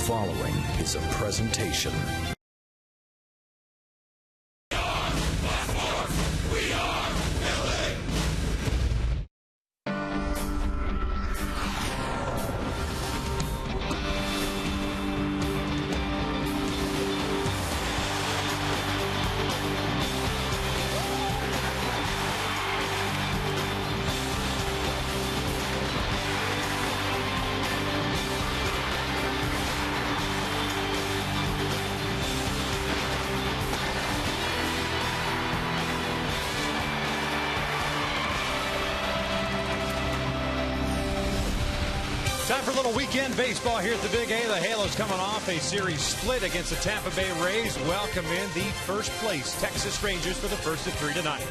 following is a presentation. Time for a little weekend baseball here at the Big A. The Halos coming off a series split against the Tampa Bay Rays. Welcome in the first place Texas Rangers for the first of three tonight.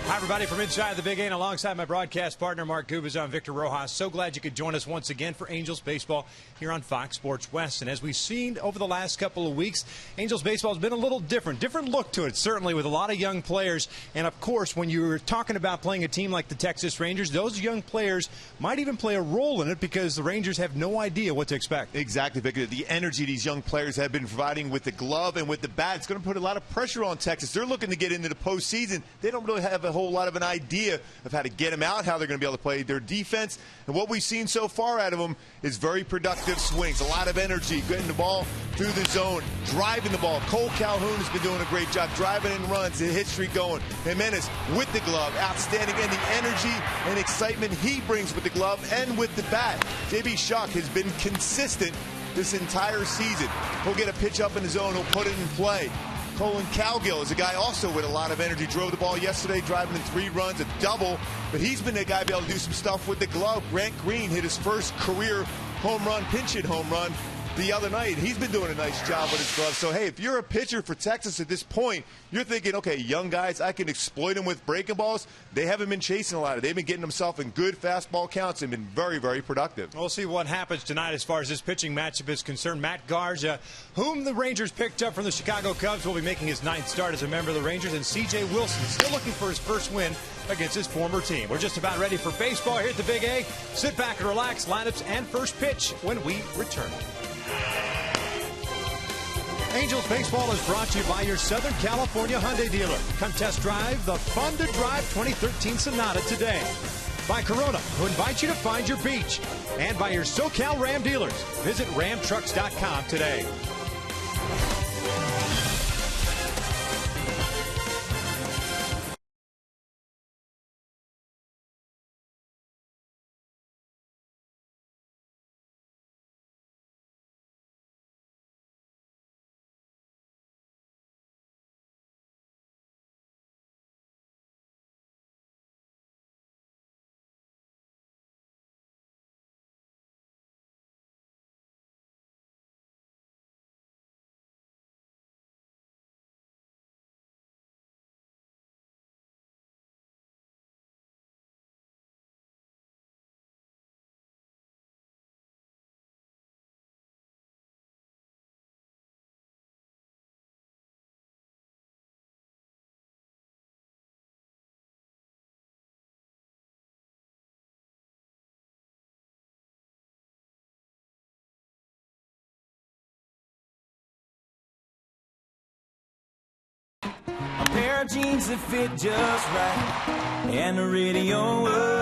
Hi, everybody, from inside the Big A and alongside my broadcast partner, Mark Gubas. I'm Victor Rojas. So glad you could join us once again for Angels baseball here on Fox Sports West. And as we've seen over the last couple of weeks, Angels baseball has been a little different look to it, certainly with a lot of young players. And, of course, when you're talking about playing a team like the Texas Rangers, those young players might even play a role in it because the Rangers have no idea what to expect. Exactly, Victor. The energy these young players have been providing with the glove and with the bat, it's going to put a lot of pressure on Texas. They're looking to get into the postseason. They don't really have a whole lot of an idea of how to get them out, how they're going to be able to play their defense. And what we've seen so far out of them is very productive swings, a lot of energy, getting the ball through the zone, driving the ball. Cole Calhoun has been doing a great job driving in runs, the hit streak going. Jimenez with the glove, outstanding, and the energy and excitement he brings with the glove and with the bat. J.B. Shuck has been consistent this entire season. He'll get a pitch up in the zone, he'll put it in play. Colin Cowgill is a guy also with a lot of energy. Drove the ball yesterday, driving in 3 runs, a double. But he's been the guy to be able to do some stuff with the glove. Grant Green hit his first career home run, pinch hit home run the other night. He's been doing a nice job with his glove. So, hey, if you're a pitcher for Texas at this point, you're thinking, okay, young guys, I can exploit them with breaking balls. They haven't been chasing a lot of it. They've been getting themselves in good fastball counts and been very, very productive. We'll see what happens tonight as far as this pitching matchup is concerned. Matt Garza, whom the Rangers picked up from the Chicago Cubs, will be making his 9th start as a member of the Rangers. And C.J. Wilson still looking for his first win against his former team. We're just about ready for baseball here at the Big A. Sit back and relax. Lineups and first pitch when we return. Angels baseball is brought to you by your Southern California Hyundai dealer. Come test drive the Fun to Drive 2013 Sonata today. By Corona, who invites you to find your beach. And by your SoCal Ram dealers. Visit ramtrucks.com today. Pair of jeans that fit just right, and the radio.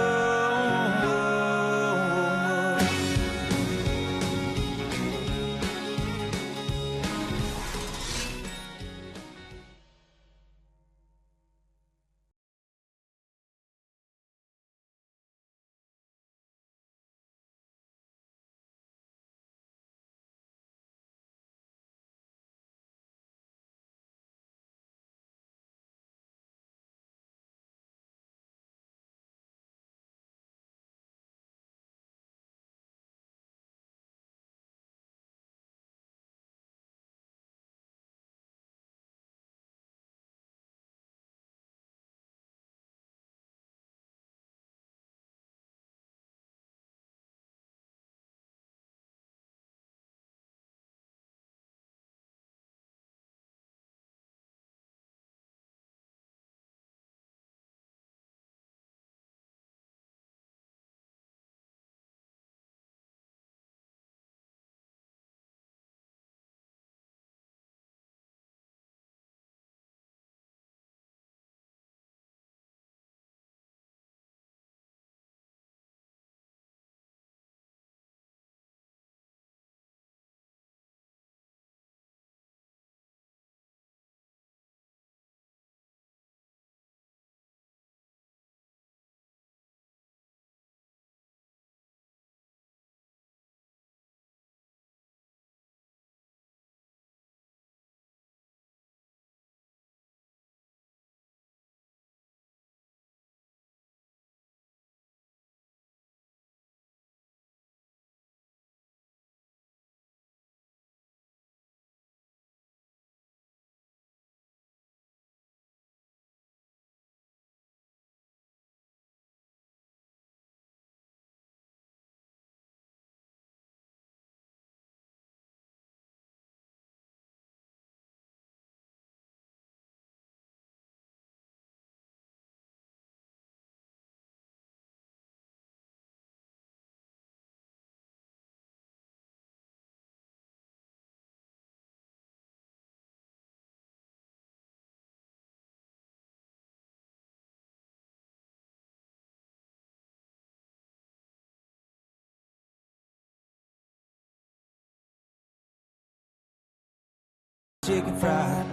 chicken fried,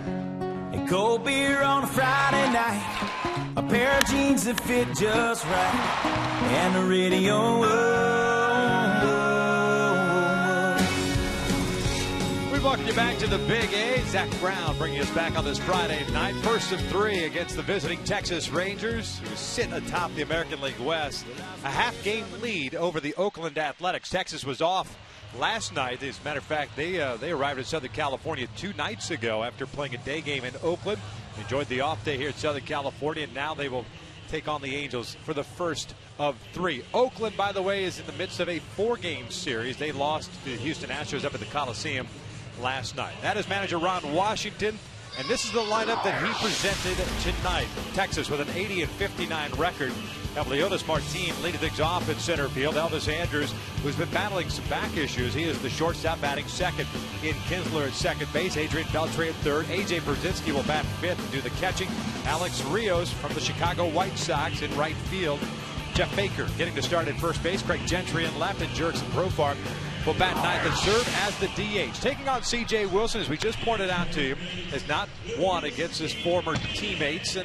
and cold beer on a Friday night, a pair of jeans that fit just right, and the radio. We welcome you back to the Big A. Zach Brown bringing us back on this Friday night. First of three against the visiting Texas Rangers, who sit atop the American League West. A half-game lead over the Oakland Athletics. Texas was off last night. As a matter of fact, they arrived in Southern California 2 nights ago after playing a day game in Oakland. Enjoyed the off day here in Southern California, and now they will take on the Angels for the first of 3. Oakland, by the way, is in the midst of a 4-game series. They lost to the Houston Astros up at the Coliseum last night. That is manager Ron Washington, and this is the lineup that he presented tonight. Texas with an 80-59 record. Have Leonis Martin leading things off in center field. Elvis Andrus, who's been battling some back issues. He is the shortstop, batting second. In Kinsler at second base. Adrian Beltre at third. A.J. Brzezinski will bat fifth and do the catching. Alex Rios from the Chicago White Sox in right field. Jeff Baker getting the start at first base. Craig Gentry in left, and Jurickson Profar will bat ninth and serve as the DH. Taking on C.J. Wilson, as we just pointed out to you, has not won against his former teammates,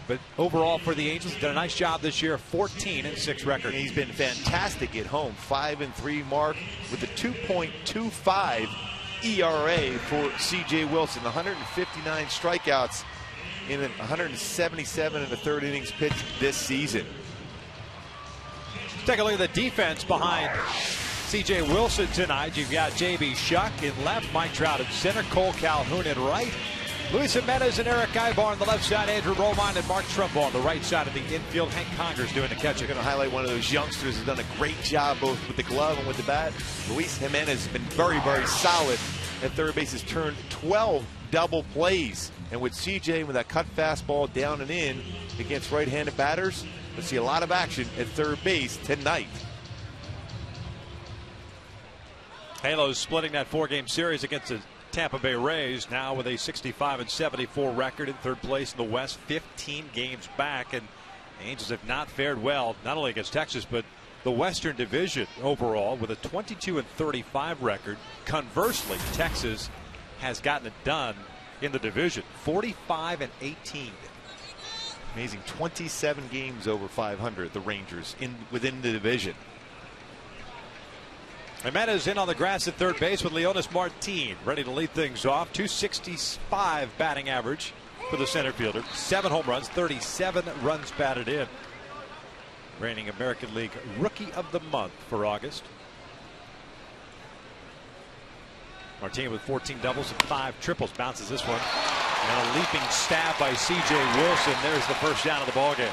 but overall for the Angels, done a nice job this year. 14-6 record. He's been fantastic at home. 5-3 mark with a 2.25 ERA for C.J. Wilson. 159 strikeouts in 177 in the third innings pitched this season. Let's take a look at the defense behind C.J. Wilson tonight. You've got J.B. Shuck in left, Mike Trout in center, Cole Calhoun in right, Luis Jimenez and Eric Ibar on the left side, Andrew Romine and Mark Trumbo on the right side of the infield. Hank Conger's doing the catching. We're going to highlight one of those youngsters who's done a great job both with the glove and with the bat. Luis Jimenez has been very, very solid at third base. Has turned 12 double plays. And with CJ with that cut fastball down and in against right-handed batters, we'll see a lot of action at third base tonight. Halos splitting that 4-game series against the Tampa Bay Rays, now with a 65-74 record in third place in the West, 15 games back, and the Angels have not fared well, not only against Texas, but the Western Division overall with a 22-35 record. Conversely, Texas has gotten it done in the division, 45-18. Amazing, 27 games over 500, the Rangers within the division. Jimenez in on the grass at third base with Leonis Martin ready to lead things off. 265 batting average for the center fielder. 7 home runs, 37 runs batted in. Reigning American League Rookie of the Month for August. Martin with 14 doubles and 5 triples. Bounces this one. And a leaping stab by C.J. Wilson. There's the first down of the ballgame.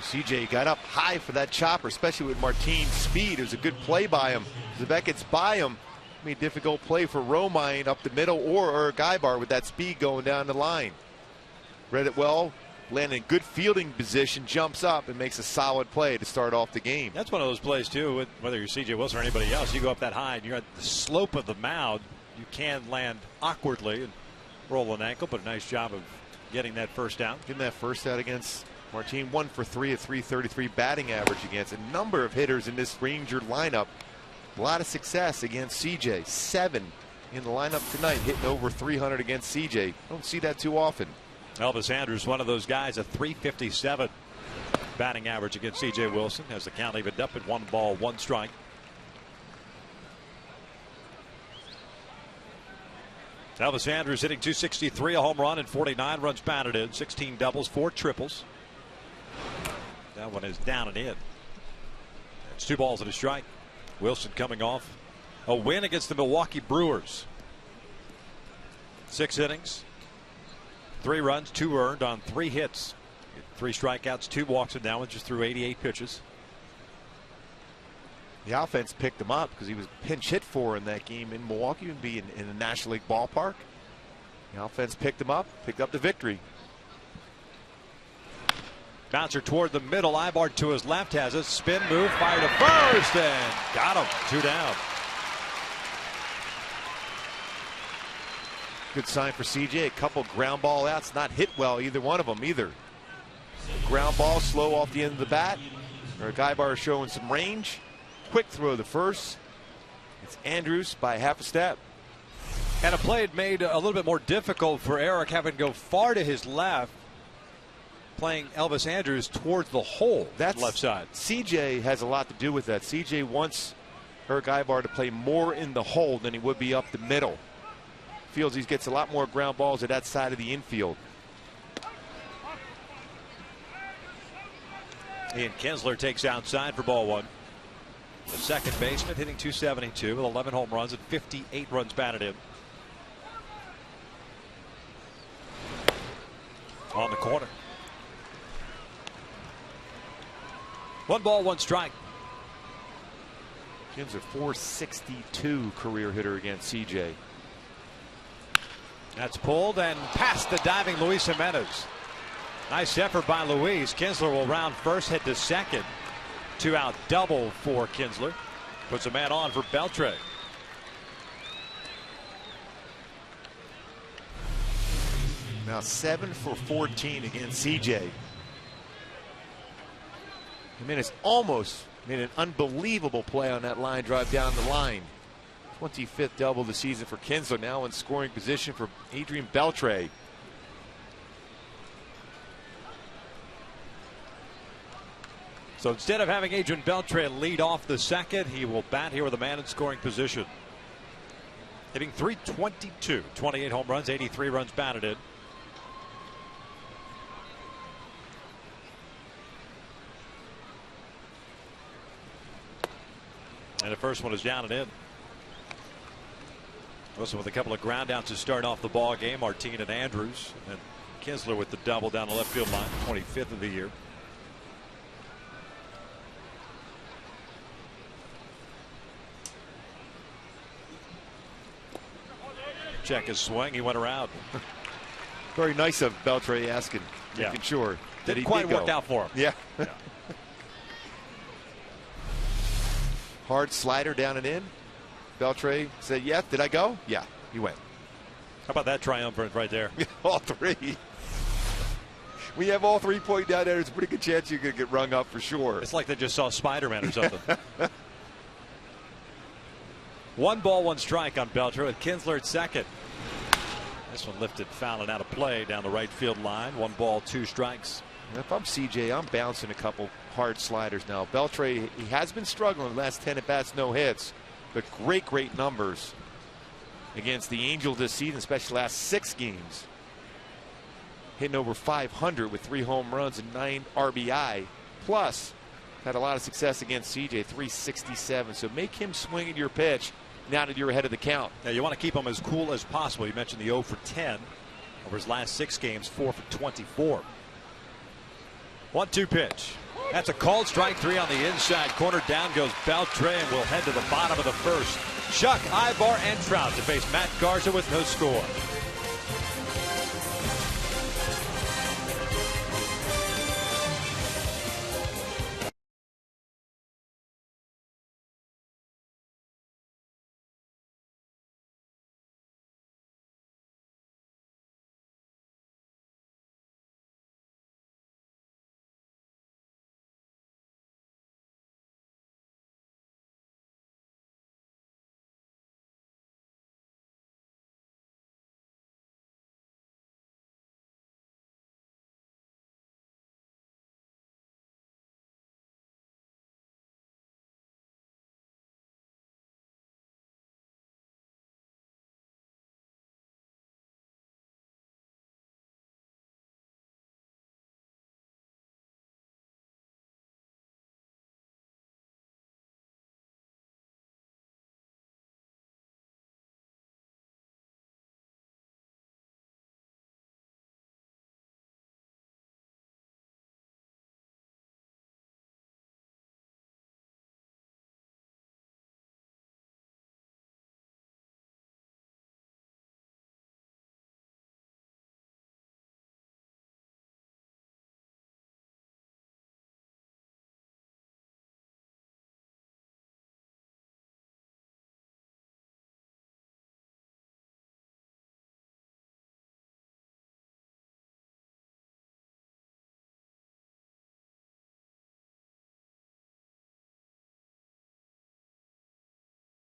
CJ got up high for that chopper, especially with Martin's speed. It was a good play by him. If that gets by him, it'll be a difficult play for Romine up the middle or Guybar with that speed going down the line. Read it well, landed in good fielding position, jumps up and makes a solid play to start off the game. That's one of those plays too, whether you're C.J. Wilson or anybody else, you go up that high and you're at the slope of the mound, you can land awkwardly and roll an ankle, but a nice job of getting that first down. Getting that first out against Martin. 1 for 3 at .333 batting average against a number of hitters in this Ranger lineup. A lot of success against CJ. 7 in the lineup tonight, hitting over 300 against CJ. Don't see that too often. Elvis Andrus, one of those guys, a .357 batting average against C.J. Wilson, has the count evened up at 1 ball, 1 strike. Elvis Andrus hitting .263, a home run and 49 runs batted in, 16 doubles, 4 triples. That one is down and in. It's 2 balls and a strike. Wilson coming off a win against the Milwaukee Brewers. 6 innings, 3 runs, 2 earned on 3 hits, 3 strikeouts, 2 walks, and that one just threw 88 pitches. The offense picked him up because he was pinch hit for in that game in Milwaukee and be in a National League ballpark. The offense picked him up, picked up the victory. Bouncer toward the middle. Ibar to his left has a spin move, fired to first, and got him. 2 down. Good sign for CJ. A couple ground ball outs, not hit well, either one of them either. Ground ball slow off the end of the bat. Guybar showing some range. Quick throw to first. It's Andrews by half a step. And a play made a little bit more difficult for Eric, having to go far to his left, playing Elvis Andrews towards the hole. That's left side. CJ has a lot to do with that. CJ wants Eric Ivar to play more in the hole than he would be up the middle. Feels he gets a lot more ground balls at that side of the infield. Ian Kinsler takes outside for ball one. The second baseman hitting .272 with 11 home runs and 58 runs batted in. On the corner. 1 ball, 1 strike. Kinsler, .462 career hitter against CJ. That's pulled and past the diving Luis Jimenez. Nice effort by Luis. Kinsler will round first, head to second. 2-out double for Kinsler. Puts a man on for Beltre. Now 7 for 14 against CJ. Jimenez almost made an unbelievable play on that line drive down the line. 25th double of the season for Kinsler, now in scoring position for Adrian Beltre. So instead of having Adrian Beltre lead off the second, he will bat here with a man in scoring position. Hitting .322, 28 home runs, 83 runs batted in. And the first one is down and in. Also with a couple of ground outs to start off the ball game, Martin and Andrews. And Kinsler with the double down the left field line, 25th of the year. Check his swing. He went around. Very nice of Beltre asking, making sure that Didn't quite work out for him. Yeah. Hard slider down and in. Beltre said, yeah, did I go? Yeah, he went. How about that triumvirate right there? All three. We have all 3 point down there. There's a pretty good chance you're going to get rung up for sure. It's like they just saw Spider-Man or something. 1 ball, 1 strike on Beltre with Kinsler at second. This one lifted foul and out of play down the right field line. 1 ball, 2 strikes. And if I'm CJ, I'm bouncing a couple hard sliders now. Beltre, he has been struggling the last 10 at bats, no hits, but great numbers against the Angels this season, especially last 6 games. Hitting over 500 with 3 home runs and 9 RBI. Plus, had a lot of success against CJ, .367. So make him swing at your pitch now that you're ahead of the count. Now you want to keep him as cool as possible. You mentioned the 0 for 10 over his last 6 games, 4 for 24. 1-2 pitch. That's a called strike 3 on the inside corner. Down goes Beltre, and we'll head to the bottom of the first. Chuck, Ivar, and Trout to face Matt Garza with no score.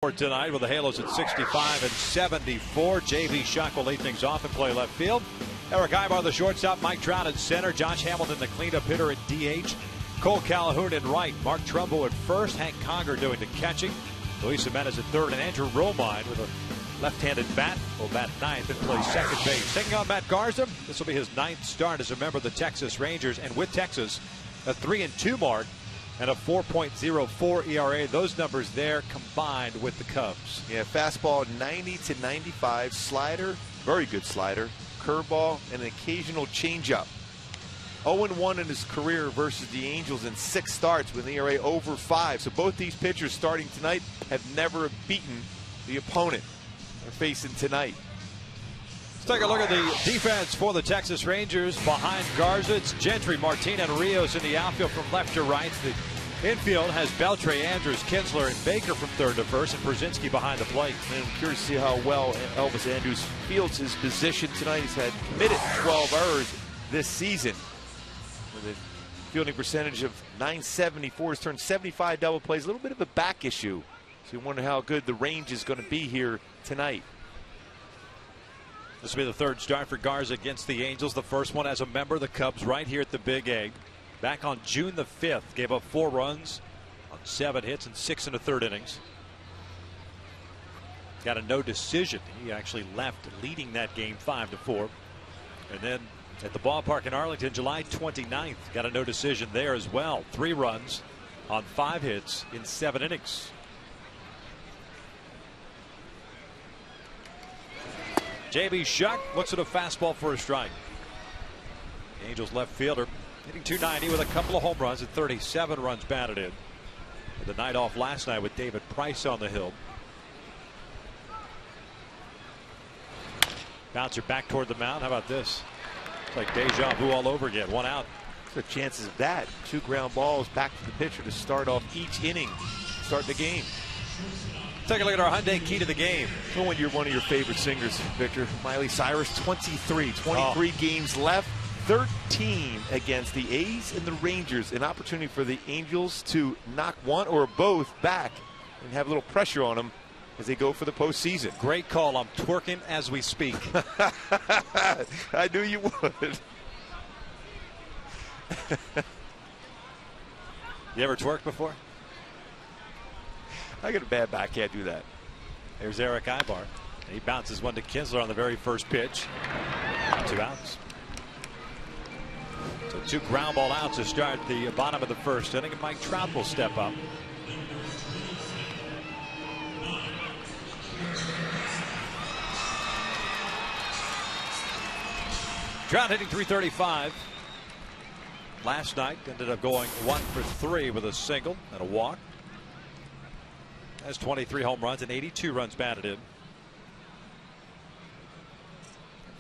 Tonight with the Halos at 65 and 74. J.B. Shuck will lead things off and play left field. Eric Ibar, the shortstop. Mike Trout at center. Josh Hamilton, the cleanup hitter at DH. Cole Calhoun at right. Mark Trumbo at first. Hank Conger doing the catching. Luis Jimenez at third. And Andrew Romine with a left-handed bat will bat ninth and play second base. Taking on Matt Garza. This will be his ninth start as a member of the Texas Rangers. And with Texas, a 3-2 mark and a 4.04 ERA. Those numbers there combined with the Cubs. Yeah, fastball 90 to 95, slider, very good slider, curveball, and an occasional changeup. 0-1 in his career versus the Angels in 6 starts with an ERA over 5. So both these pitchers starting tonight have never beaten the opponent they're facing tonight. Let's take a look at the defense for the Texas Rangers. Behind Garza, it's Gentry, Martin, and Rios in the outfield from left to right. The infield has Beltre, Andrews, Kinsler, and Baker from third to first, and Brzezinski behind the plate. And I'm curious to see how well Elvis Andrews fields his position tonight. He's had committed 12 errors this season with a fielding percentage of .974. He's turned 75 double plays. A little bit of a back issue. So you wonder how good the range is going to be here tonight. This will be the third start for Garza against the Angels. The first one as a member of the Cubs right here at the Big A. Back on June the 5th. Gave up 4 runs on 7 hits and 6 1/3 innings. Got a no decision. He actually left leading that game 5-4. And then at the ballpark in Arlington, July 29th, got a no decision there as well. 3 runs on 5 hits in 7 innings. J.B. Shuck looks at a fastball for a strike. The Angels left fielder hitting .290 with a couple of home runs and 37 runs batted in. Had the night off last night with David Price on the hill. Bouncer back toward the mound. How about this? It's like deja vu all over again. 1 out. The chances of that. 2 ground balls back to the pitcher to start off each inning. Start the game. Take a look at our Hyundai key to the game. So when you're one of your favorite singers, Victor, Miley Cyrus, 23 games left, 13 against the A's and the Rangers. An opportunity for the Angels to knock one or both back and have a little pressure on them as they go for the postseason. Great call. I'm twerking as we speak. I knew you would. You ever twerked before? I got a bad back. Can't do that. There's Eric Ibar. He bounces one to Kinsler on the very first pitch. 2 outs. So 2 ground ball outs to start the bottom of the first inning, and Mike Trout will step up. Trout hitting .335. Last night ended up going 1 for 3 with a single and a walk. Has 23 home runs and 82 runs batted in.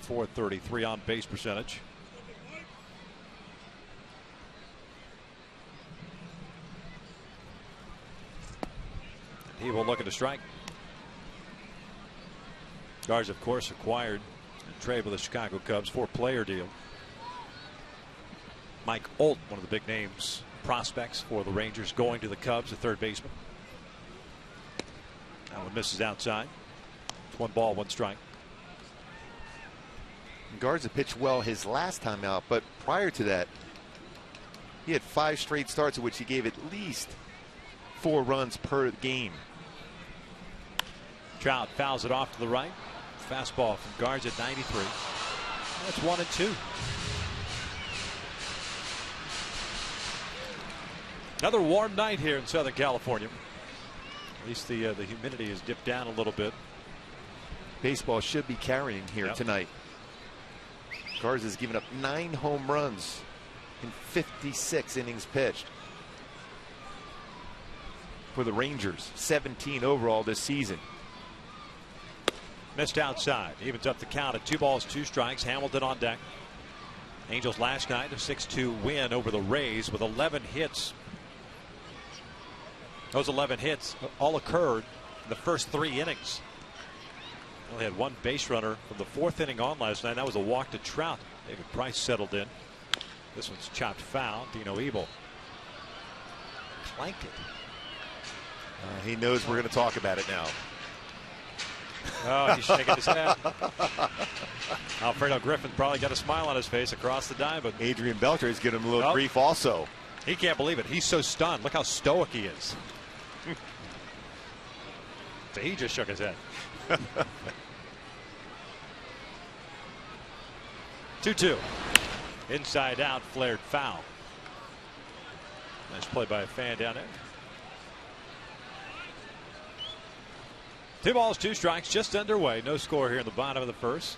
.433 on base percentage. And he will look at a strike. Garza, of course, acquired a trade with the Chicago Cubs, 4-player deal. Mike Olt, one of the big names, prospects for the Rangers, going to the Cubs, a third baseman. That one misses outside. It's 1 ball, 1 strike. Garza pitched well his last time out, but prior to that, he had 5 straight starts in which he gave at least 4 runs per game. Trout fouls it off to the right. Fastball from Garza at 93. That's 1-2. Another warm night here in Southern California. At least the humidity has dipped down a little bit. Baseball should be carrying here tonight. Garza's given up 9 home runs in 56 innings pitched for the Rangers. 17 overall this season. Missed outside. Evens up the count at 2 balls, 2 strikes. Hamilton on deck. Angels last night a 6-2 win over the Rays with 11 hits. Those 11 hits all occurred in the first 3 innings. Only had 1 base runner from the 4th inning on last night. That was a walk to Trout. David Price settled in. This one's chopped foul. Dino Ebel clanked it. He knows we're going to talk about it now. Oh, he's shaking his head. Alfredo Griffin probably got a smile on his face across the diamond. Adrian Beltre is giving him a little grief also. He can't believe it. He's so stunned. Look how stoic he is. So he just shook his head. 2-2. Inside out, flared foul. Nice play by a fan down there. 2 balls, 2 strikes, just underway. No score here in the bottom of the first.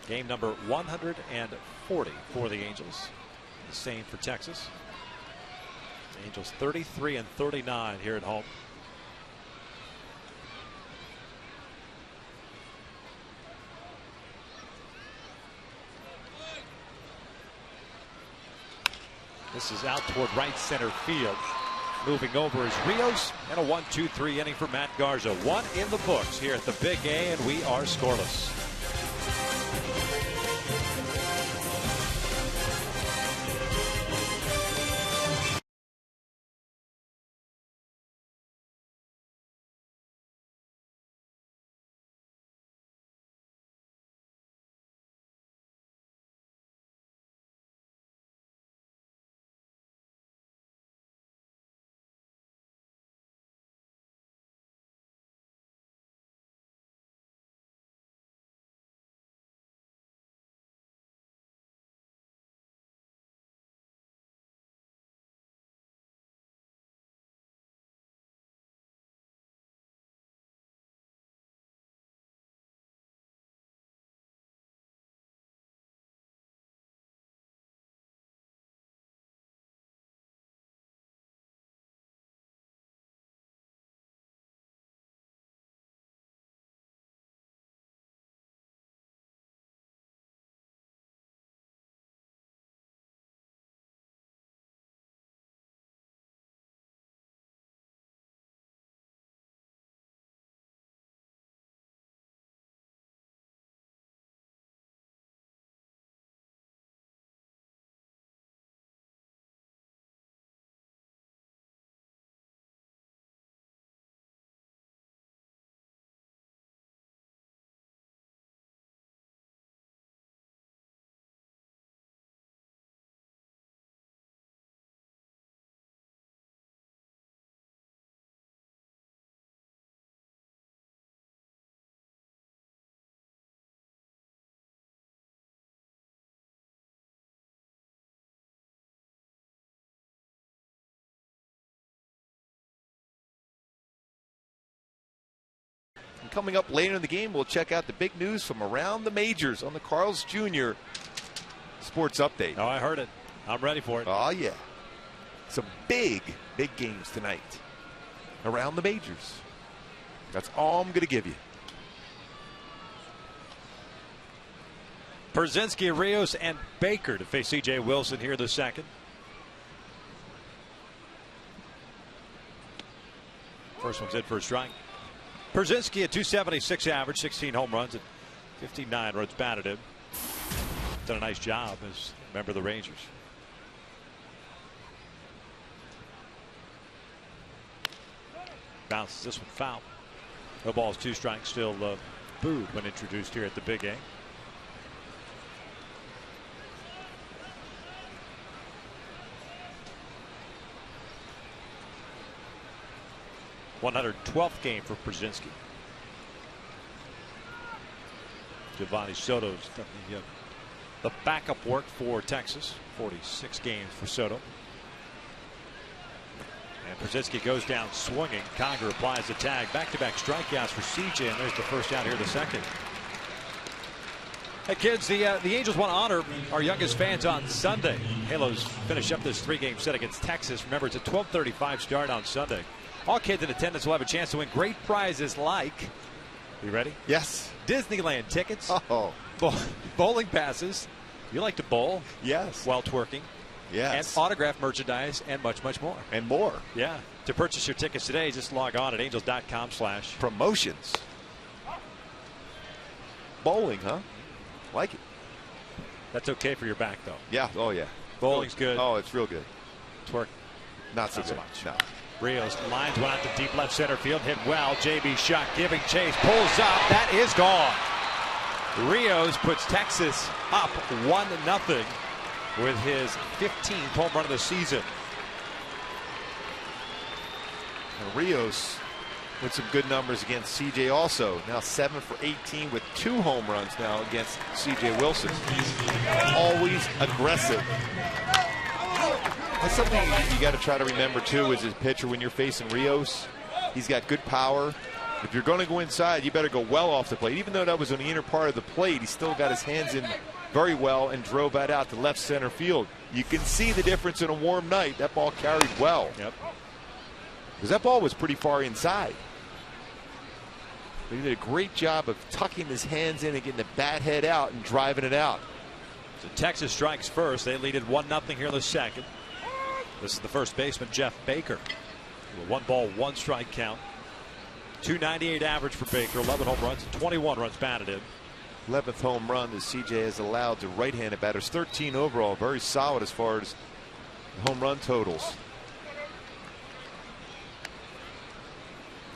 Game number 140 for the Angels. The same for Texas. The Angels 33-39 here at home. This is out toward right center field. Moving over is Rios, and a 1-2-3 inning for Matt Garza. 1 in the books here at the Big A, and we are scoreless. And coming up later in the game, we'll check out the big news from around the majors on the Carl's Jr. Sports Update. Oh, I heard it. I'm ready for it. Oh, yeah. Some big games tonight around the majors. That's all I'm going to give you. Pierzynski, Rios, and Baker to face C.J. Wilson here the second. First one's in for a strike. Pierzynski at .276 average, 16 home runs and 59 runs batted in. Done a nice job as a member of the Rangers. Bounces this one foul. No balls, 2 strikes, still booed when introduced here at the Big A. .112th game for Pierzynski. Giovanni Soto's done the backup work for Texas. 46 games for Soto. And Pierzynski goes down swinging. Conger applies the tag. Back-to-back strikeouts for CJ, and there's the first out here the second. Hey kids, the Angels want to honor our youngest fans on Sunday. Halos finish up this 3-game set against Texas. Remember, it's a 12:35 start on Sunday. All kids in attendance will have a chance to win great prizes like, you ready? Yes. Disneyland tickets. Oh. Bowling passes. You like to bowl? Yes. While twerking. Yes. And autographed merchandise and much, much more. And more. Yeah. To purchase your tickets today, just log on at angels.com/ promotions. Bowling, huh? Like it. That's okay for your back, though. Yeah. Oh, yeah. Bowling's good. Oh, it's real good. Twerk. Not so Not so good. much. No. Rios lines one out to deep left center field. Hit well. JB shot giving chase. Pulls up. That is gone. Rios puts Texas up 1-0 with his 15th home run of the season. And Rios with some good numbers against CJ also. Now 7 for 18 with 2 home runs now against CJ Wilson. Always aggressive. That's something you got to try to remember too as a pitcher when you're facing Rios. He's got good power. If you're going to go inside, you better go well off the plate. Even though that was on the inner part of the plate, he still got his hands in very well and drove that out to left center field. You can see the difference in a warm night. That ball carried well. Yep. Because that ball was pretty far inside. But he did a great job of tucking his hands in and getting the bat head out and driving it out. So Texas strikes first. They lead it 1-0 here in the second. This is the first baseman, Jeff Baker. 1-1 strike count. .298 average for Baker. 11 home runs and 21 runs batted in. 11th home run that CJ has allowed to right-handed batters. 13 overall. Very solid as far as home run totals.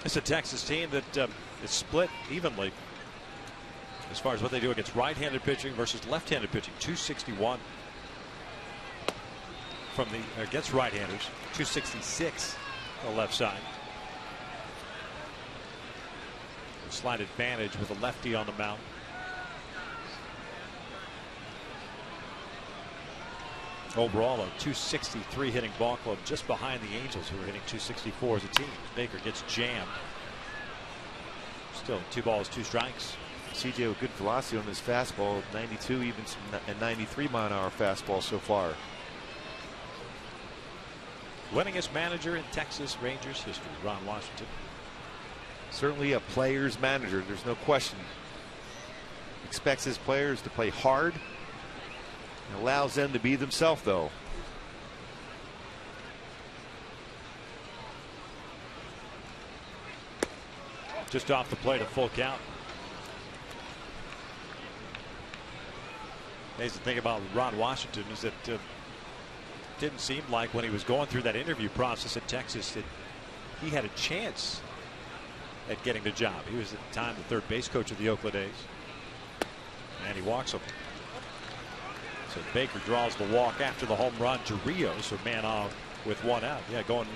It's a Texas team that is split evenly as far as what they do against right-handed pitching versus left-handed pitching. .261 from the against right-handers. .266 on the left side. A slight advantage with a lefty on the mound. Overall, a .263 hitting ball club, just behind the Angels, who are hitting .264 as a team. Baker gets jammed. Still 2 balls, 2 strikes. CJ with good velocity on his fastball, 92, even some 93 mile-an-hour fastball so far. Winningest manager in Texas Rangers history, Ron Washington. Certainly a player's manager, there's no question. Expects his players to play hard. Allows them to be themselves, though. Just off the plate, a full count. The thing about Ron Washington is that it didn't seem like when he was going through that interview process at Texas that he had a chance at getting the job. He was at the time the third base coach of the Oakland A's. And he walks him. So Baker draws the walk after the home run to Rios, so man off with 1 out. Yeah, going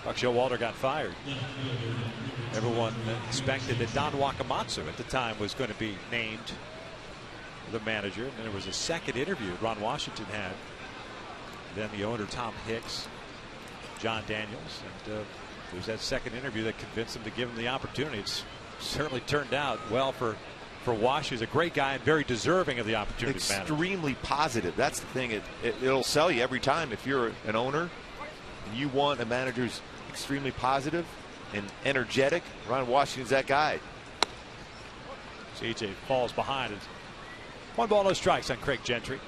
Buck Showalter got fired. Everyone expected that Don Wakamatsu at the time was going to be named the manager. And then there was a second interview Ron Washington had. Then the owner, Tom Hicks, John Daniels. And it was that second interview that convinced him to give him the opportunity. It's certainly turned out well for Wash. He's a great guy and very deserving of the opportunity. Extremely positive. That's the thing. It'll sell you every time. If you're an owner and you want a manager who's extremely positive and energetic, Ron Washington's that guy. CJ falls behind it. 1 ball, no strikes on Craig Gentry.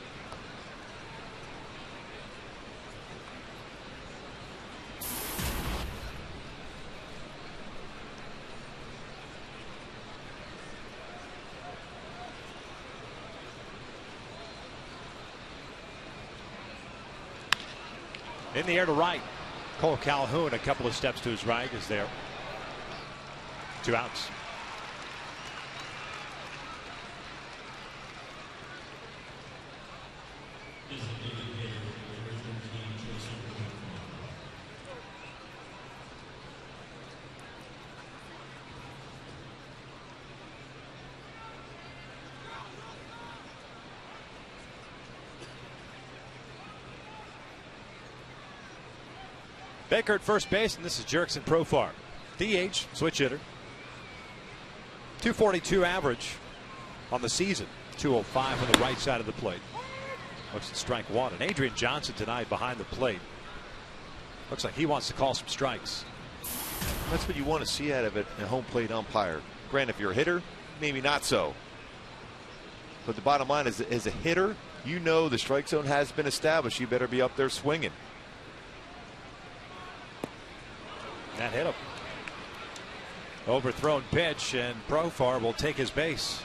In the air to right. Cole Calhoun a couple of steps to his right is there. 2 outs. Baker at first base, and this is Jurickson Profar. DH, switch hitter. .242 average on the season. .205 on the right side of the plate. Looks at strike 1. And Adrian Johnson tonight behind the plate. Looks like he wants to call some strikes. That's what you want to see out of it, a home plate umpire. Granted, if you're a hitter, maybe not so. But the bottom line is, as a hitter, you know the strike zone has been established. You better be up there swinging. That hit him. Overthrown pitch, and Profar will take his base.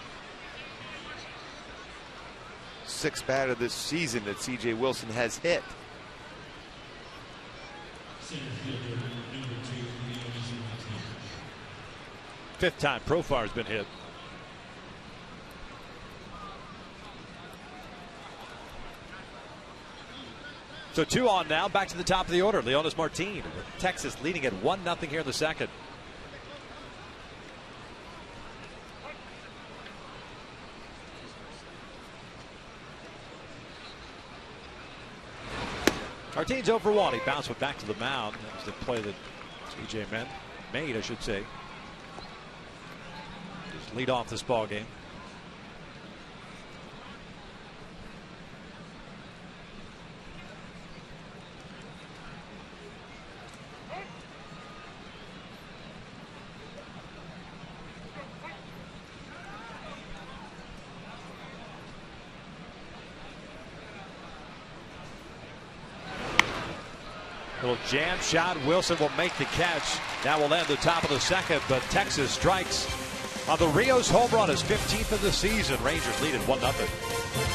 6th batter this season that CJ Wilson has hit. Fifth time Profar's been hit. So 2 on now, back to the top of the order. Leonis Martin with Texas leading at 1-0 here in the second. Martin's 0 for 1. He bounced it back to the mound. That was the play that TJ made, I should say. Just lead off this ball game. Little jam shot. Wilson will make the catch. That will end the top of the second, but Texas strikes on the Rios home run, his 15th of the season. Rangers lead at 1-0.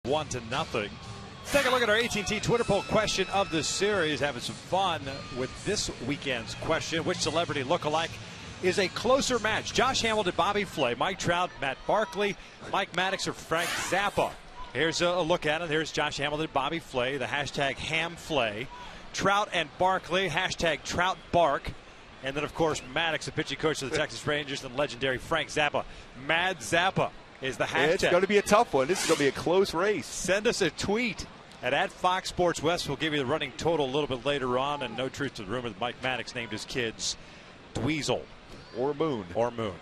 One to nothing. Let's take a look at our AT&T Twitter poll question of the series. Having some fun with this weekend's question. Which celebrity lookalike is a closer match? Josh Hamilton, Bobby Flay, Mike Trout, Matt Barkley, Mike Maddox, or Frank Zappa? Here's a look at it. Here's Josh Hamilton, Bobby Flay, the hashtag HamFlay. Trout and Barkley, hashtag TroutBark. And then, of course, Maddox, the pitching coach of the Texas Rangers, and legendary Frank Zappa. Mad Zappa is the hashtag. It's going to be a tough one. This is going to be a close race. Send us a tweet at Fox Sports West. We'll give you the running total a little bit later on. And no truth to the rumor that Mike Maddox named his kids Dweezil. Or Moon. Or Moon.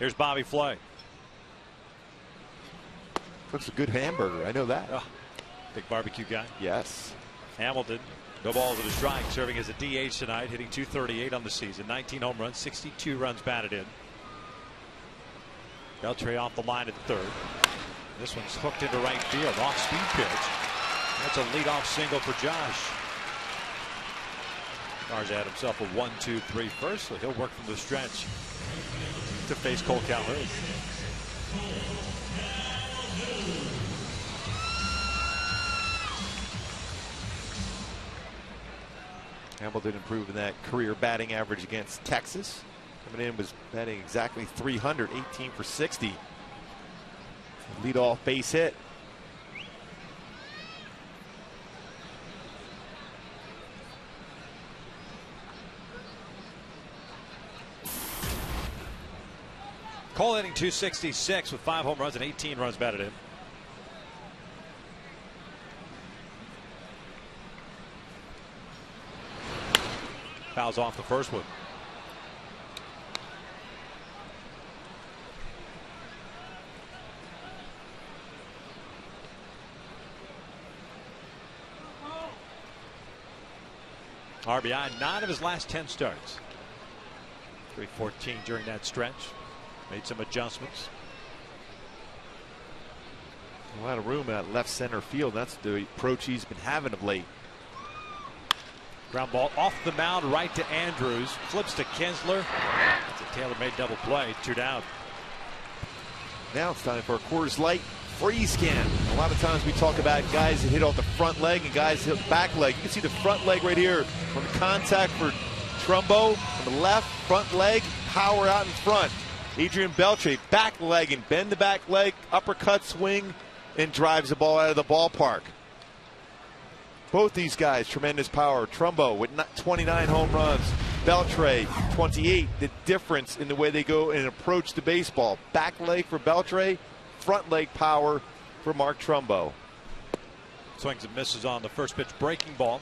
Here's Bobby Flay. Looks a good hamburger. I know that. Oh, big barbecue guy. Yes. Hamilton, no balls at a strike, serving as a DH tonight, hitting .238 on the season. 19 home runs, 62 runs batted in. Beltre off the line at third. This one's hooked into right field. Off-speed pitch. That's a leadoff single for Josh. Garza had himself a 1-2-3 first, so he'll work from the stretch to face Cole Calhoun. Hamilton improving that career batting average against Texas. Coming in was batting exactly .300, 18 for 60. Leadoff base hit. Cole hitting .266 with 5 home runs and 18 runs batted in. Fouls off the first one. RBI 9 of his last 10 starts. 314 during that stretch. Made some adjustments. A lot of room at left center field. That's the approach he's been having of late. Ground ball off the mound right to Andrews. Flips to Kinsler. That's a tailor-made double play. 2 down. Now it's time for a Coors Light freeze scan. A lot of times we talk about guys that hit off the front leg and guys that hit back leg. You can see the front leg right here from the contact for Trumbo. On the left, front leg, power out in front. Adrian Beltre, back leg and bend the back leg, uppercut swing, and drives the ball out of the ballpark. Both these guys, tremendous power. Trumbo with 29 home runs. Beltre, 28. The difference in the way they go and approach the baseball. Back leg for Beltre, front leg power for Mark Trumbo. Swings and misses on the first pitch breaking ball.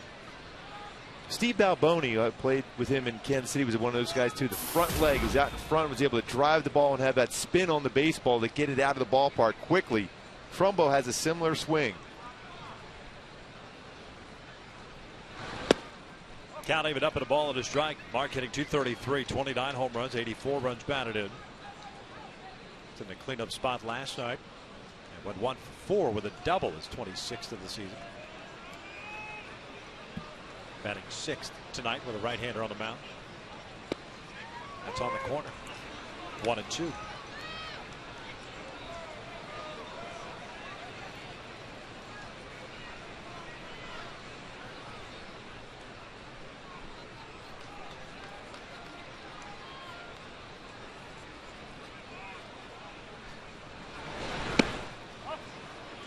Steve Balboni, I played with him in Kansas City, was one of those guys too. The front leg is out in front, was able to drive the ball and have that spin on the baseball to get it out of the ballpark quickly. Trumbo has a similar swing. Count even up at a ball and a strike. Mark hitting .233, 29 home runs, 84 runs batted in. It's in the cleanup spot last night. And went 1 for 4 with a double, his 26th of the season. Batting 6th tonight with a right-hander on the mound. That's on the corner. 1-2.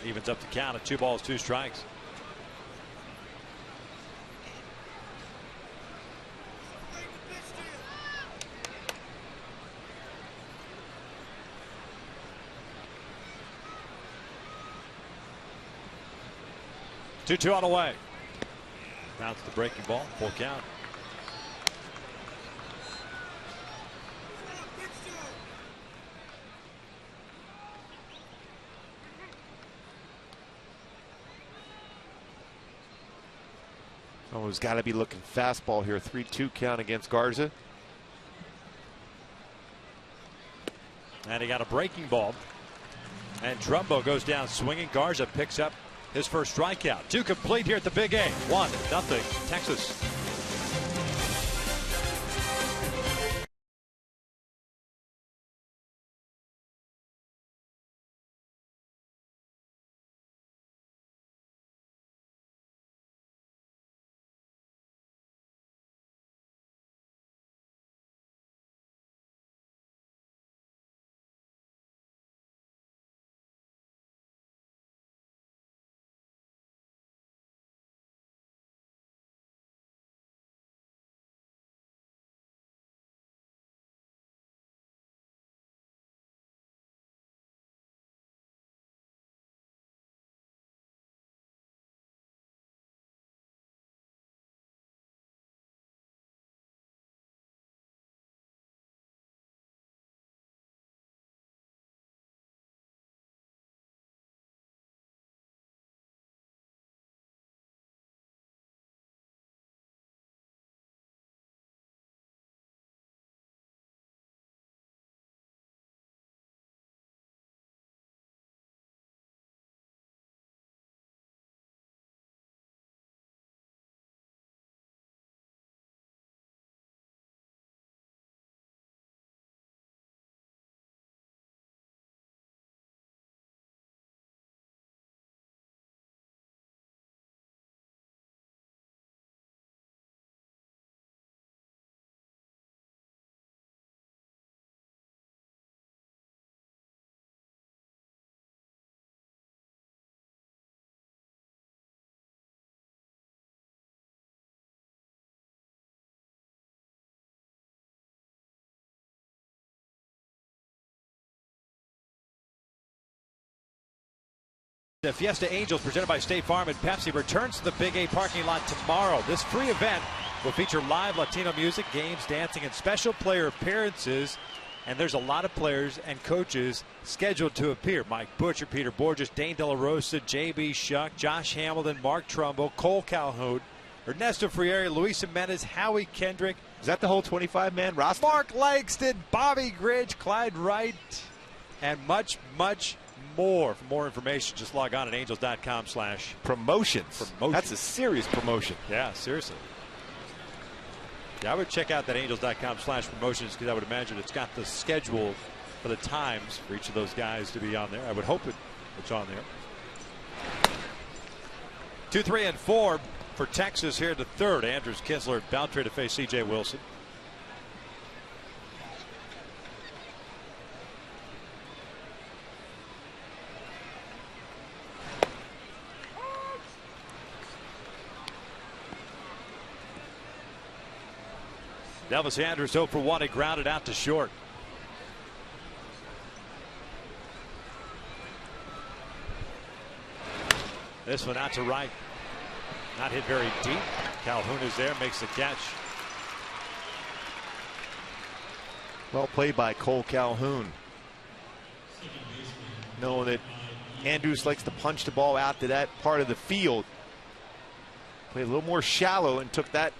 Evens up the count at 2 balls, 2 strikes. Two on the way. Bounce the breaking ball, full count. Oh, he's got to be looking fastball here. 3-2 count against Garza. And he got a breaking ball. And Trumbo goes down swinging. Garza picks up his first strikeout. 2 complete here at the Big A. 1-0 Texas. The Fiesta Angels, presented by State Farm and Pepsi, returns to the Big A parking lot tomorrow. This free event will feature live Latino music, games, dancing, and special player appearances. And there's a lot of players and coaches scheduled to appear. Mike Butcher, Peter Borges, Dane De La Rosa, J.B. Shuck, Josh Hamilton, Mark Trumbo, Cole Calhoun, Ernesto Friere, Luis Jimenez, Howie Kendrick. Is that the whole 25-man roster? Mark Langston, Bobby Gridge, Clyde Wright, and much, much more. For more information, just log on at angels.com/promotions. That's a serious promotion. Yeah, seriously. Yeah, I would check out that angels.com/promotions because I would imagine it's got the schedule for the times for each of those guys to be on there. I would hope it's on there. 2, 3, and 4 for Texas here in the third. Andrews, Kinsler, and Beltre to face C.J. Wilson. Elvis Andrews 0 for 1. He grounded out to short. This one out to right. Not hit very deep. Calhoun is there, makes the catch. Well played by Cole Calhoun. Knowing that Andrews likes to punch the ball out to that part of the field. Played a little more shallow and took that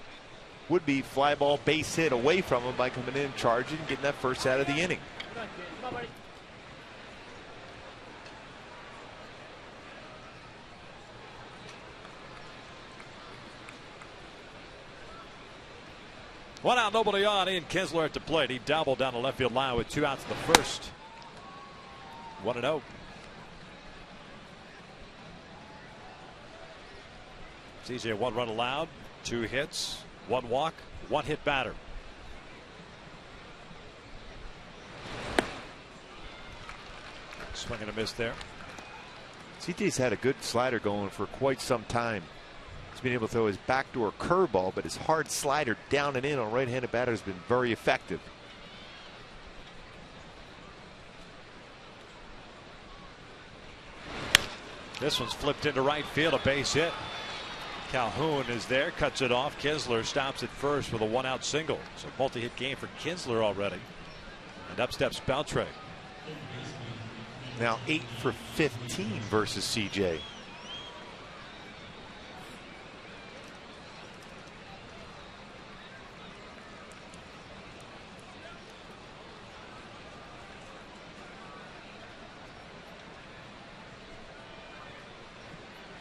would-be fly ball base hit away from him by coming in, charging, and getting that first out of the inning. One out, nobody on. Ian Kinsler at the plate. He doubled down the left field line with 2 outs in the first. 1-0. CJ 1 run allowed, 2 hits, 1 walk, 1 hit batter. Swing and a miss there. CJ's had a good slider going for quite some time. He's been able to throw his backdoor curveball, but his hard slider down and in on right-handed batter has been very effective. This one's flipped into right field, a base hit. Calhoun is there, cuts it off. Kinsler stops at first with a 1-out single. It's a multi-hit game for Kinsler already. And up steps Beltre. Now 8 for 15 versus CJ.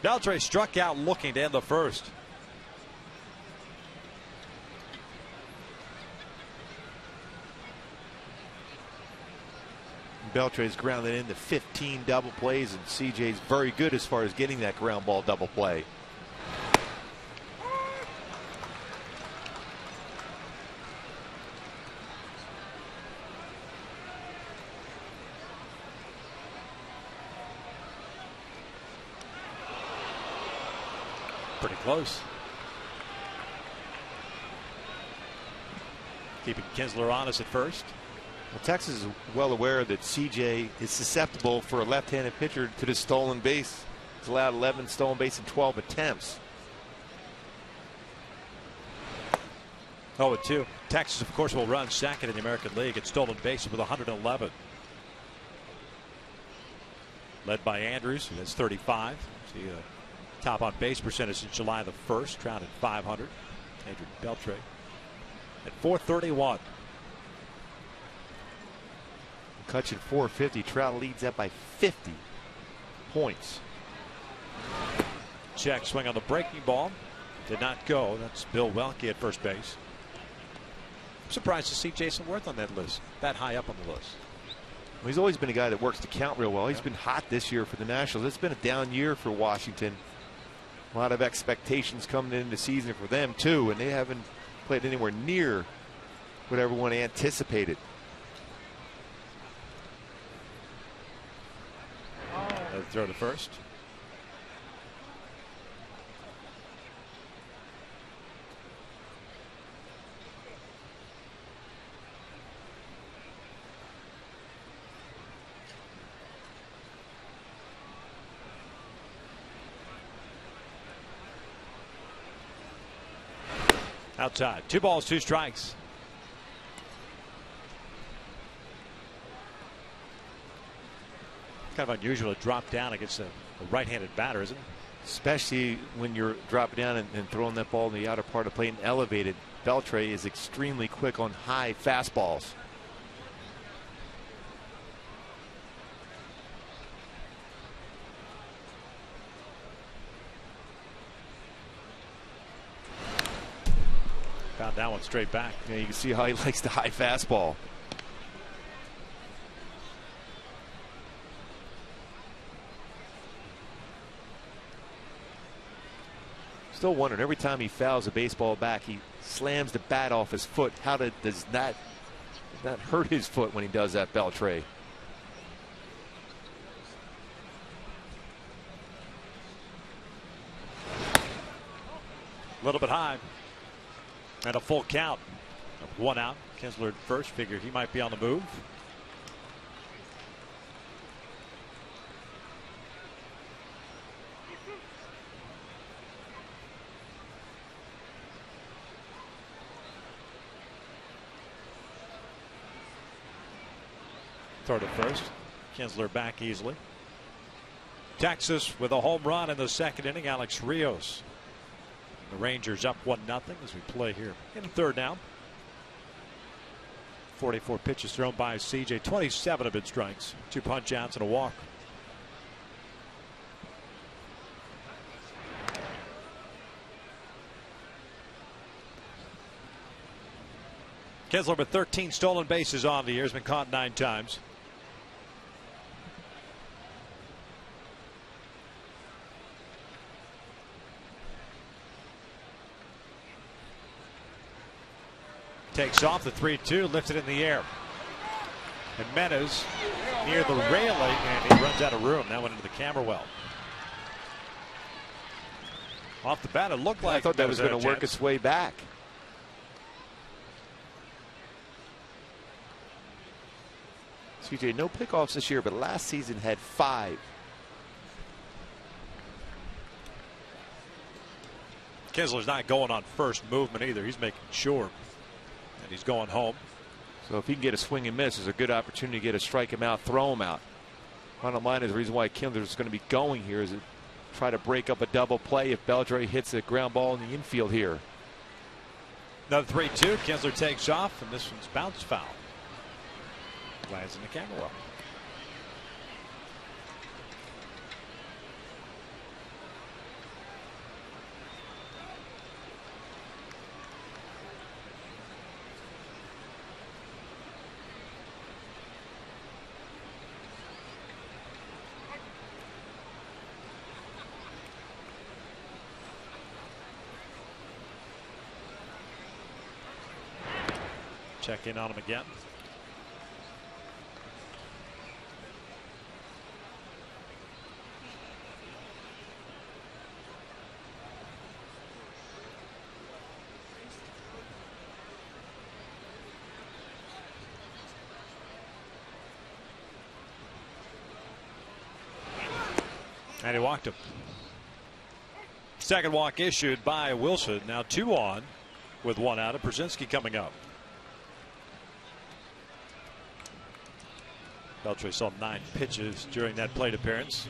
Beltre struck out looking to end the first. Beltre's grounded into 15 double plays, and CJ's very good as far as getting that ground ball double play. Pretty close. Keeping Kinsler honest at first. Well, Texas is well aware that CJ is susceptible for a left-handed pitcher to the stolen base. He's allowed 11 stolen base in 12 attempts. 0-2. Texas, of course, will run second in the American League at stolen bases with 111. Led by Andrews, who has 35. See, top on base percentage since July the 1st, Trout at 500. Andrew Beltre at 431. McCutcheon 450. Trout leads that by 50 points. Check swing on the breaking ball. Did not go. That's Bill Welke at first base. I'm surprised to see Jason Worth on that list, that high up on the list. Well, he's always been a guy that works the count real well. He's been hot this year for the Nationals. It's been a down year for Washington. A lot of expectations coming into the season for them too, and they haven't played anywhere near what everyone anticipated. Throw to first. Outside. 2 balls, 2 strikes. Kind of unusual to drop down against a right-handed batter, isn't it? Especially when you're dropping down and throwing that ball in the outer part of the plate and elevated. Beltre is extremely quick on high fastballs. Found that one straight back. Yeah, you can see how he likes the high fastball. Still wondering, every time he fouls a baseball back, he slams the bat off his foot. How does that hurt his foot when he does that, Beltre? A little bit high. And a full count. 1 out. Kinsler at first, figured he might be on the move. Throw to first. Kinsler back easily. Texas with a home run in the second inning. Alex Rios. The Rangers up 1-0 as we play here in the third now. 44 pitches thrown by CJ. 27 have been strikes. 2 punch outs and a walk. Kinsler with 13 stolen bases on the year. Has been caught 9 times. Takes off the 3-2, lifted in the air. And Menace near the railing, and he runs out of room. That went into the camera well. Off the bat, it looked like I thought that was going to work its way back. CJ, no pickoffs this year, but last season had 5. Kinsler's not going on first movement either. He's making sure. And he's going home. So if he can get a swing and miss, there's a good opportunity to get a strike him out, throw him out. Bottom line is the reason why Kinsler is going to be going here is to try to break up a double play if Beltre hits a ground ball in the infield here. Another 3-2. Kinsler takes off, and this one's bounced foul. Lands in the camera well. Check in on him again. And he walked him. Second walk issued by Wilson. Now 2 on with 1 out. And Brzezinski coming up. Beltre saw 9 pitches during that plate appearance.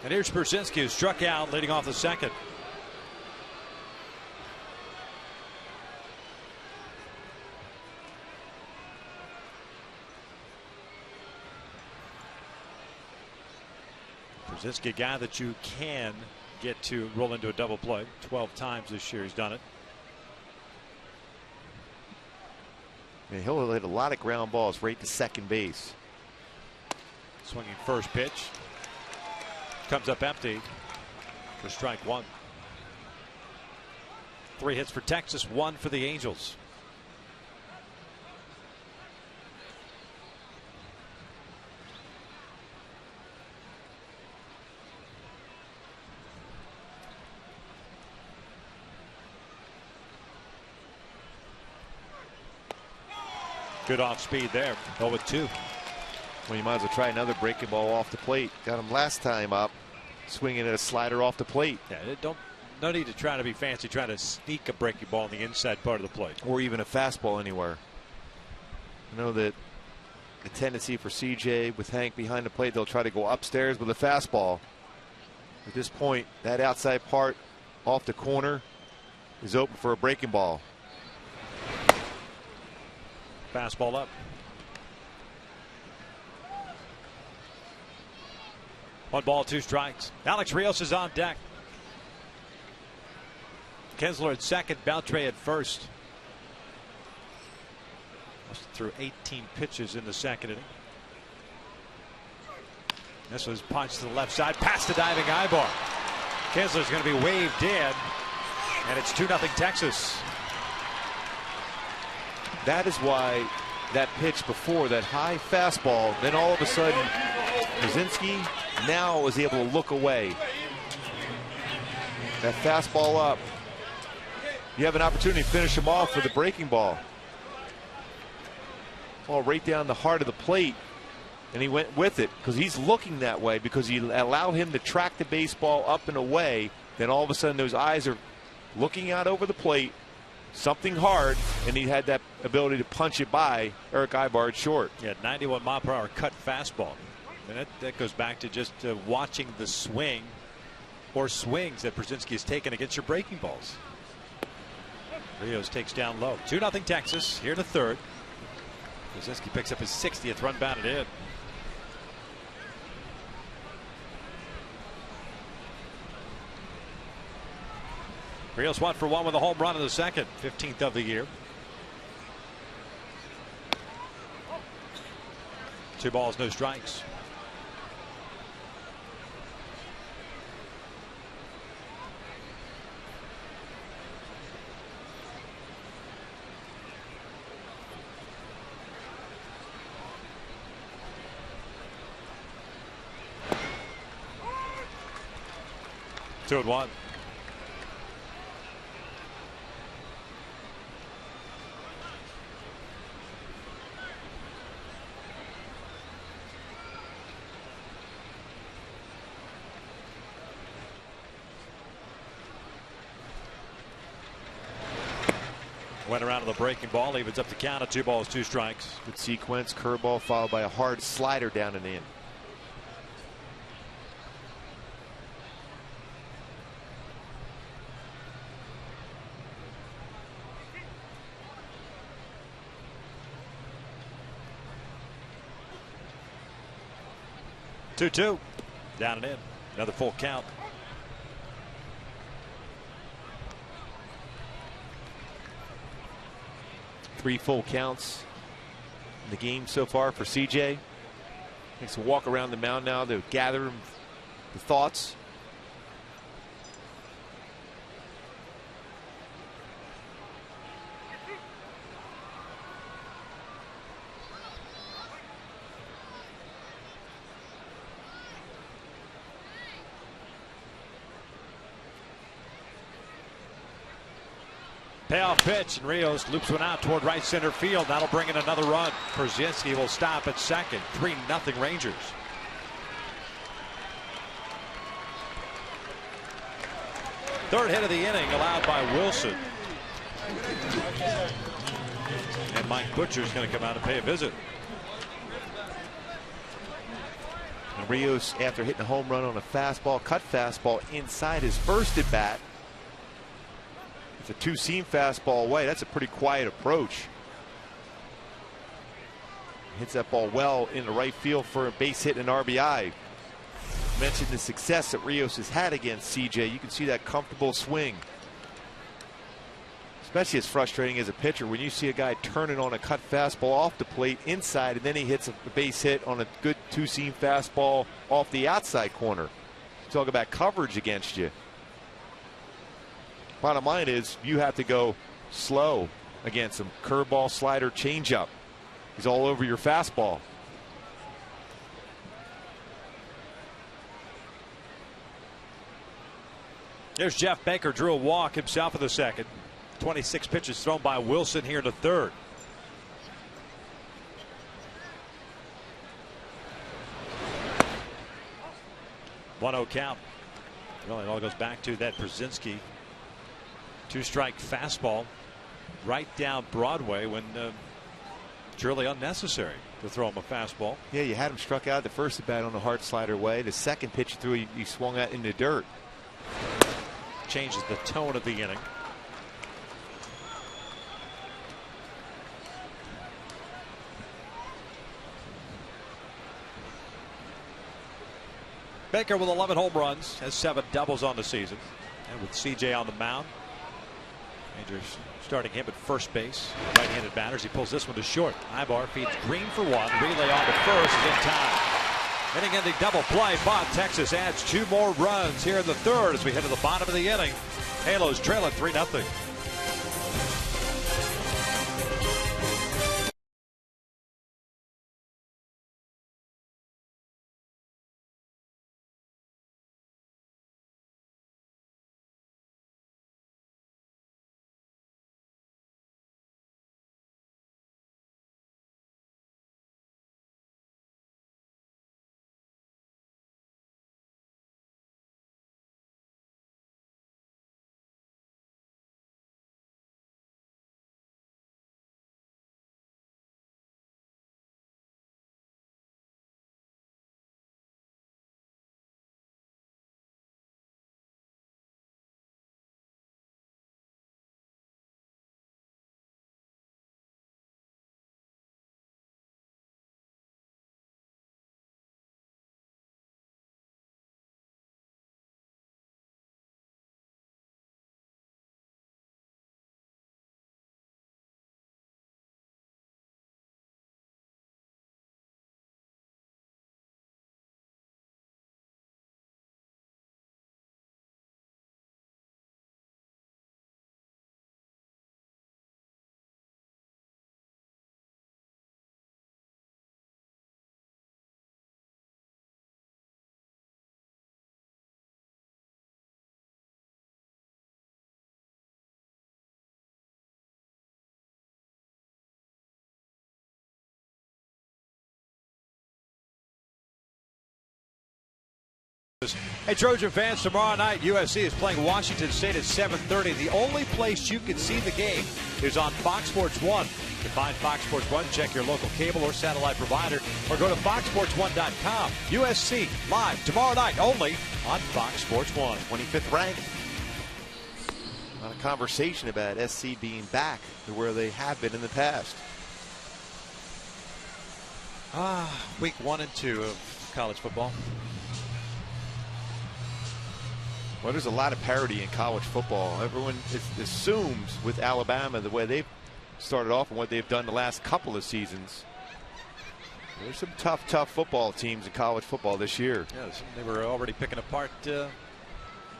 And here's Brzezinski, who struck out leading off the second. Brzezinski, a guy that you can get to roll into a double play. 12 times this year he's done it. And he'll hit a lot of ground balls right to second base. Swinging first pitch. Comes up empty for strike 1. 3 hits for Texas, 1 for the Angels. Good off speed there. 0-2. Well, you might as well try another breaking ball off the plate. Got him last time up, swinging at a slider off the plate. Yeah, no need to try to be fancy, trying to sneak a breaking ball in the inside part of the plate. Or even a fastball anywhere. I know that a tendency for CJ with Hank behind the plate. They'll try to go upstairs with a fastball. At this point, that outside part off the corner is open for a breaking ball. Fastball up. 1 ball, 2 strikes. Alex Rios is on deck. Kinsler at second, Beltre at first. Threw 18 pitches in the second inning. This was punched to the left side, past the diving Ibar. Kinsler's going to be waved in, and it's 2-0 Texas. That is why that pitch before, that high fastball, then all of a sudden Brzezinski now was able to look away. That fastball up. You have an opportunity to finish him off with a breaking ball. Ball right down the heart of the plate, and he went with it because he's looking that way, because he allowed him to track the baseball up and away. Then all of a sudden those eyes are looking out over the plate, something hard, and he had that ability to punch it by Eric Ibar short. Yeah, 91 mile per hour cut fastball. And that goes back to just watching the swing or swings that Brzezinski has taken against your breaking balls. Rios takes down low. 2-0 Texas. Here to third. Brzezinski picks up his 60th run batted in. Rios 1 for 1 with a home run in the second, 15th of the year. 2 balls, no strikes. Two and one. Went around to the breaking ball, evens up the count at 2 balls, 2 strikes. Good sequence, curveball followed by a hard slider down and in. Two, down and in. Another full count. Three full counts in the game so far for CJ. Takes a walk around the mound now to gather the thoughts. Payoff pitch, and Rios loops one out toward right center field. That'll bring in another run. Brzezinski will stop at second. 3-0 Rangers. Third hit of the inning allowed by Wilson. And Mike Butcher's going to come out and pay a visit. And Rios, after hitting a home run on a fastball, cut fastball inside his first at bat. It's a 2-seam fastball away. That's a pretty quiet approach. Hits that ball well in the right field for a base hit and an RBI. Mentioned the success that Rios has had against CJ. You can see that comfortable swing. Especially as frustrating as a pitcher when you see a guy turning on a cut fastball off the plate inside, and then he hits a base hit on a good 2-seam fastball off the outside corner. Talk about coverage against you. Bottom line is you have to go slow against him. Curveball, slider, changeup. He's all over your fastball. There's Jeff Baker, drew a walk himself in the second. 26 pitches thrown by Wilson here in the third. One-0 count. Really, it all goes back to that Brzezinski 2-strike fastball right down Broadway when It's really unnecessary to throw him a fastball. Yeah, you had him struck out the first at bat on the hard slider way. The second pitch you threw, you swung out in the dirt. Changes the tone of the inning. Baker with 11 home runs, has 7 doubles on the season. And with CJ on the mound, Rangers starting him at first base. Right-handed batters. He pulls this one to short. Ibar feeds Green for 1. Relay on to first is in time. Hitting in the double play. Bob Texas adds 2 more runs here in the third as we head to the bottom of the inning. Halos trailing 3-0. Hey, Trojan fans, tomorrow night USC is playing Washington State at 7:30. The only place you can see the game is on Fox Sports 1. To find Fox Sports 1, check your local cable or satellite provider or go to foxsports1.com. USC live tomorrow night only on Fox Sports 1. 25th ranked. A lot of conversation about SC being back to where they have been in the past. Week 1 and 2 of college football. Well, there's a lot of parity in college football. Everyone assumes with Alabama the way they've started off and what they've done the last couple of seasons. There's some tough football teams in college football this year. Yes, they were already picking apart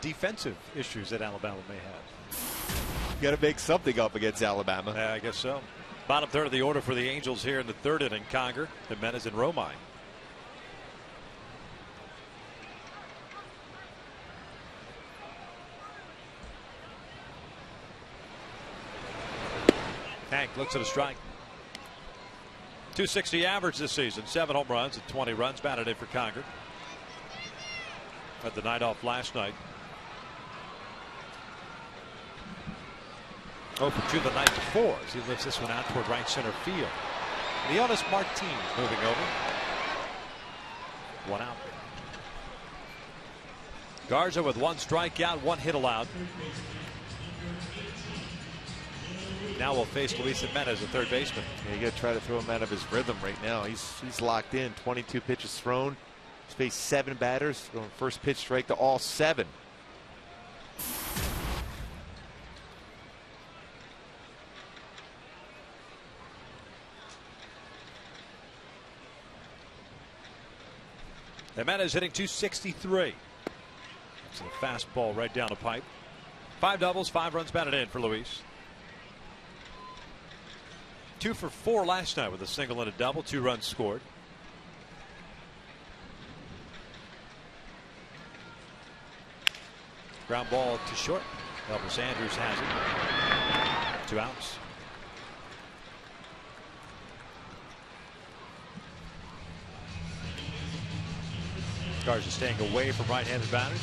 defensive issues that Alabama may have. You got to make something up against Alabama. Yeah, I guess so. Bottom third of the order for the Angels here in the third inning. Conger, Jimenez, and Romine. Hank looks at a strike. 260 average this season. 7 home runs and 20 runs batted in for Conger. Had the night off last night. 0 for 2 the night before as he lifts this one out toward right center field. Leonis Martin moving over. 1 out. Garza with 1 strikeout, 1 hit allowed. Now we'll face Luis Jimenez, the third baseman. Yeah, you got to try to throw him out of his rhythm right now. He's locked in. 22 pitches thrown. He's faced 7 batters. Going first pitch strike to all 7. Jimenez hitting 263. That's a fastball right down the pipe. 5 doubles, 5 runs batted in for Luis. 2 for 4 last night with a single and a double, 2 runs scored. Ground ball to short. Elvis Andrews has it. 2 outs. Garza staying away from right-handed batters.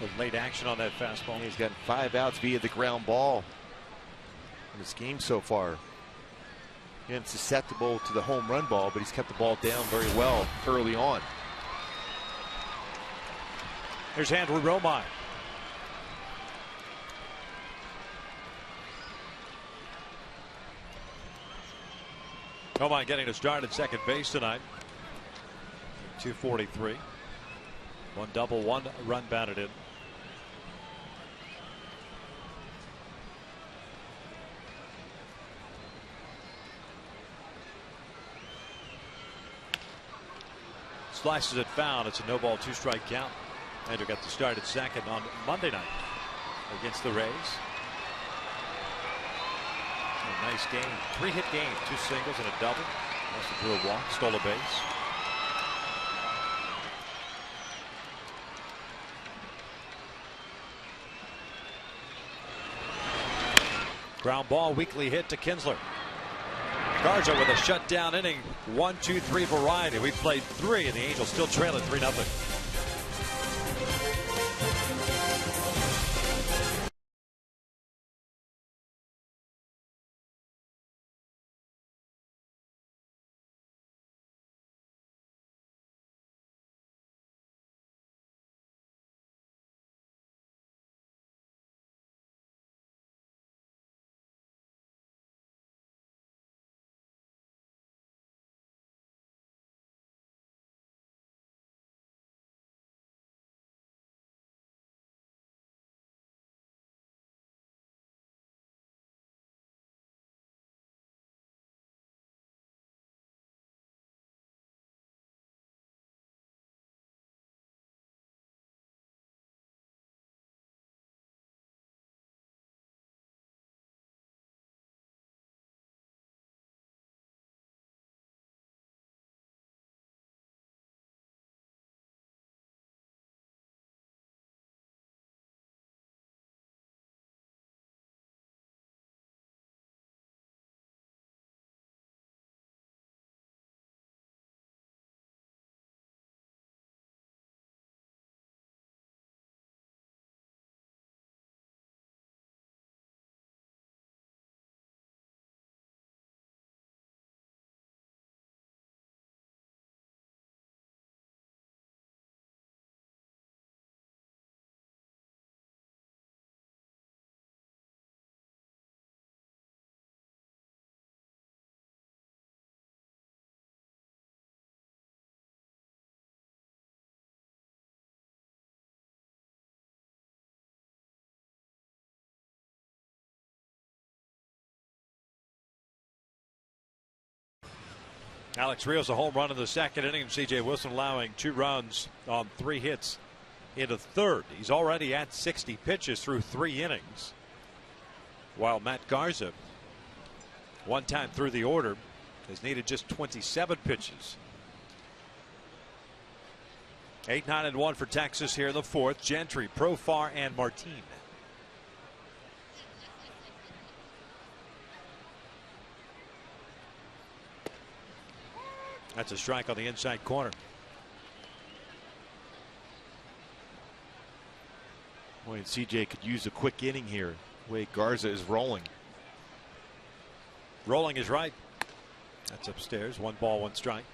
With late action on that fastball. He's got 5 outs via the ground ball in this game so far. and susceptible to the home run ball, but he's kept the ball down very well early on. Here's Andrew Romine. Romine getting a start at second base tonight. 243. One double, one run batted in. Slices it foul. It's a no ball, 2-strike count. Andrew got the start at second on Monday night against the Rays. A nice game. 3-hit game. 2 singles and a double. Also drew a walk. Stole a base. Ground ball. Weakly hit to Kinsler. Garza with a shutdown inning. 1-2-3 variety. We played 3 and the Angels still trail at 3-0. Alex Rios a home run in the second inning. C.J. Wilson allowing 2 runs on 3 hits in a third. He's already at 60 pitches through 3 innings. While Matt Garza, one time through the order, has needed just 27 pitches. 8-9-1 for Texas here in the 4th. Gentry, Profar, and Martin. That's a strike on the inside corner. Boy, and CJ could use a quick inning here. The way Garza is rolling. Rolling is right. That's upstairs. 1 ball, 1 strike.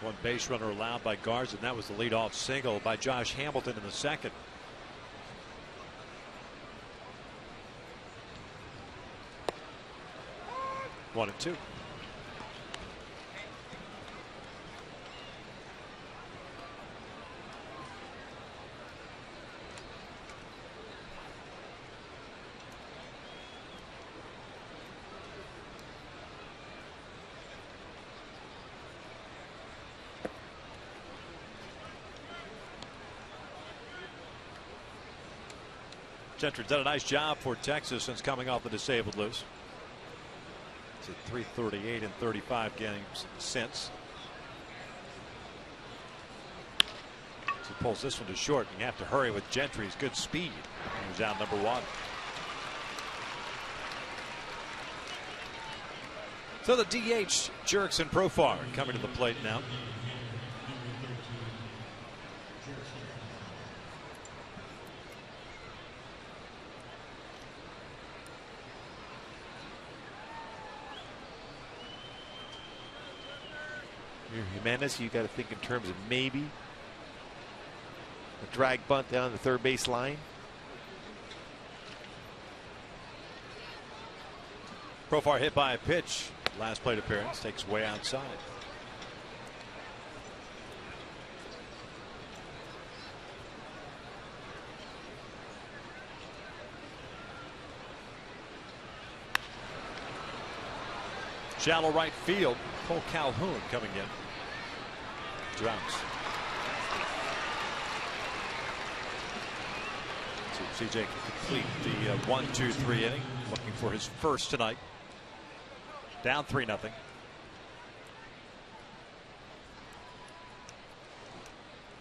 1 base runner allowed by Garza, and that was the leadoff single by Josh Hamilton in the second. One and 2. Gentry's done a nice job for Texas since coming off the disabled list. It's at 338 in 35 games since. So he pulls this one to short, and you have to hurry with Gentry's good speed. He's out number 1. So the DH, Jurickson Profar, coming to the plate now. You're Jimenez, you got to think in terms of maybe a drag bunt down the third base line. Profar hit by a pitch. Last plate appearance takes way outside. Shallow right field. Cole Calhoun coming in. 2 outs. So CJ can complete the 1-2-3 inning. Looking for his first tonight. Down 3-0.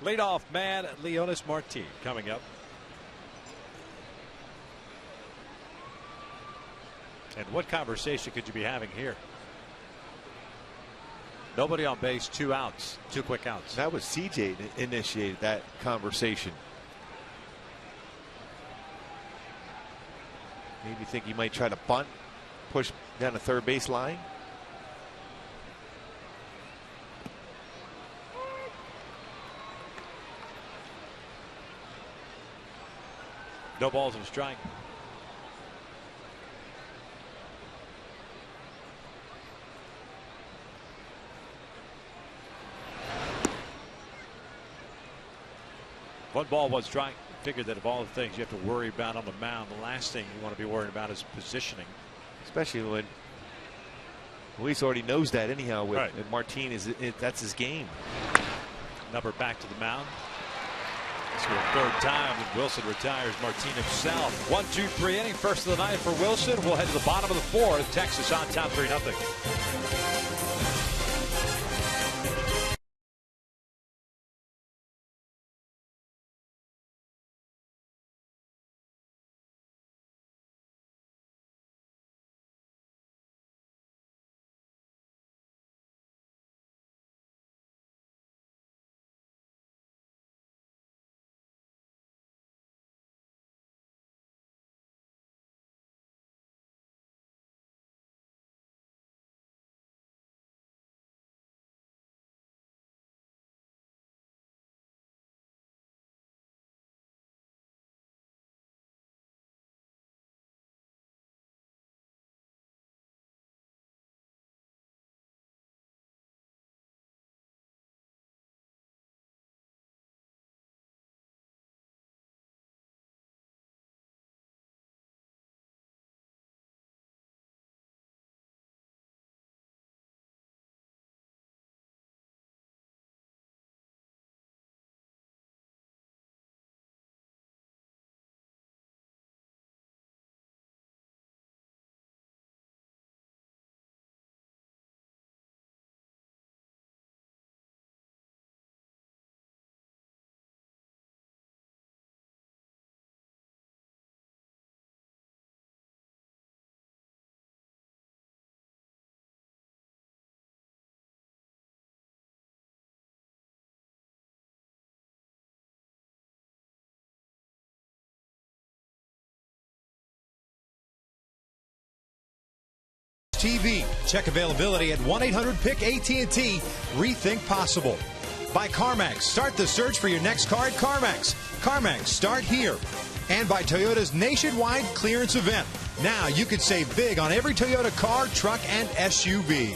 Leadoff man Leonis Martin coming up. And what conversation could you be having here? Nobody on base, 2 outs, 2 quick outs. That was CJ that initiated that conversation. Maybe think he might try to bunt, push down the third base line. No balls and a strike. One ball, one strike. Figured that of all the things you have to worry about on the mound, the last thing you want to be worried about is positioning. Especially when Luis already knows that anyhow. With Right. and Martin that's his game. Number back to the mound. This will be the 3rd time that Wilson retires Martin himself. 1-2-3 inning, first of the night for Wilson. We'll head to the bottom of the 4th. Texas on top 3-0. TV. Check availability at 1-800-PICK-AT&T. Rethink possible. By CarMax. Start the search for your next car at CarMax. CarMax, start here. And by Toyota's nationwide clearance event. Now you could save big on every Toyota car, truck, and SUV.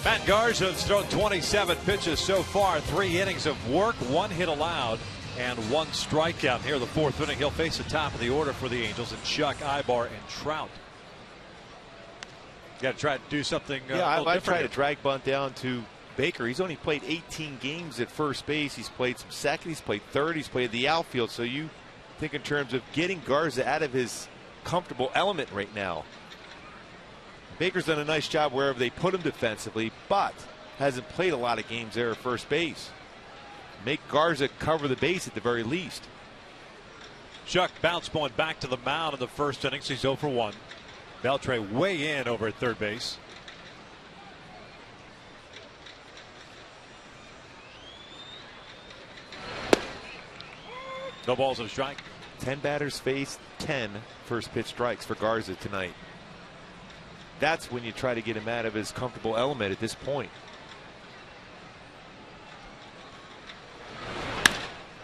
Matt Garza's thrown 27 pitches so far. 3 innings of work, 1 hit allowed, and 1 strikeout. Here in the 4th inning, he'll face the top of the order for the Angels and Chuck, Ibar, and Trout. You got to try to do something. I've tried to drag bunt down to Baker. He's only played 18 games at first base. He's played some second. He's played third. He's played the outfield. So you think in terms of getting Garza out of his comfortable element right now. Baker's done a nice job wherever they put him defensively, but hasn't played a lot of games there at first base. Make Garza cover the base at the very least. Chuck bounce point back to the mound in the 1st inning. He's 0 for 1. Beltre way in over at third base. No balls and a strike. 10 batters faced, 10 first pitch strikes for Garza tonight. That's when you try to get him out of his comfortable element at this point.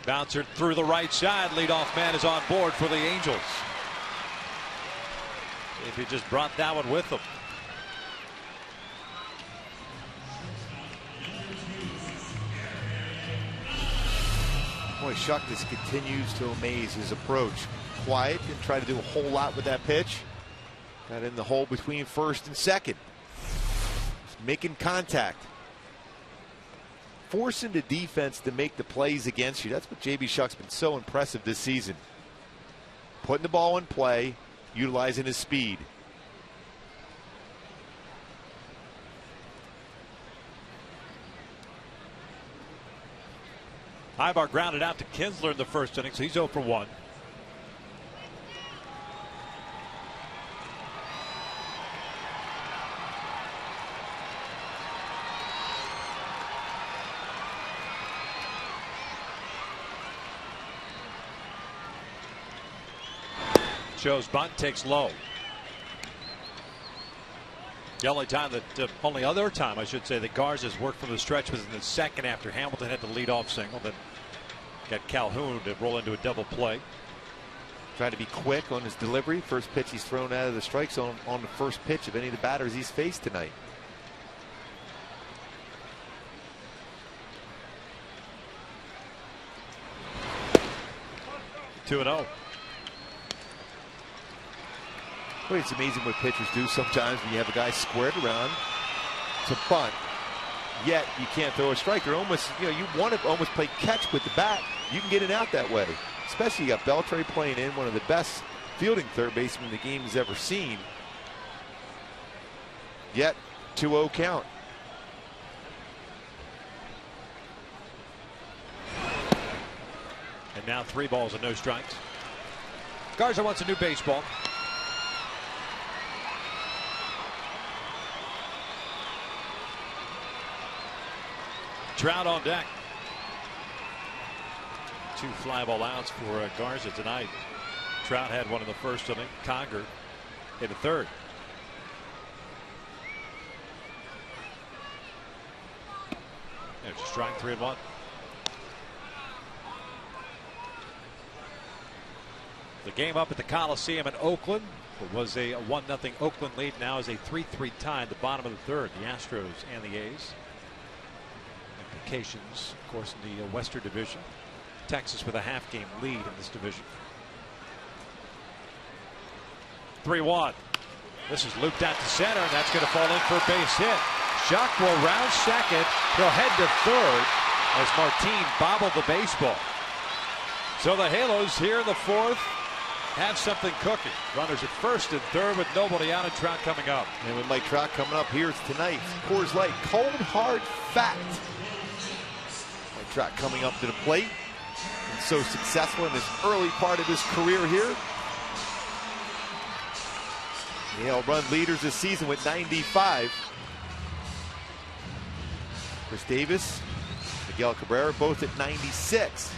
Bouncer through the right side. Leadoff man is on board for the Angels. If he just brought that one with him. Boy, Shuck just continues to amaze his approach. Quiet, didn't try to do a whole lot with that pitch. Got in the hole between first and second. Just making contact. Forcing the defense to make the plays against you. That's what J.B. Shuck's been so impressive this season. Putting the ball in play, utilizing his speed. Ibar grounded out to Kinsler in the first inning, so he's 0 for 1. Shows bunt, takes low. The only time that, only other time I should say, that Garza's worked from the stretch was in the second after Hamilton had the leadoff single. Then got Calhoun to roll into a double play. Trying to be quick on his delivery. First pitch he's thrown out of the strike zone on the first pitch of any of the batters he's faced tonight. Two and 0. Well, it's amazing what pitchers do sometimes when you have a guy squared around to bunt, yet you can't throw a strike. You're almost, you want to almost play catch with the bat. You can get it out that way. Especially you got Beltre playing in, one of the best fielding third basemen the game has ever seen. Yet 2-0 count. And now 3 balls and no strikes. Garza wants a new baseball. Trout on deck. 2 fly ball outs for Garza tonight. Trout had one in the first inning. Conger hit a third. There's a strike, 3-1. The game up at the Coliseum in Oakland. It was a 1-0 Oakland lead. Now is a 3-3 tie at the bottom of the third. The Astros and the A's. Implications, of course, in the Western Division. Texas with a half-game lead in this division. 3-1. This is looped out to center, and that's going to fall in for a base hit. Shuck will round second. He'll head to third as Martin bobbled the baseball. So the Halos here in the fourth have something cooking. Runners at first and third with nobody out, and Trout coming up. And with Mike Trout coming up here tonight, Coors Light, cold, hard fact. Mike Trout coming up to the plate. And so successful in this early part of his career here. He'll run leaders this season with 95. Chris Davis, Miguel Cabrera, both at 96.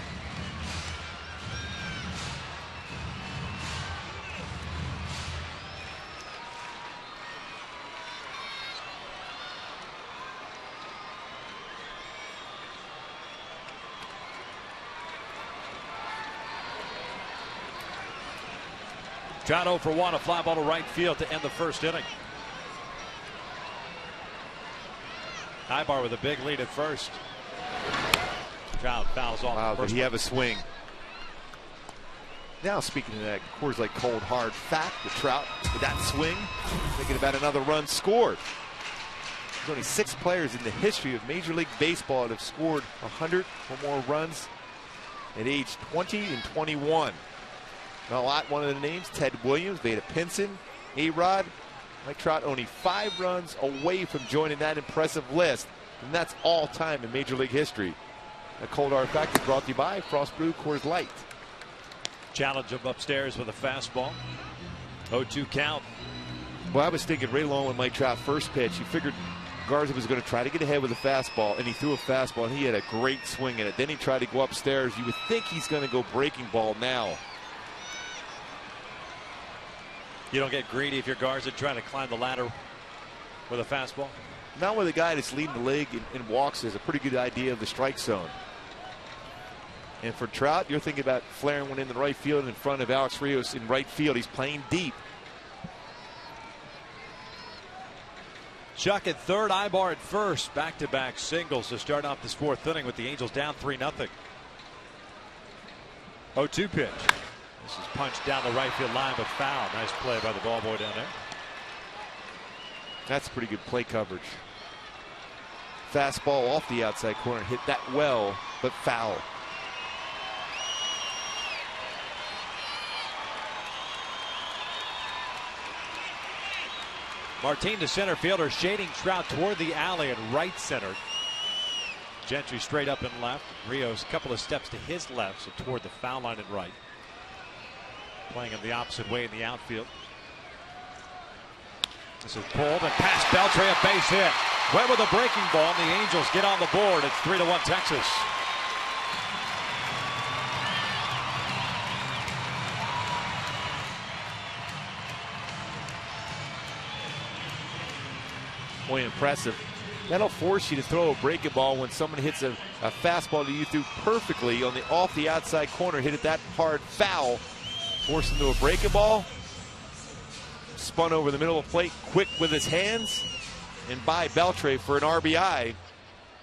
Trout 0 for 1, a fly ball to right field to end the first inning. Ibar with a big lead at first. Trout fouls off. Wow, did he have a swing? Now, speaking of that, Coors Light cold hard fact, the Trout with that swing, thinking about another run scored. There's only 6 players in the history of Major League Baseball that have scored 100 or more runs at age 20 and 21. Not a lot. One of the names, Ted Williams, Vada Pinson, A-Rod. Mike Trout only 5 runs away from joining that impressive list, and that's all time in Major League history. A cold hard fact is brought to you by Frost Brew Coors Light. Challenge him upstairs with a fastball. 0-2 count. Well, I was thinking right along with Mike Trout first pitch. He figured Garza was going to try to get ahead with a fastball, and he threw a fastball, and he had a great swing in it. Then he tried to go upstairs. You would think he's going to go breaking ball now. You don't get greedy if you're Garza trying to climb the ladder with a fastball. Not with a guy that's leading the league in walks is a pretty good idea of the strike zone. And for Trout, you're thinking about flaring one in the right field in front of Alex Rios in right field. He's playing deep. Chuck at third, Ibar at first. Back-to-back singles to start off this fourth inning with the Angels down 3-0. 0-2 pitch. This is punched down the right field line, but foul. Nice play by the ball boy down there. That's pretty good play coverage. Fastball off the outside corner. Hit that well, but foul. Martin, the center fielder, shading Trout toward the alley and right center. Gentry straight up and left. Rios a couple of steps to his left, so toward the foul line and right. Playing him the opposite way in the outfield. This is pulled and past Beltre, a base hit. Went with a breaking ball, and the Angels get on the board. It's 3-1 Texas. Boy, impressive. That'll force you to throw a breaking ball when someone hits a fastball that you threw perfectly on the off the outside corner, hit it that hard, foul, force him to a breaking ball. Spun over the middle of the plate, quick with his hands, and by Beltre for an RBI.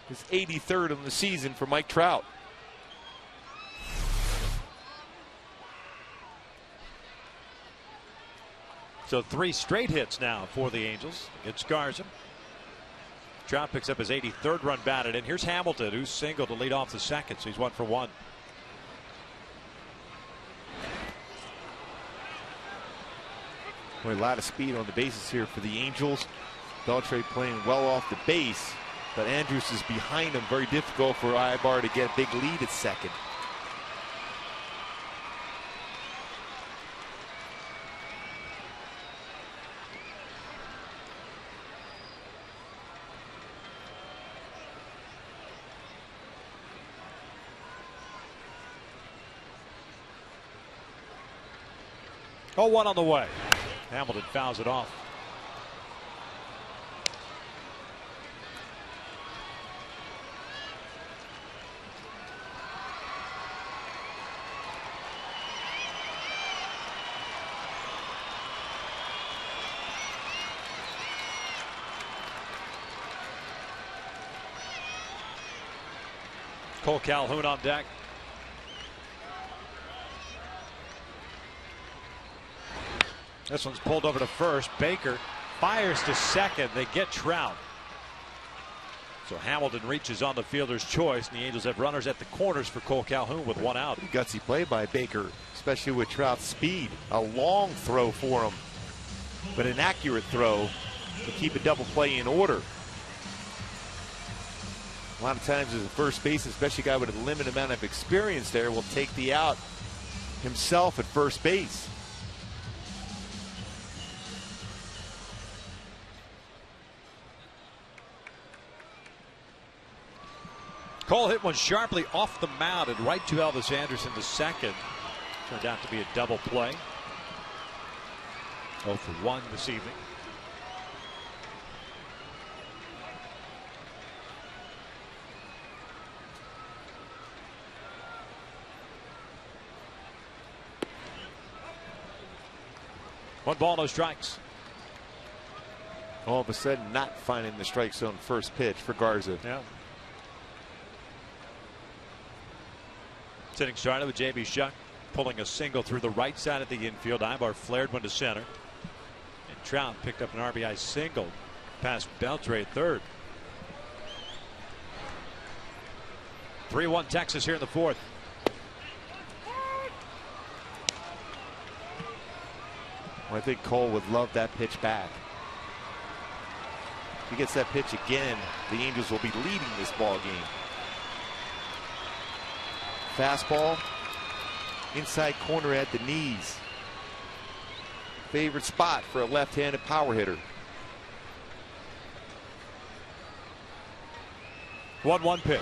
His 83rd of the season for Mike Trout. So 3 straight hits now for the Angels. It scars him. Trout picks up his 83rd run batted, and here's Hamilton, who's single to lead off the second, so he's 1 for 1. Boy, a lot of speed on the bases here for the Angels. Beltre playing well off the base, but Andrus is behind him. Very difficult for Ibar to get a big lead at second. Oh, 1 on the way. Hamilton fouls it off. Cole Calhoun on deck. This one's pulled over to first. Baker fires to second. They get Trout. So Hamilton reaches on the fielder's choice, and the Angels have runners at the corners for Cole Calhoun with 1 out. Gutsy play by Baker, especially with Trout's speed. A long throw for him, but an accurate throw to keep a double play in order. A lot of times as a first baseman, especially a guy with a limited amount of experience there, will take the out himself at first base. Cole hit one sharply off the mound and right to Elvis Anderson the second. Turned out to be a double play. 0 for 1 this evening. One ball, no strikes. All of a sudden not finding the strike zone first pitch for Garza. Yeah. Inning started with J.B. Shuck pulling a single through the right side of the infield. Ibar flared one to center. And Trout picked up an RBI single past Beltre at third. 3-1 Texas here in the fourth. Well, I think Cole would love that pitch back. If he gets that pitch again, the Angels will be leading this ball game. Fastball inside corner at the knees. Favorite spot for a left-handed power hitter. 1-1 pitch.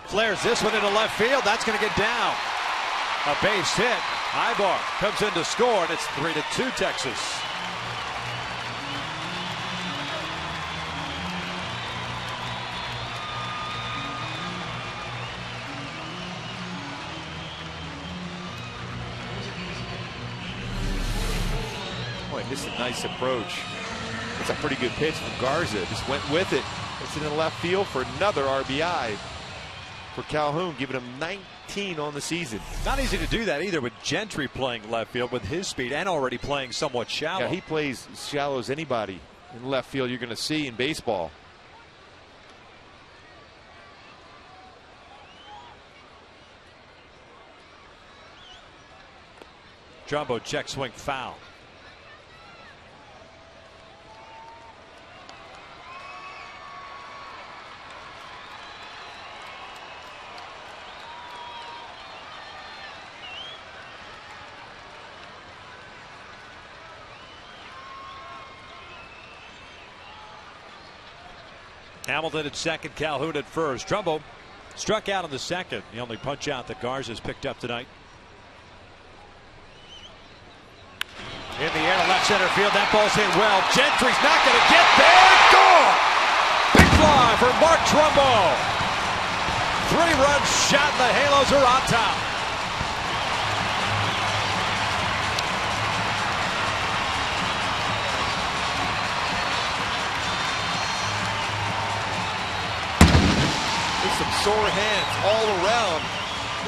Flares this one into left field. That's going to get down. A base hit. Ibar comes in to score, and it's 3-2 Texas. and just a nice approach. It's a pretty good pitch from Garza. Just went with it. It's in the left field for another RBI for Calhoun, giving him 19 on the season. Not easy to do that either with Gentry playing left field with his speed and already playing somewhat shallow. Yeah, he plays as shallow as anybody in left field you're going to see in baseball. Trumbo check swing foul. Hamilton at second, Calhoun at first. Trumbo struck out in the second. The only punch out that Garza's picked up tonight. In the air to left center field. That ball's hit well. Gentry's not going to get there. Gone! Big fly for Mark Trumbo. 3-run shot. The Halos are on top. There's some sore hands all around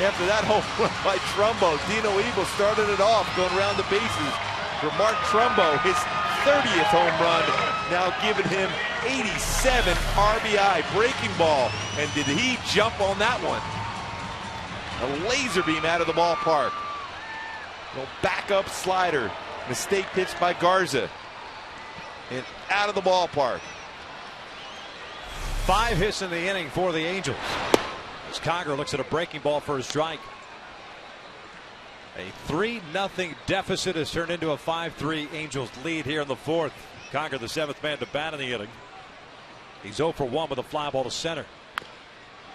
after that home run by Trumbo. Dino Evil started it off going around the bases. For Mark Trumbo, his 30th home run, now giving him 87 RBI. Breaking ball, and did he jump on that one? A laser beam out of the ballpark. No backup slider. Mistake pitched by Garza. And out of the ballpark. 5 hits in the inning for the Angels. As Conger looks at a breaking ball for a strike. A 3-0 deficit has turned into a 5-3 Angels lead here in the fourth. Conger, the 7th man to bat in the inning. He's 0 for 1 with a fly ball to center.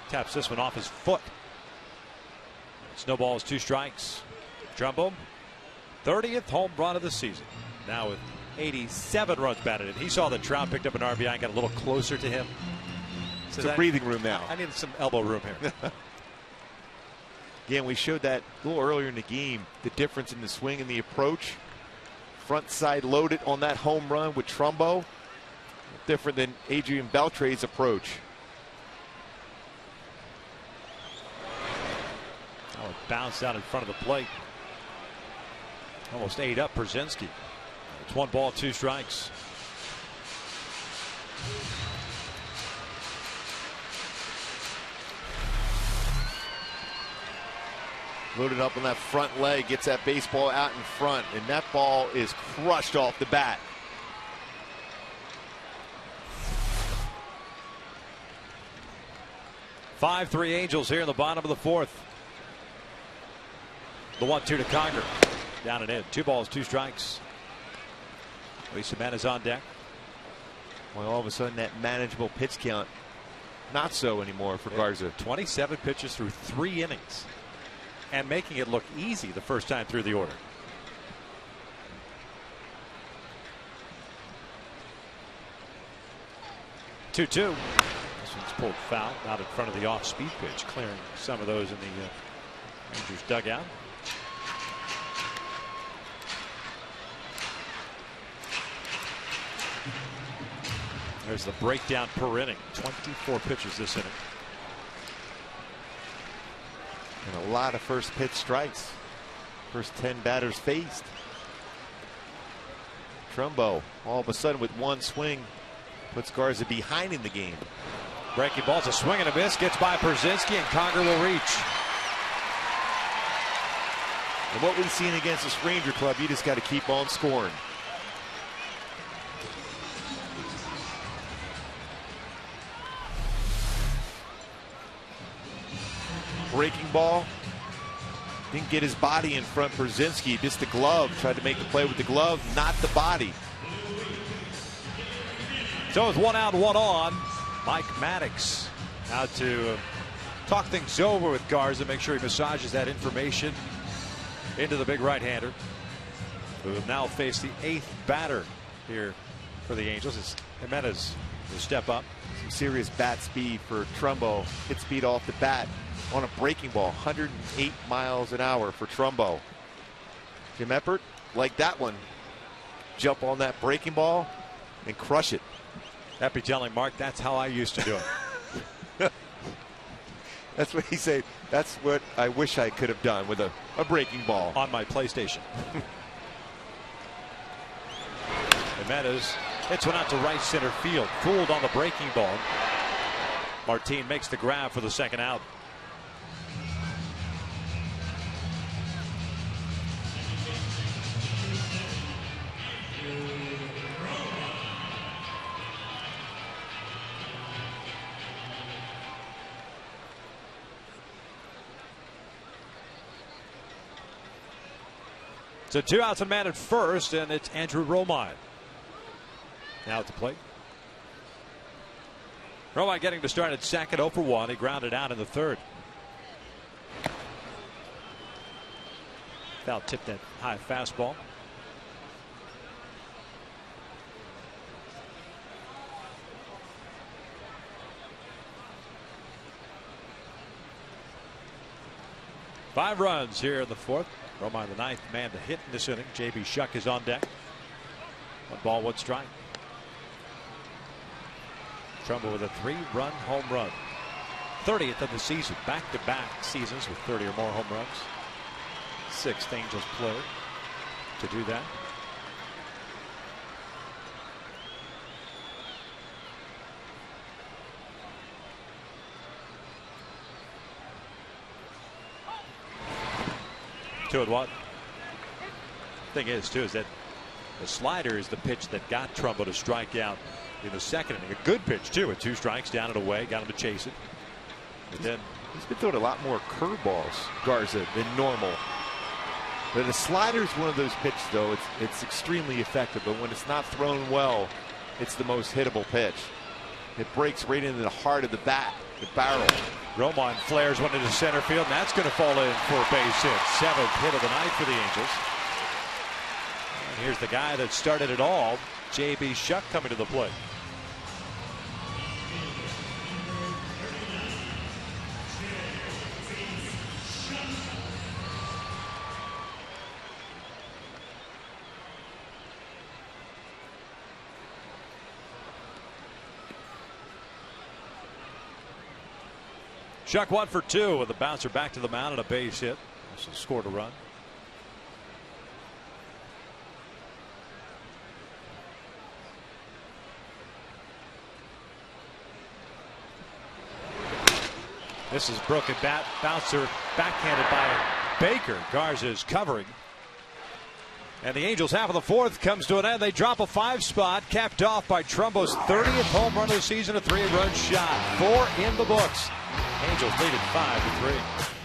Taps this one off his foot. Snowball is 2 strikes. Trumbo, 30th home run of the season. Now with 87 runs batted in. He saw that Trout picked up an RBI and got a little closer to him. It's a breathing room now. I needed some elbow room here. Again, we showed that a little earlier in the game, the difference in the swing and the approach. Front side loaded on that home run with Trumbo. Different than Adrian Beltre's approach. Oh, it bounced out in front of the plate. Almost ate up Brzezinski. It's 1 ball, 2 strikes. Loaded up on that front leg, gets that baseball out in front, and that ball is crushed off the bat. Five-3 Angels here in the bottom of the fourth. The 1-2 to Conger. Down and in. 2 balls, 2 strikes. Lisa Man is on deck. Well, all of a sudden that manageable pitch count, not so anymore for Garza. 27 pitches through 3 innings. And making it look easy the first time through the order. Two-two. This one's pulled foul, out in front of the off-speed pitch, clearing some of those in the Rangers dugout. There's the breakdown per inning. 24 pitches this inning. And a lot of first pitch strikes. First 10 batters faced. Trumbo, all of a sudden with 1 swing, puts Garza behind in the game. Breaking ball's a swing and a miss. Gets by Brzezinski, and Conger will reach. And what we've seen against this Ranger club, you just got to keep on scoring. Breaking ball. Didn't get his body in front. Brzezinski, just the glove. Tried to make the play with the glove, not the body. So with 1 out, 1 on, Mike Maddox out to talk things over with Garza, make sure he massages that information into the big right-hander, who will now face the 8th batter here for the Angels. It's Jimenez will step up. Some serious bat speed for Trumbo. Hit speed off the bat on a breaking ball. 108 miles an hour for Trumbo. Jim Eppert, like that one. jump on that breaking ball and crush it. That'd be telling Mark, that's how I used to do it. That's what he said. That's what I wish I could have done with a breaking ball. On my PlayStation. Jimenez hits one out to right center field. Fooled on the breaking ball. Martin makes the grab for the second out. So 2 outs and man at first, and it's Andrew Romine now at the plate. Romine getting to start at second, 0 for 1. He grounded out in the third. Foul tipped that high fastball. Five runs here in the fourth. Romine, the ninth man to hit in this inning. J.B. Shuck is on deck. 1 ball, 1 strike. Trumbo with a 3-run home run. 30th of the season. Back-to-back seasons with 30 or more home runs. 6th Angels player to do that. Two and one. Thing is, too, is that the slider is the pitch that got Trumbo to strike out in the second inning. A good pitch, too, with 2 strikes down and away. Got him to chase it. And then he's been throwing a lot more curveballs, Garza, than normal. But the slider is one of those pitches, though. It's extremely effective, but when it's not thrown well, it's the most hittable pitch. It breaks right into the heart of the bat, the barrel. Romine flares one into center field, and that's going to fall in for a base hit. 7th hit of the night for the Angels. And here's the guy that started it all, J.B. Shuck, coming to the plate. Shuck 1 for 2 with a bouncer back to the mound and a base hit. Also scored a run. This is broken bat. Bouncer backhanded by Baker. Garza is covering. And the Angels' half of the fourth comes to an end. They drop a 5 spot, capped off by Trumbo's 30th home run of the season, a 3-run shot. 4 in the books. Angels lead it 5-3.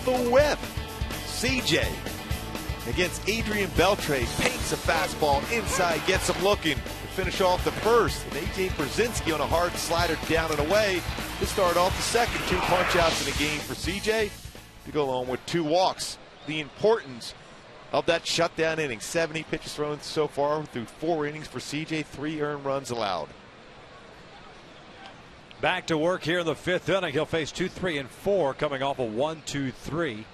The whip. CJ against Adrian Beltre. Paints a fastball inside, gets him looking to finish off the first. And A.J. Brzezinski on a hard slider down and away to start off the second. 2 punch-outs in a game for C.J. to go along with 2 walks. The importance of that shutdown inning. 70 pitches thrown so far through 4 innings for C.J. 3 earned runs allowed. Back to work here in the 5th inning. He'll face 2, 3, and 4 coming off a 1, 2, 3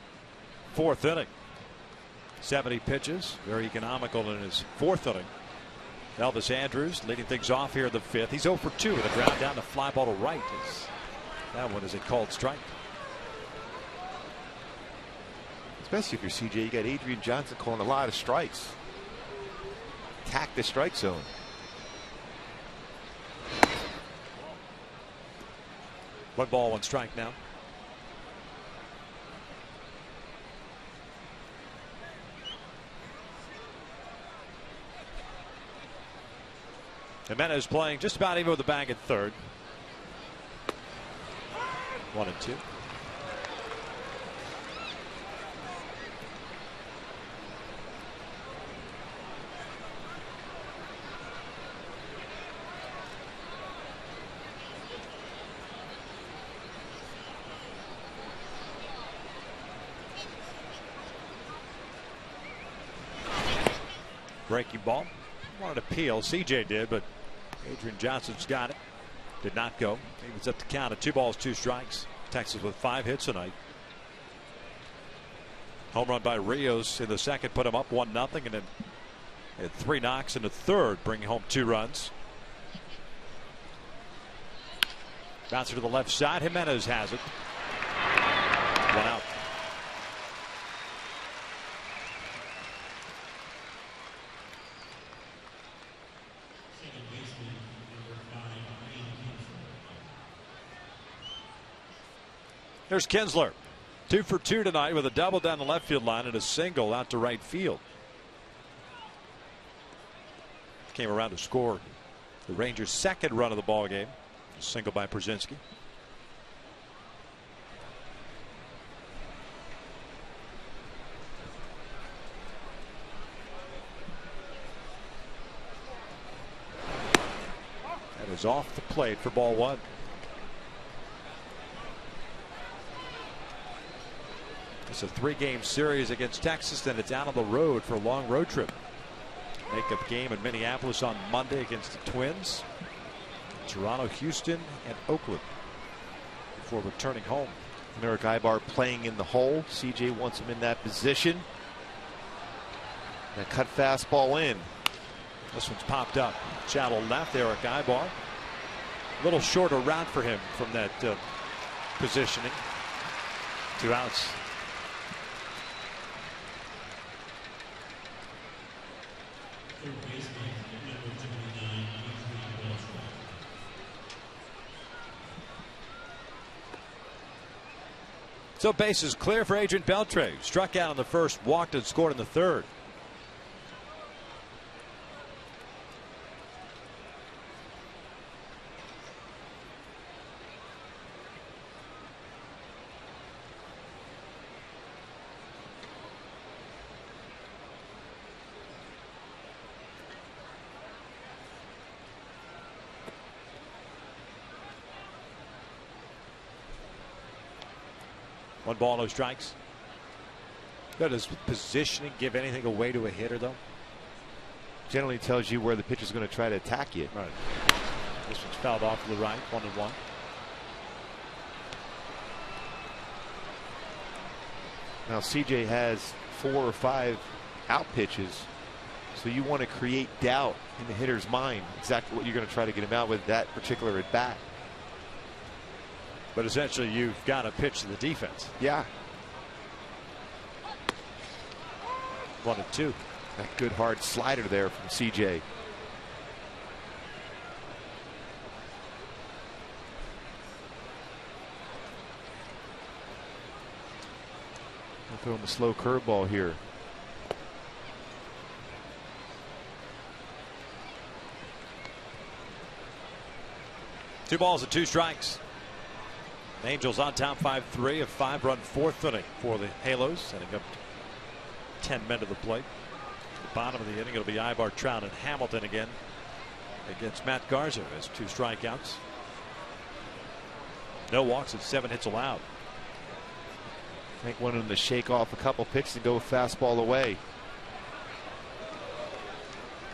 4th inning. 70 pitches, very economical in his 4th inning. Elvis Andrus leading things off here in the 5th. He's 0 for 2 with a ground down to fly ball to right. That one is a called strike. Especially if you're C.J., you got Adrian Johnson calling a lot of strikes. Attack the strike zone. One ball, 1 strike now. Jimenez playing just about even with the bag at third. 1 and 2. Breaking ball. Wanted to peel. CJ did, but Adrian Johnson's got it. Did not go. He was up the count of 2 balls, 2 strikes. Texas with 5 hits tonight. Home run by Rios in the second put him up 1-0, and then had 3 knocks in the third, bringing home 2 runs. Bouncer to the left side. Jimenez has it. 1 out. There's Kinsler. 2 for 2 tonight with a double down the left field line and a single out to right field. Came around to score the Rangers' second run of the ball game. A single by Brzezinski. That is off the plate for ball 1. It's a 3-game series against Texas, then it's out on the road for a long road trip. Makeup game in Minneapolis on Monday against the Twins. Toronto, Houston, and Oakland before returning home. Eric Ibar playing in the hole. CJ wants him in that position. That cut fastball in. This one's popped up. Shallow left. Eric Ibar. A little shorter route for him from that positioning. 2 outs. So bases clear for Adrian Beltre. Struck out in the first, walked and scored in the third. One ball, no strikes. Does positioning give anything away to a hitter, though? Generally tells you where the pitcher's going to try to attack you. Right. This one's fouled off to the right. 1-1. Now CJ has 4 or 5 out pitches, so you want to create doubt in the hitter's mind exactly what you're going to try to get him out with that particular at bat. But essentially, you've got to pitch to the defense. Yeah. 1-2. That good hard slider there from CJ. I'll throw him a slow curveball here. Two balls and 2 strikes. Angels on top 5-3, a 5-run 4th inning for the Halos, setting up 10 men to the plate. At the bottom of the inning, it'll be Ibar, Trout, and Hamilton again against Matt Garza as 2 strikeouts. No walks and 7 hits allowed. I think wanted him to shake off a couple pitches and go fastball away.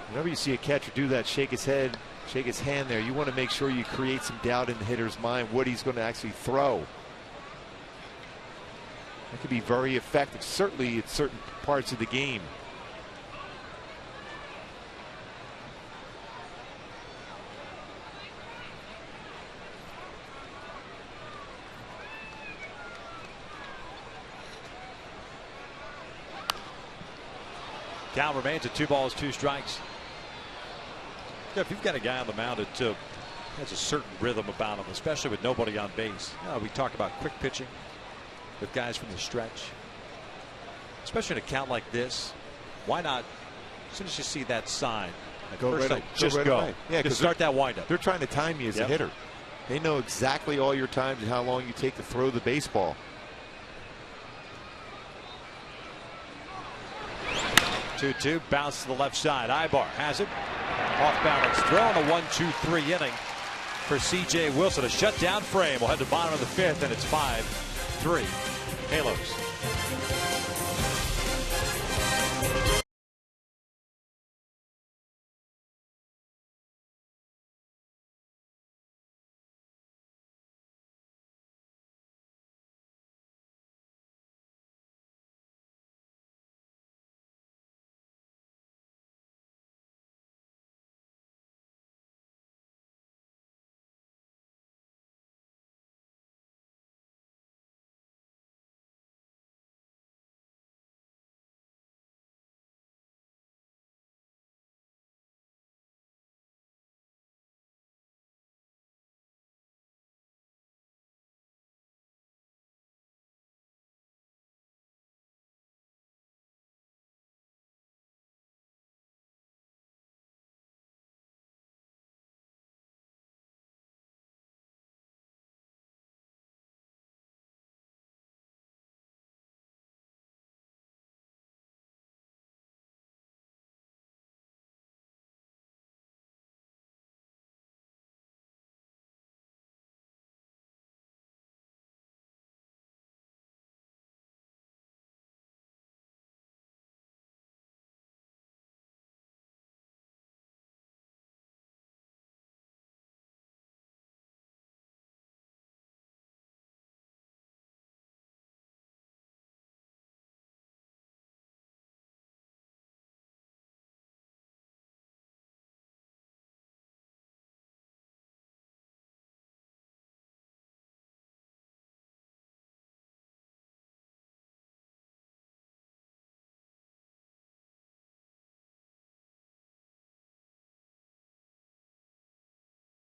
Whenever you see a catcher do that, shake his head, shake his hand there, you want to make sure you create some doubt in the hitter's mind what he's going to actually throw. That could be very effective, certainly in certain parts of the game. Count remains at 2 balls, 2 strikes. Yeah, if you've got a guy on the mound that has a certain rhythm about him, especially with nobody on base. We talk about quick pitching with guys from the stretch, especially in a count like this. Why not, as soon as you see that sign, just go. Yeah, just start that windup. They're trying to time you as a hitter. They know exactly all your times and how long you take to throw the baseball. 2-2, bounce to the left side. Ibar has it. Off balance throw in a 1-2-3 inning for C.J. Wilson. A shutdown frame. We'll head to bottom of the 5th, and it's 5-3. Halos.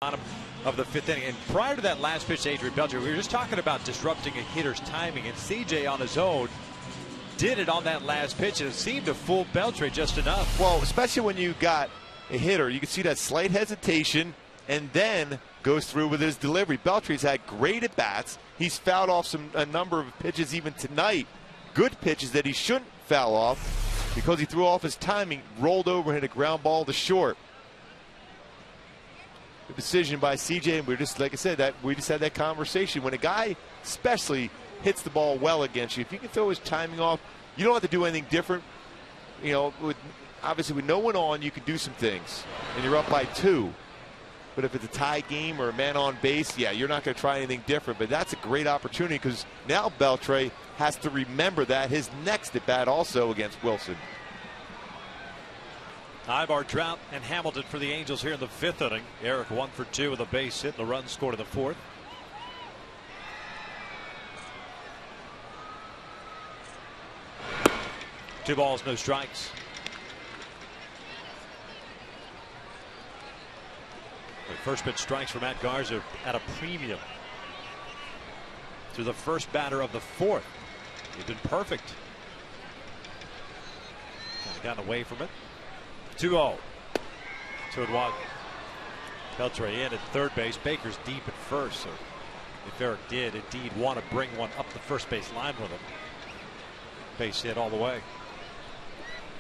Bottom of the 5th inning. And prior to that last pitch to Adrian Beltre, we were just talking about disrupting a hitter's timing, and CJ on his own did it on that last pitch, and it seemed to fool Beltre just enough. Well, especially when you got a hitter, you can see that slight hesitation and then goes through with his delivery. Beltre's had great at bats. He's fouled off a number of pitches even tonight, good pitches that he shouldn't foul off because he threw off his timing, rolled over and hit a ground ball to short. The decision by CJ, and we're just, like I said, that we just had that conversation. When a guy especially hits the ball well against you, if you can throw his timing off, you don't have to do anything different. You know, obviously with no one on, you can do some things, and you're up by 2. But if it's a tie game or a man on base, yeah, you're not going to try anything different. But that's a great opportunity because now Beltre has to remember that his next at bat also against Wilson. Ibar, Trout, and Hamilton for the Angels here in the 5th inning. Eric 1 for 2 with a base hit and a run scored in the 4th. Two balls, no strikes. The first pitch strikes for Matt Garza at a premium. To the first batter of the 4th. He's been perfect. Kind of gotten away from it. 2-0. 2-1. Beltre in at third base. Baker's deep at first. So if Eric did indeed want to bring one up the first base line with him, base hit all the way.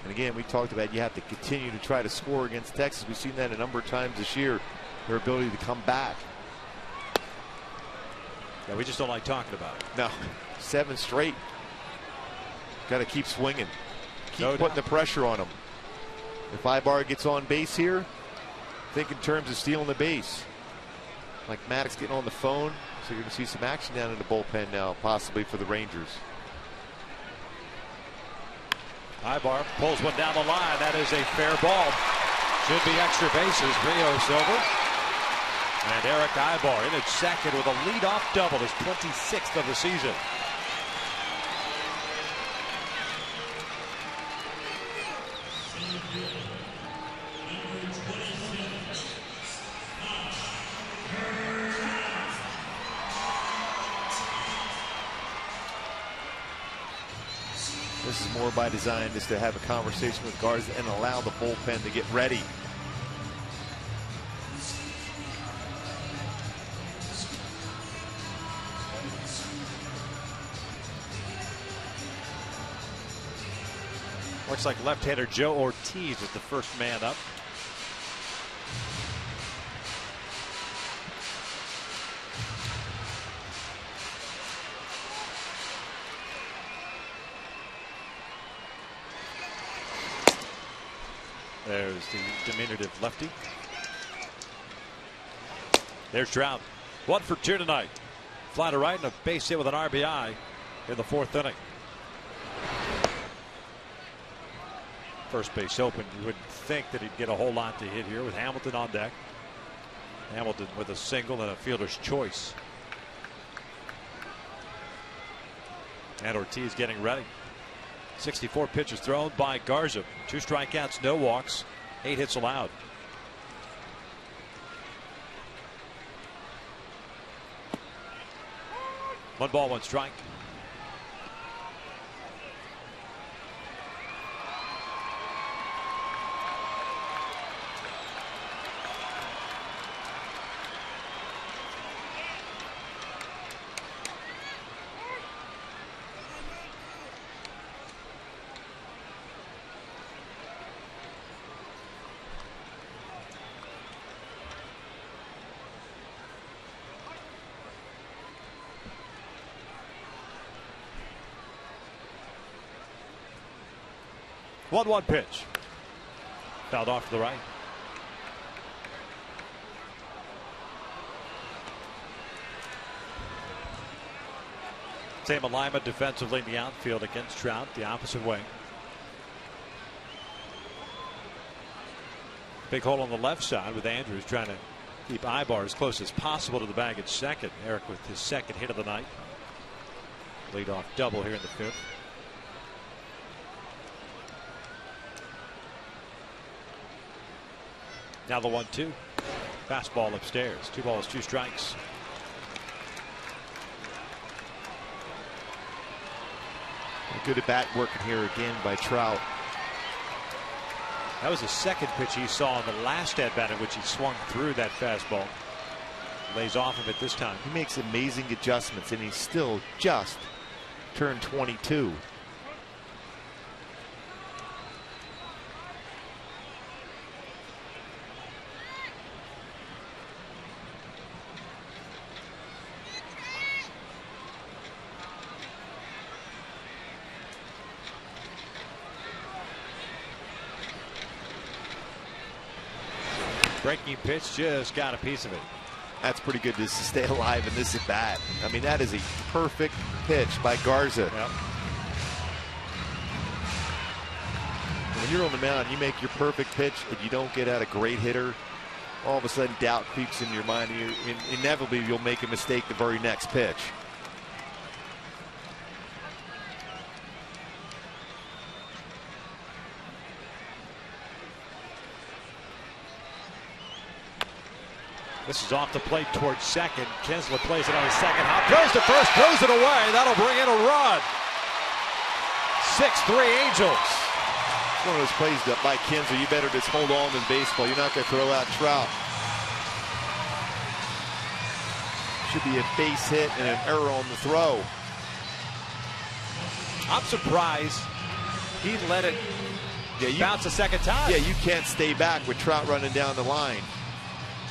And again, we talked about you have to continue to try to score against Texas. We've seen that a number of times this year, their ability to come back. Yeah, we just don't like talking about it. No, 7 straight. Got to keep swinging. Keep putting the pressure on them. If Ibar gets on base here, think in terms of stealing the base. Like Maddox getting on the phone, so you're going to see some action down in the bullpen now, possibly for the Rangers. Ibar pulls one down the line. That is a fair ball. Should be extra bases. Rios over. And Eric Ibar in at second with a leadoff double, his 26th of the season. This is more by design, just to have a conversation with Garza and allow the bullpen to get ready. Looks like left-hander Joe Ortiz is the first man up. There's the diminutive lefty. There's Trout. 1 for 2 tonight. Fly to right and a base hit with an RBI in the 4th inning. First base open. You wouldn't think that he'd get a whole lot to hit here with Hamilton on deck. Hamilton with a single and a fielder's choice. And Ortiz getting ready. 64 pitches thrown by Garza. 2 strikeouts, no walks, 8 hits allowed. One ball, 1 strike. One pitch. Fouled off to the right. Same alignment defensively in the outfield against Trout, the opposite way. Big hole on the left side with Andrews trying to keep Ibar as close as possible to the bag at second. Eric with his 2nd hit of the night. Leadoff double here in the 5th. Now the 1-2. Fastball upstairs. 2 balls, 2 strikes. Good at bat working here again by Trout. That was the 2nd pitch he saw in the last at bat in which he swung through that fastball. Lays off of it this time. He makes amazing adjustments, and he's still just turned 22. Breaking pitch just got a piece of it. That's pretty good to stay alive in this at bat. I mean, that is a perfect pitch by Garza. Yep. When you're on the mound, you make your perfect pitch and you don't get out a great hitter, all of a sudden doubt creeps into your mind. Inevitably, you'll make a mistake the very next pitch. This is off the plate towards second. Kinsler plays it on his second hop. Goes to first, throws it away. That'll bring in a run. 6-3 Angels. One of those plays by Kinsler. You better just hold on to the baseball. You're not going to throw out Trout. Should be a base hit and an error on the throw. I'm surprised he let it bounce a second time. Yeah, you can't stay back with Trout running down the line.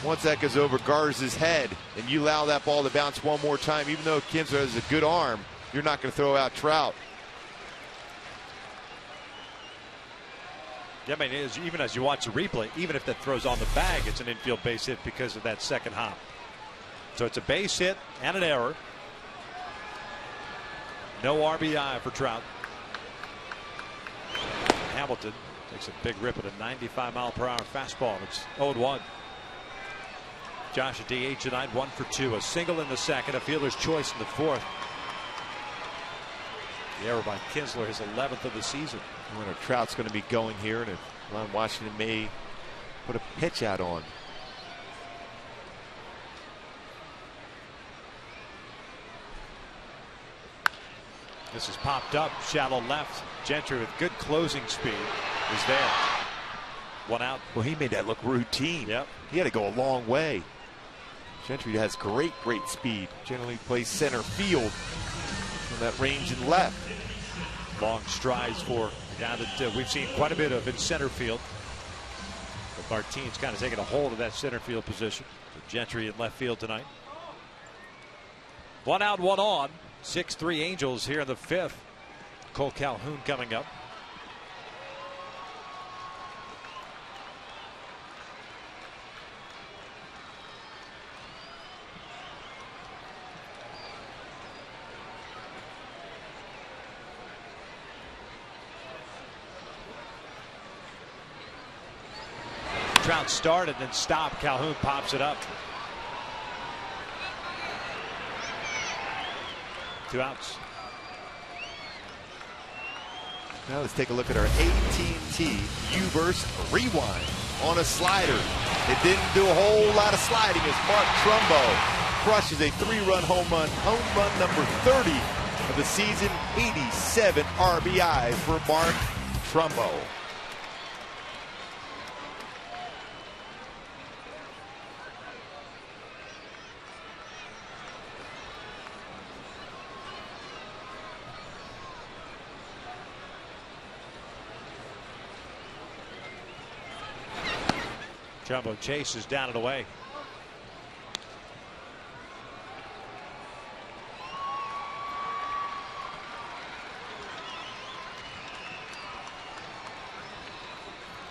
Once that goes over Garza's head and you allow that ball to bounce one more time, even though Kinsler has a good arm, you're not going to throw out Trout. Yeah, I mean, even as you watch the replay, even if that throws on the bag, it's an infield base hit because of that second hop. So it's a base hit and an error. No RBI for Trout. Hamilton takes a big rip at a 95-mile-per-hour fastball. It's 0-1. Josh at DH tonight, 1 for 2. A single in the second, a fielder's choice in the fourth. The error by Kinsler, his 11th of the season. Trout's going to be going here, and Ron Washington may put a pitch out on. This is popped up, shallow left. Gentry with good closing speed is there. One out. Well, he made that look routine. Yep. He had to go a long way. Gentry has great speed. Generally plays center field from that range and left. Long strides for a guy that we've seen quite a bit of in center field. But Martine's kind of taking a hold of that center field position. So Gentry in left field tonight. 1 out, 1 on. 6-3 Angels here in the fifth. Cole Calhoun coming up. Trout started and then stopped. Calhoun pops it up. 2 outs. Now let's take a look at our AT&T U-Burst Rewind on a slider. It didn't do a whole lot of sliding as Mark Trumbo crushes a 3-run home run number 30 of the season. 87 RBIs for Mark Trumbo. Trumbo chases down and away.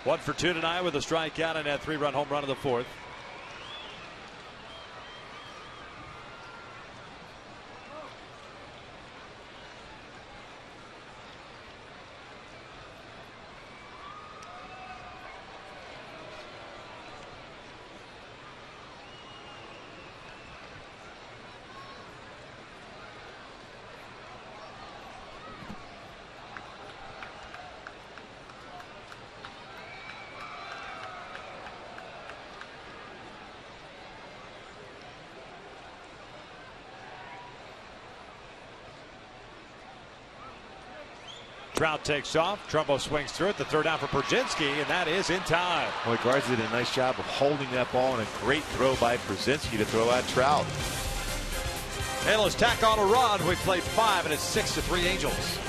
One for 2 tonight with a strikeout and that 3-run home run in the fourth. Trout takes off. Trumbo swings through it. The third down for Brzezinski, and that is in time. Boy, Garza did a nice job of holding that ball, and a great throw by Brzezinski to throw out Trout. Halos tack on a run. We've played 5, and it's 6-3 Angels.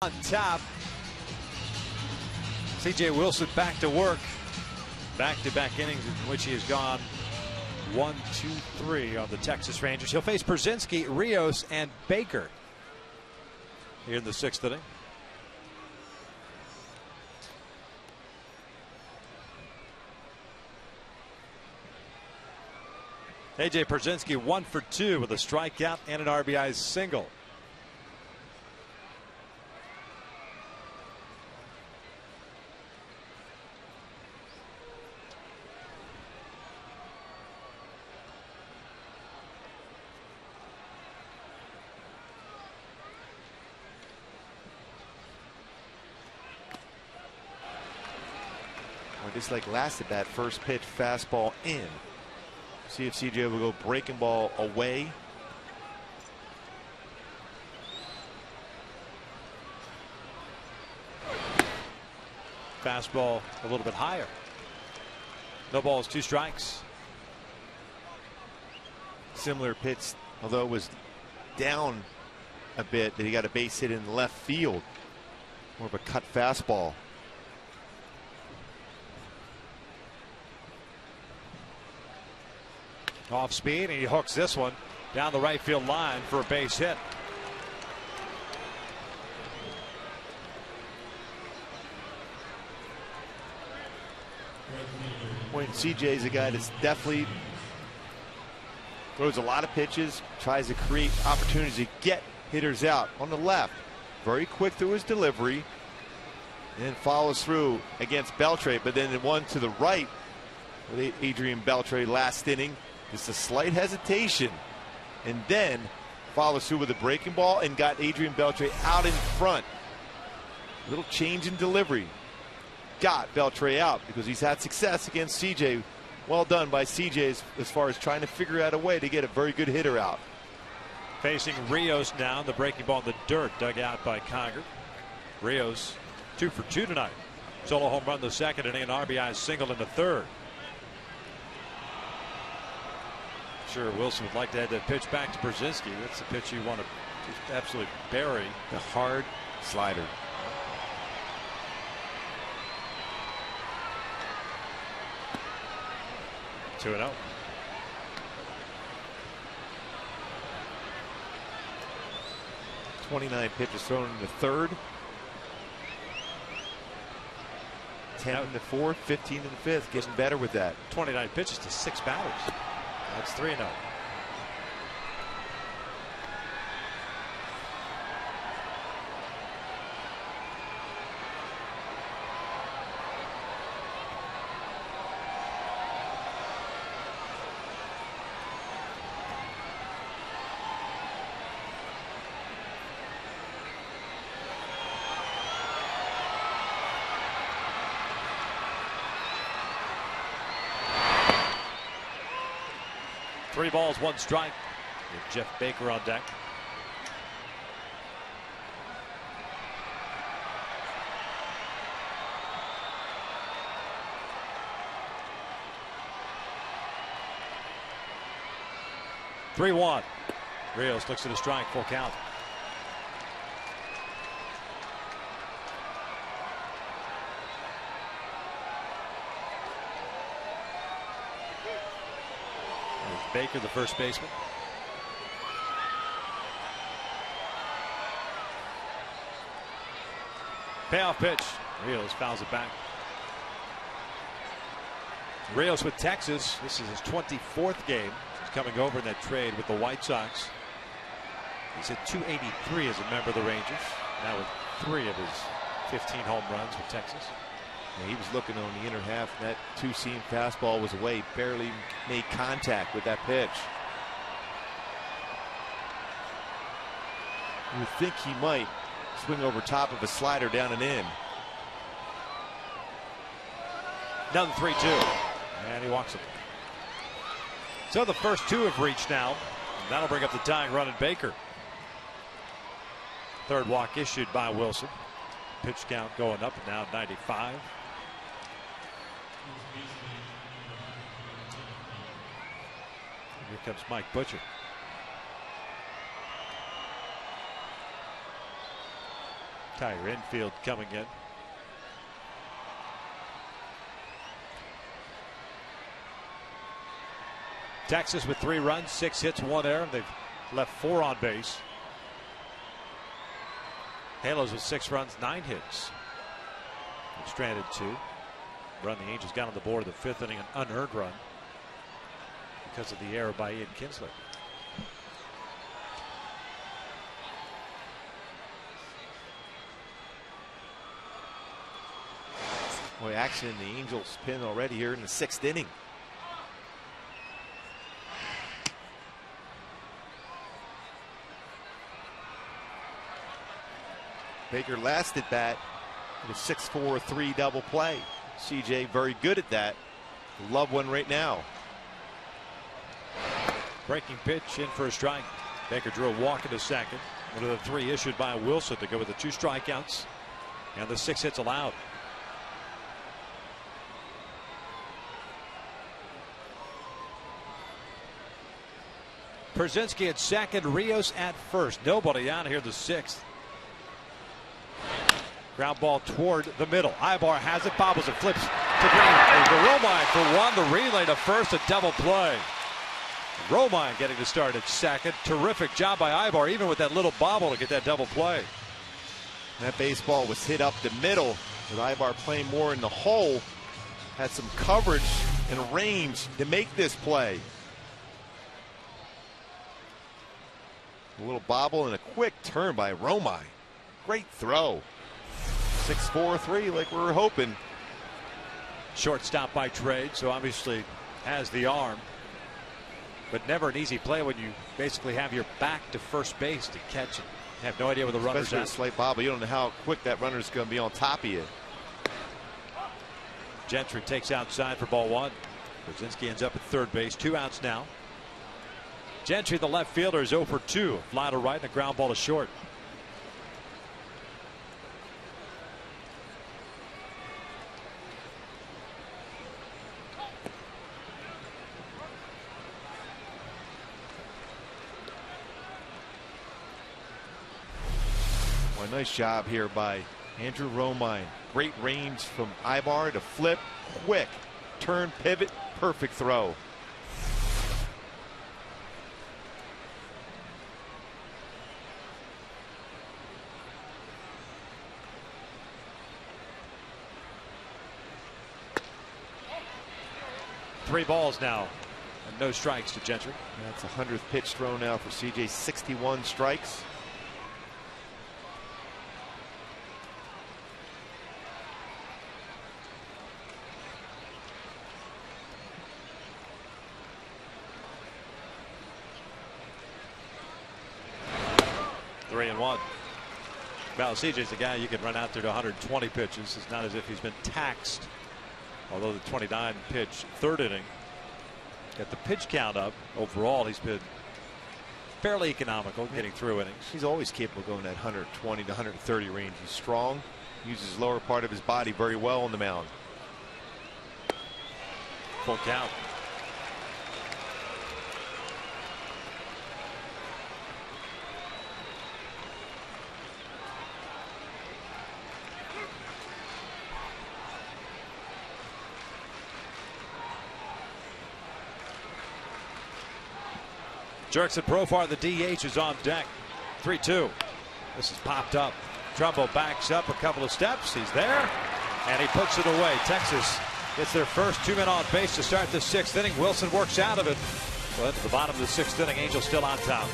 On top, C.J. Wilson back to work. Back-to-back innings in which he has gone 1, 2, 3 on the Texas Rangers. He'll face Brzezinski, Rios, and Baker here in the 6th inning. A.J. Brzezinski 1 for 2 with a strikeout and an RBI single. Just like last at bat, first pitch fastball in. See if CJ will go breaking ball away. Fastball a little bit higher. No balls, 2 strikes. Similar pitch, although it was down a bit, that he got a base hit in left field. More of a cut fastball. Off speed, and he hooks this one down the right field line for a base hit. When CJ is a guy that's definitely throws a lot of pitches, tries to create opportunities to get hitters out on the left. Very quick through his delivery, and then follows through against Beltre, but then one to the right with Adrian Beltre last inning. Just a slight hesitation, and then follows through with a breaking ball and got Adrian Beltre out in front. Little change in delivery. Got Beltre out because he's had success against CJ. Well done by CJ as far as trying to figure out a way to get a very good hitter out. Facing Rios now, the breaking ball in the dirt, dug out by Conger. Rios 2 for 2 tonight. Solo home run in the 2nd inning, an RBI single in the 3rd. Sure, Wilson would like to add that pitch back to Brzezinski. That's the pitch you want to just absolutely bury. The hard slider. Two and 0. .29 pitches thrown in the 3rd. 10 in the 4th, 15 in the 5th. Getting better with that. 29 pitches to 6 batters. That's 3-0. Three balls, 1 strike with Jeff Baker on deck. Three-1. Rios looks at a strike, full count. Baker, the first baseman. Payoff pitch. Rios fouls it back. Rios with Texas. This is his 24th game. He's coming over in that trade with the White Sox. He's hit .283 as a member of the Rangers. Now with 3 of his 15 home runs with Texas. Yeah, he was looking on the inner half, and that 2-seam fastball was away. Barely made contact with that pitch. You would think he might swing over top of a slider down and in. Another 3-2. And he walks it. So the first 2 have reached now. And that'll bring up the tying run in Baker. 3rd walk issued by Wilson. Pitch count going up and now 95. Here comes Mike Butcher. Entire infield coming in. Texas with 3 runs, 6 hits, 1 error. They've left 4 on base. Halos with 6 runs, 9 hits. They've stranded 2. Run the Angels got on the board in the 5th inning, an unearned run because of the error by Ian Kinsler. Boy, action in the Angels pen already here in the 6th inning. Baker last at bat with a 6-4-3 double play. CJ very good at that. Love one right now. Breaking pitch in for a strike. Baker drew a walk into second. One of the 3 issued by Wilson to go with the 2 strikeouts and the 6 hits allowed. Przynski at second, Rios at first. Nobody out here in the 6th. Ground ball toward the middle. Ibar has it, bobbles it, flips to Green. The Romine for 1, the relay to first, a double play. Romine getting to start at second. Terrific job by Ibar, even with that little bobble, to get that double play. That baseball was hit up the middle with Ibar playing more in the hole. Had some coverage and range to make this play. A little bobble and a quick turn by Romine. Great throw. 6-4-3 like we were hoping. Shortstop by trade, so obviously has the arm. But never an easy play when you basically have your back to first base to catch it. You have no idea where the runner's Especially at. a slight bobble. You don't know how quick that runner's going to be on top of you. Gentry takes outside for ball 1. Przynski ends up at third base. 2 outs now. Gentry, the left fielder, is 0 for 2. Fly to right and a ground ball to short. Well, nice job here by Andrew Romine. Great range from Ibar to flip, quick turn, pivot, perfect throw. Three balls now and no strikes to Gentry. That's a 100th pitch thrown now for CJ. 61 strikes. Three and one. Well, CJ's the guy you can run out there to 120 pitches. It's not as if he's been taxed. Although the 29 pitch 3rd inning got the pitch count up. Overall, he's been fairly economical getting through innings. He's always capable of going that 120 to 130 range. He's strong, uses the lower part of his body very well on the mound. Full count. Jerks and Profar, the DH, is on deck. 3-2. This is popped up. Trumbo backs up a couple of steps. He's there, and he puts it away. Texas gets their first 2 men on base to start the 6th inning. Wilson works out of it. But at the bottom of the 6th inning, Angels still on top.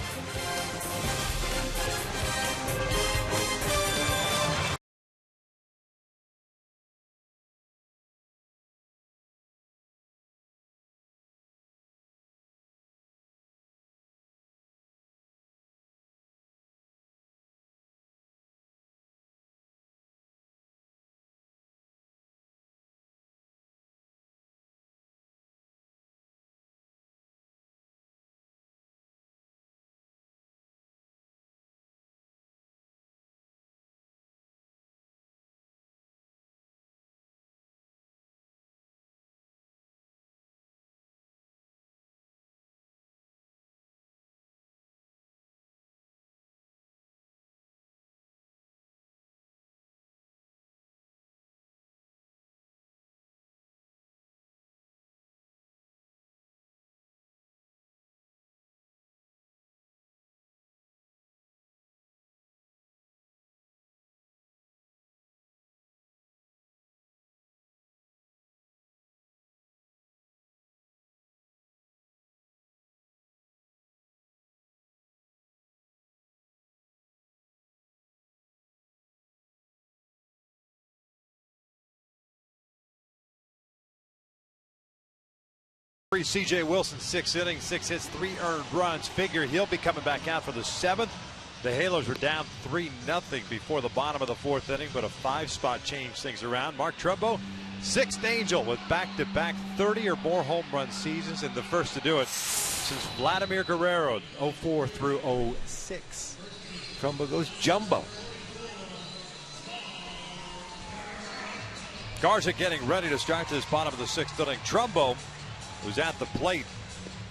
C.J. Wilson, 6 innings, 6 hits, 3 earned runs. Figure he'll be coming back out for the 7th. The Halos were down 3-0 before the bottom of the 4th inning, but a 5-spot changed things around. Mark Trumbo, 6th Angel with back-to-back 30 or more home run seasons, and the first to do it since Vladimir Guerrero, 04 through 06. Trumbo goes jumbo. Garza getting ready to start this bottom of the 6th inning. Trumbo was at the plate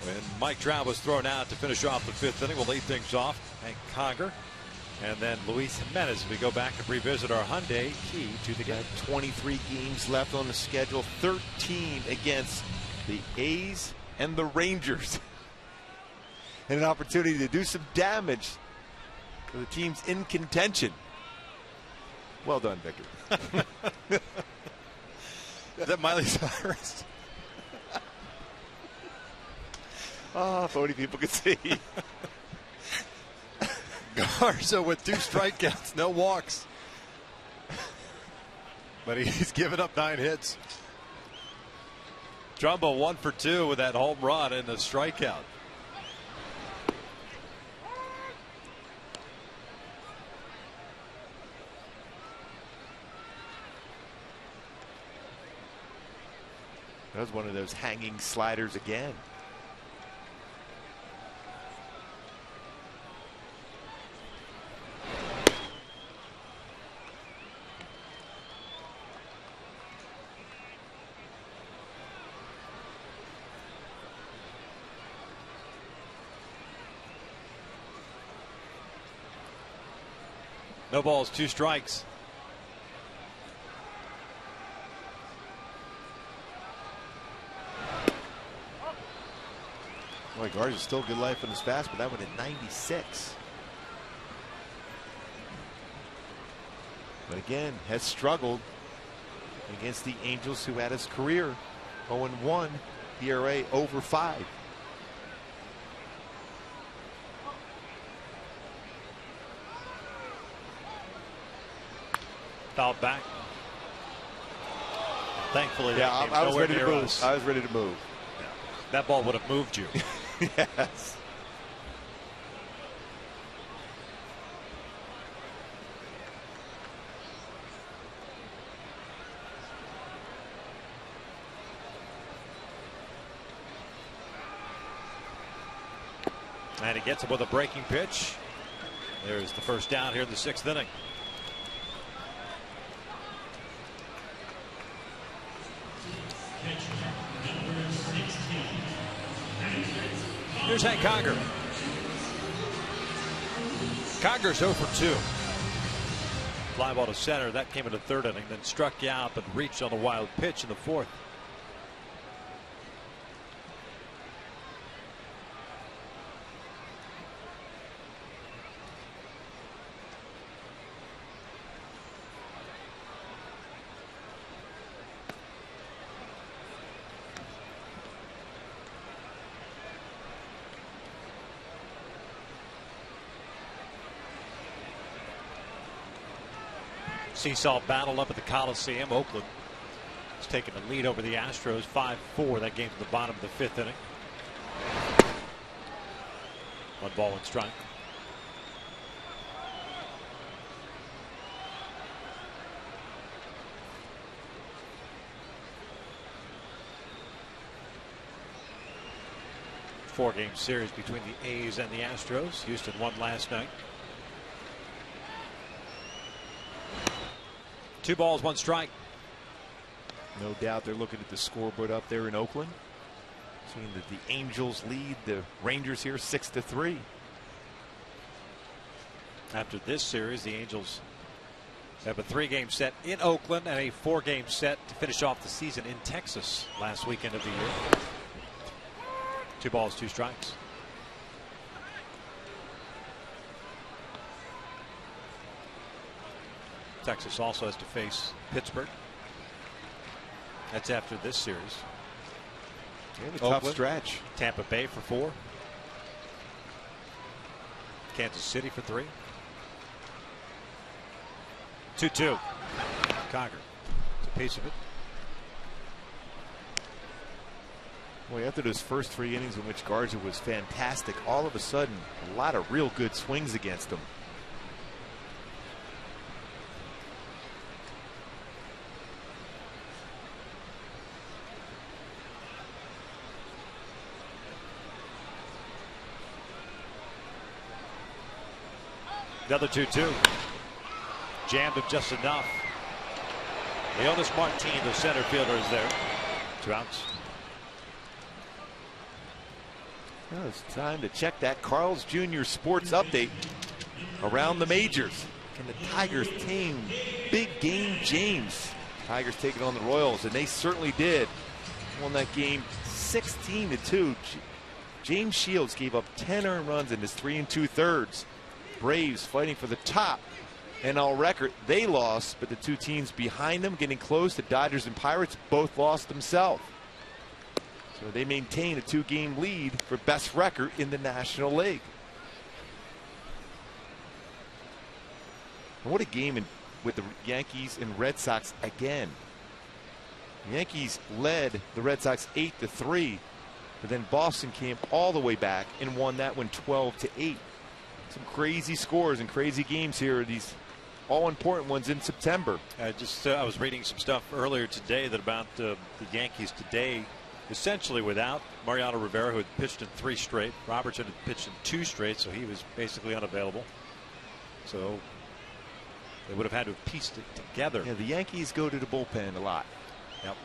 when Mike Trout was thrown out to finish off the 5th inning. We'll lead things off. Hank Conger and then Luis Jimenez. We go back and revisit our Hyundai key to the game. 23 games left on the schedule, 13 against the A's and the Rangers. And an opportunity to do some damage for the teams in contention. Well done, Victor. Is that Miley Cyrus? Oh, if only people could see. Garza with 2 strikeouts, no walks. But he's given up 9 hits. Trumbo 1 for 2 with that home run and the strikeout. That was one of those hanging sliders again. No balls, 2 strikes. Boy, Garza's still good life on his fast, but that one at 96. But again, has struggled against the Angels, who had his career 0-1, ERA over 5. Fouled back. Thankfully, Yeah, that came I was nowhere ready to near move. us. I was ready to move. That ball would have moved you. Yes. And he gets it with a breaking pitch. There's the first down here in the 6th inning. Here's Hank Conger. Conger's 0 for 2. Fly ball to center. That came in the 3rd inning. Then struck you out, but reached on a wild pitch in the 4th. Seesaw battle up at the Coliseum. Oakland has taken the lead over the Astros 5-4. That game's at the bottom of the 5th inning. 1 ball, 1 strike. Four-game series between the A's and the Astros. Houston won last night. 2 balls, 1 strike. No doubt they're looking at the scoreboard up there in Oakland, seeing that the Angels lead the Rangers here 6-3. After this series, the Angels have a 3-game set in Oakland and a 4-game set to finish off the season in Texas last weekend of the year. 2 balls, 2 strikes. Texas also has to face Pittsburgh. That's after this series. Yeah, tough stretch. Tampa Bay for 4. Kansas City for 3. 2-2. Conger. It's a piece of it. Boy, after those first 3 innings in which Garza was fantastic, all of a sudden, a lot of real good swings against him. Another 2-2. Jammed him just enough. Leonis Martin, the center fielder, is there. 2 outs. Well, it's time to check that Carl's Jr. Sports Update around the majors. Can the Tigers tame Big Game James? Tigers taking on the Royals, and they certainly did. Won that game 16-2. James Shields gave up 10 earned runs in his 3 2/3. Braves fighting for the top NL record. They lost, but the 2 teams behind them getting close, the Dodgers and Pirates, both lost themselves. So they maintain a 2-game lead for best record in the National League. And what a game with the Yankees and Red Sox again. The Yankees led the Red Sox 8-3, but then Boston came all the way back and won that one 12-8. Some crazy scores and crazy games here. These all important ones in September. I was reading some stuff earlier today that about the Yankees today, essentially without Mariano Rivera, who had pitched in 3 straight. Robertson had pitched in 2 straight, so he was basically unavailable. So they would have had to have pieced it together. Yeah, the Yankees go to the bullpen a lot. Yep.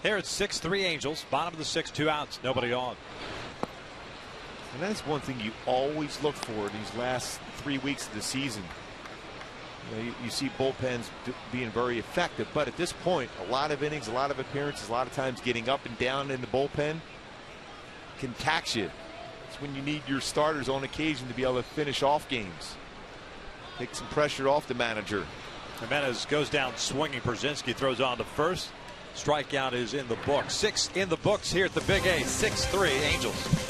Here it's 6-3 Angels, bottom of the 6th, 2 outs, nobody on. And that's one thing you always look for these last 3 weeks of the season. You see bullpens being very effective, but at this point, a lot of innings, a lot of appearances, a lot of times getting up and down in the bullpen can tax you. It's when you need your starters on occasion to be able to finish off games. Take some pressure off the manager. Jimenez goes down swinging. Brzezinski throws on to first. Strikeout is in the books. 6 in the books here at the Big A. 6-3 Angels.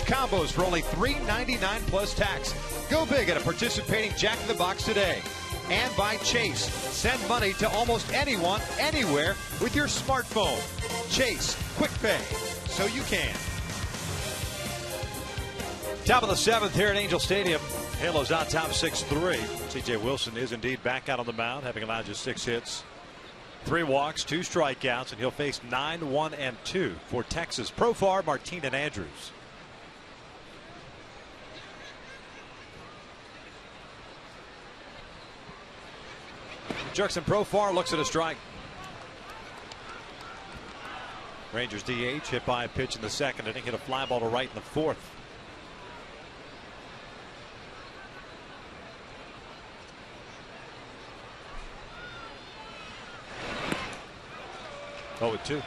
Combos for only $3.99 plus tax. Go big at a participating Jack in the Box today. And by Chase. Send money to almost anyone, anywhere with your smartphone. Chase, quick pay, so you can. Top of the 7th here at Angel Stadium. Halos on top 6-3. C.J. Wilson is indeed back out on the mound, having allowed just 6 hits. 3 walks, 2 strikeouts, and he'll face 9-1-2 for Texas. Profar, Martin, and Andrews. Jerkson Profar looks at a strike. Rangers DH hit by a pitch in the 2nd inning, hit a fly ball to right in the 4th. 0-2.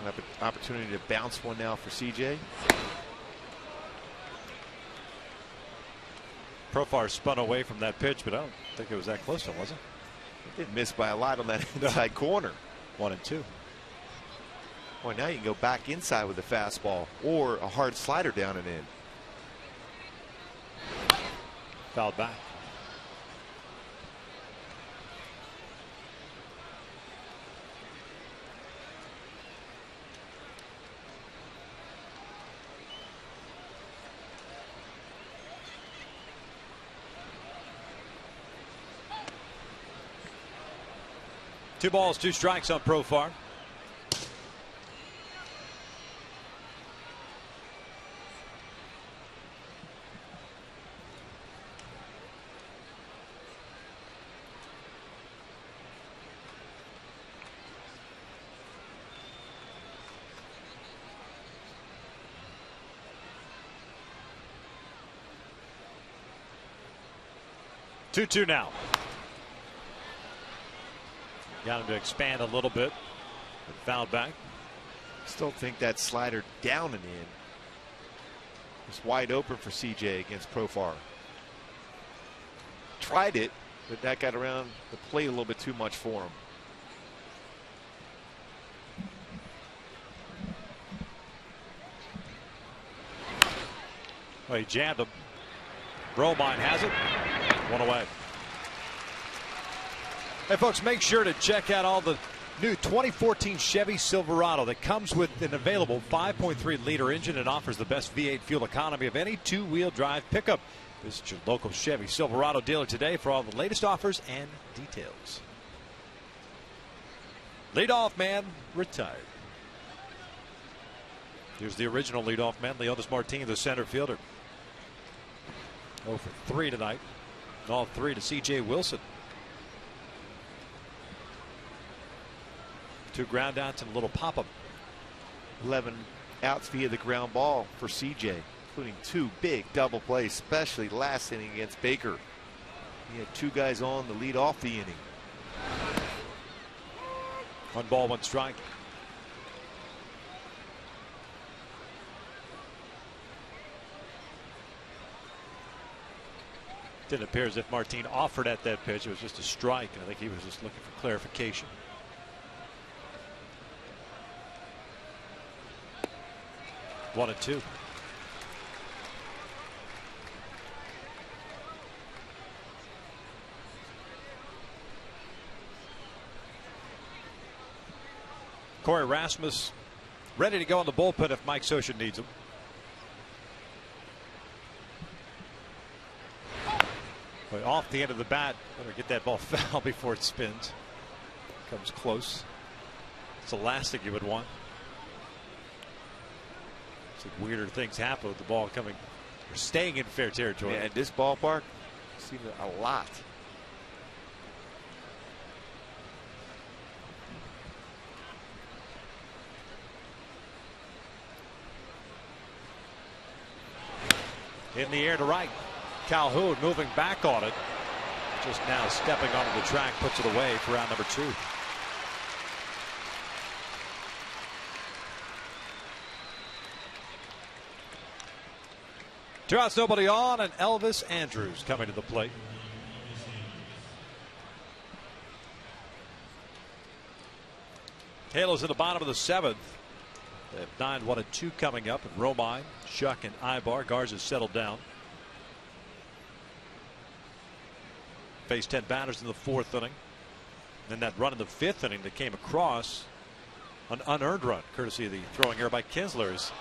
An opportunity to bounce one now for CJ. Profar spun away from that pitch, but I don't think it was that close to him, was it? It did miss by a lot on that inside corner. 1-2. Boy, now you can go back inside with a fastball or a hard slider down and in. Fouled back. Two balls, two strikes on Profar. Two now. Got him to expand a little bit, but fouled back. Still think that slider down and in. It's wide open for CJ against Profar. Tried it, but that got around the plate a little bit too much for him. Well, he jammed him. Romine has it. One away. Hey, folks, make sure to check out all the new 2014 Chevy Silverado that comes with an available 5.3 liter engine and offers the best V8 fuel economy of any two-wheel drive pickup. Visit your local Chevy Silverado dealer today for all the latest offers and details. Leadoff man retired. Here's the original leadoff man, Leonis Martin, the center fielder. 0 for 3 tonight. All 3 to C.J. Wilson. 2 ground outs and a little pop-up. 11 outs via the ground ball for CJ, including 2 big double plays, especially last inning against Baker. He had 2 guys on to lead off the inning. 1 ball, 1 strike. Didn't appear as if Martin offered at that pitch. It was just a strike, and I think he was just looking for clarification. One and 2. Corey Rasmus ready to go in the bullpen if Mike Scioscia needs him. But off the end of the bat, better get that ball foul before it spins. Comes close. It's the last thing you would want. Weirder things happen with the ball coming or staying in fair territory. Yeah, at this ballpark, I've seen it a lot. In the air to right. Calhoun moving back on it. Just now stepping onto the track, puts it away for round number 2. Two outs, nobody on, and Elvis Andrus coming to the plate. Halos in the bottom of the 7th. They have 9, 1 and 2 coming up, and Romine, Shuck, and Ibar. Garza's settled down. Faced 10 batters in the 4th inning. Then that run in the 5th inning that came across, an unearned run, courtesy of the throwing error by Kinsler's.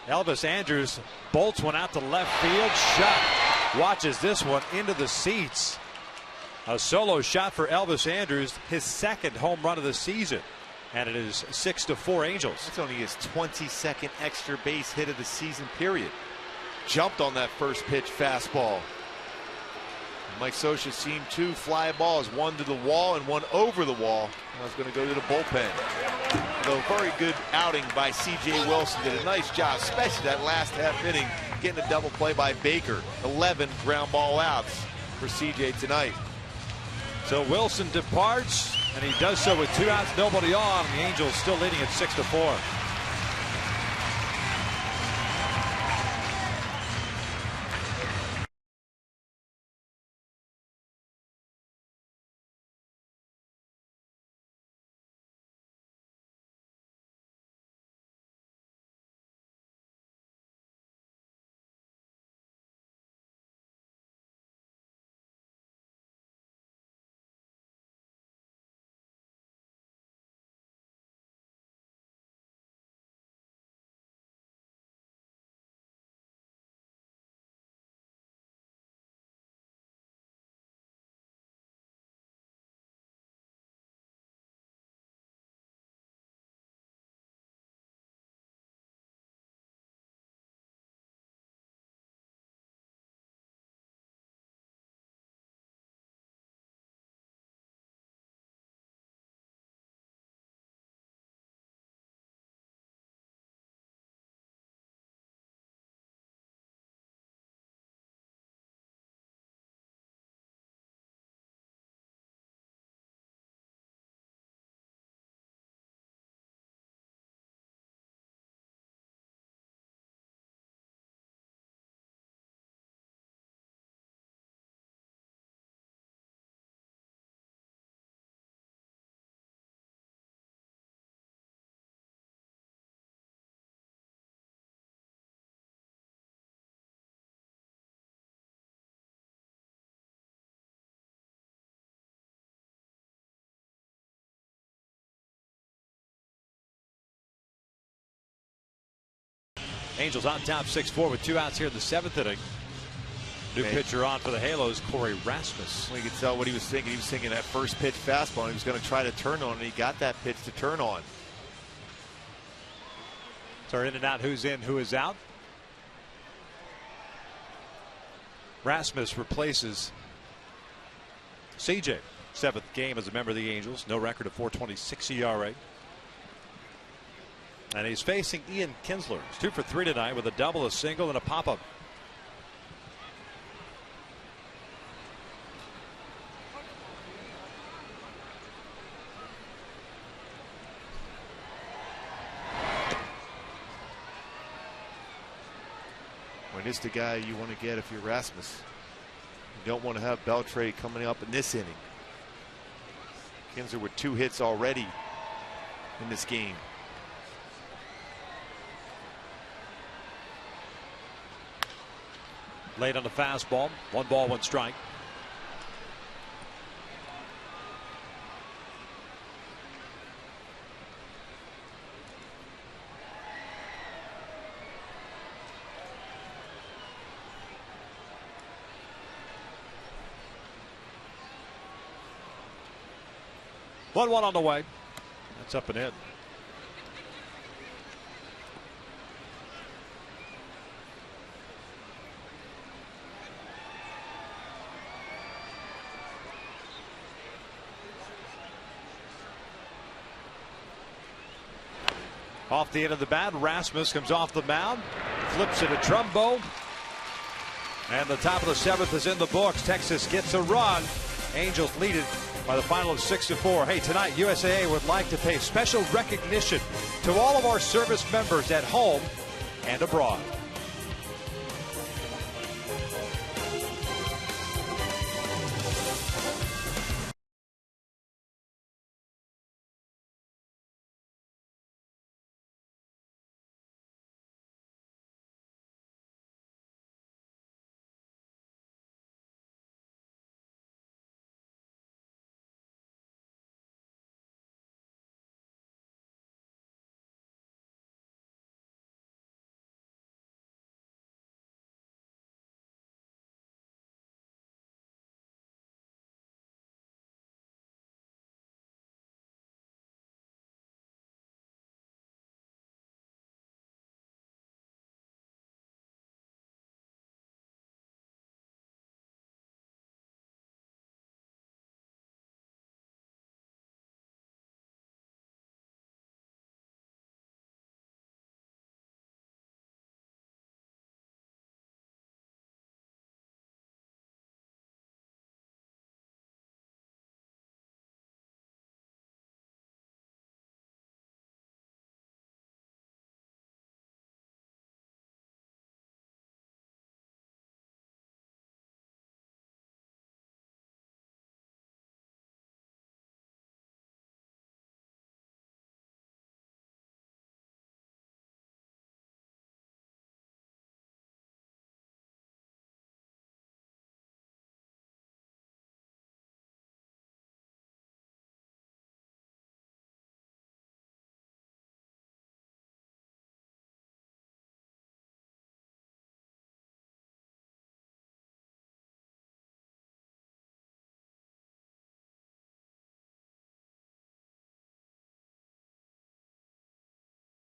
Elvis Andrus bolts one out to left field. Shuck watches this one into the seats. A solo shot for Elvis Andrus, his 2nd home run of the season. And it is 6-4 Angels. It's only his 22nd extra base hit of the season period. Jumped on that first pitch fastball. Mike Scioscia seen 2 fly balls, one to the wall and one over the wall. Now it's going to go to the bullpen. Though very good outing by C.J. Wilson. Did a nice job, especially that last half inning, getting a double play by Baker. 11 ground ball outs for C.J. tonight. So Wilson departs, and he does so with 2 outs, nobody on. The Angels still leading at 6-4. Angels on top 6-4 with 2 outs here in the 7th inning. New pitcher on for the Halos, Corey Rasmus. Well, you could tell what he was thinking. He was thinking that first pitch fastball, and he was going to try to turn on, and he got that pitch to turn on. So in and out, who's in, who is out. Rasmus replaces CJ. 7th game as a member of the Angels. No record of .426 ERA. And he's facing Ian Kinsler. He's 2 for 3 tonight with a double, a single, and a pop-up. When it's the guy you want to get if you're Rasmus. You don't want to have Beltre coming up in this inning. Kinsler with 2 hits already in this game. Late on the fastball. 1 ball, 1 strike. One on the way. That's up and in. Off the end of the bat, Rasmus comes off the mound, flips it to Trumbo, and the top of the 7th is in the books. Texas gets a run. Angels lead it by the final of 6-4. Hey, tonight USAA would like to pay special recognition to all of our service members at home and abroad.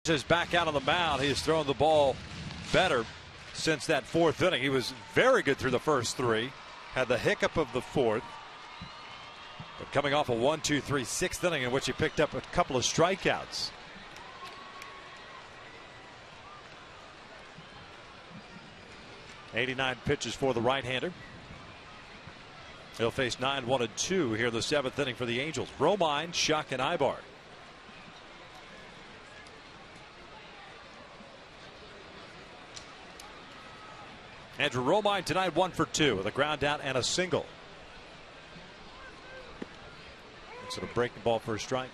Is back out on the mound. He has thrown the ball better since that fourth inning. He was very good through the first three. Had the hiccup of the fourth. But coming off a 1-2-3 sixth inning in which he picked up a couple of strikeouts. '89 pitches for the right-hander. He'll face 9-1-2 here in the seventh inning for the Angels. Romine, Shuck, and Ibar. Andrew Romine tonight 1 for 2 with a ground out and a single. Instead of breaking ball for a strike.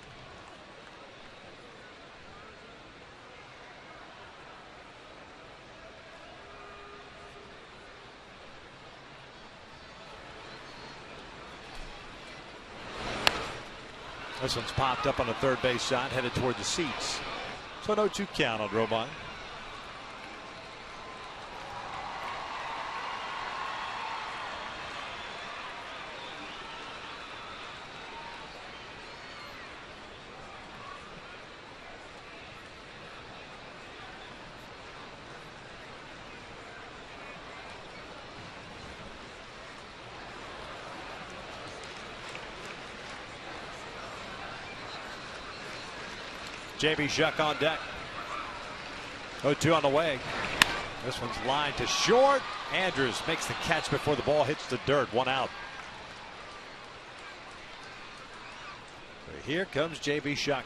This one's popped up on a third base shot, headed toward the seats. So 0-2 count on Romine. J.B. Shuck on deck. 0-2 on the way. This one's lined to short. Andrews makes the catch before the ball hits the dirt. 1 out. So here comes J.B. Shuck.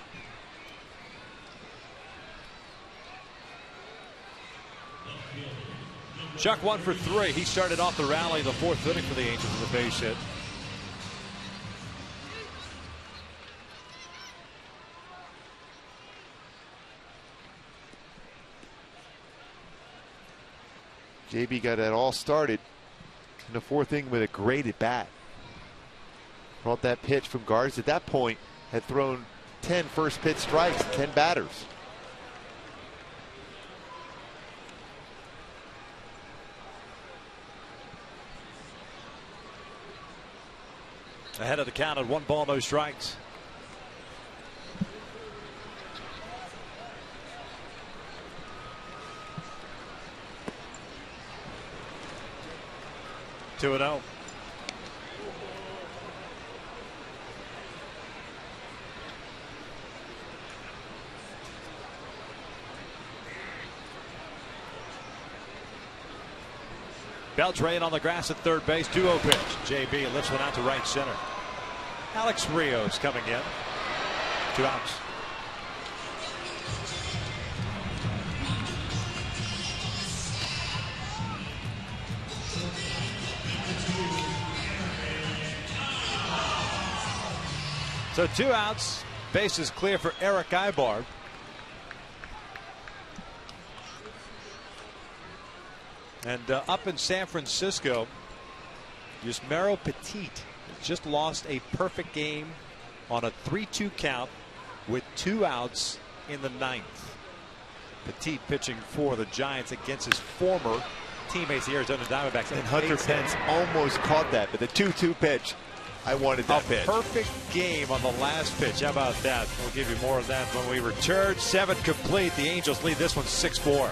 Shuck 1 for 3. He started off the rally in the fourth inning for the Angels with a base hit. JB got that all started in the fourth inning with a great at bat. Brought that pitch from Garza. At that point, had thrown 10 first pitch strikes, 10 batters. Ahead of the count at 1 ball, no strikes. Two and 0. Beltran on the grass at third base. 2-0 pitch. JB lifts one out to right center. Alex Rios coming in. 2 outs. So 2 outs. Base is clear for Eric Ibar. And up in San Francisco, Yusmeiro Petit just lost a perfect game on a 3-2 count with 2 outs in the 9th. Petit pitching for the Giants against his former teammates, the Arizona Diamondbacks. And Hunter Pence almost caught that, but the 2-2 pitch, I wanted that pitch. Perfect game on the last pitch. How about that? We'll give you more of that when we return. 7 complete. The Angels lead this one 6-4.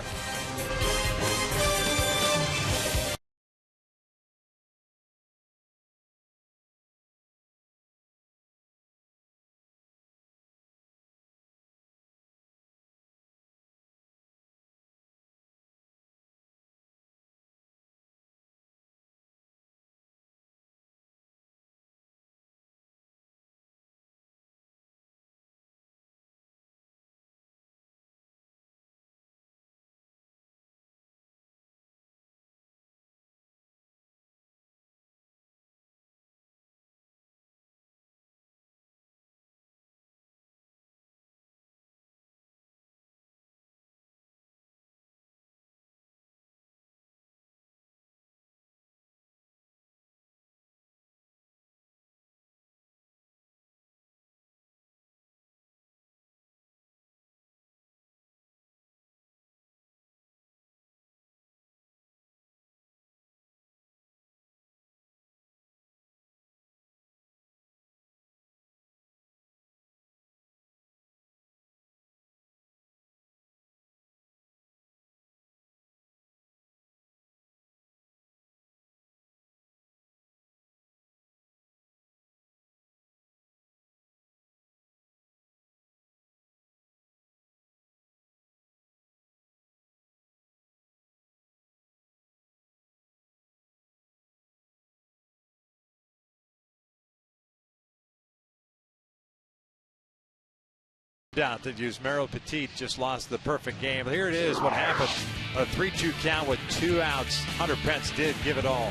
Doubt that Yusmeiro Petit just lost the perfect game. But here it is, what happened. A 3-2 count with 2 outs. Hunter Pence did give it all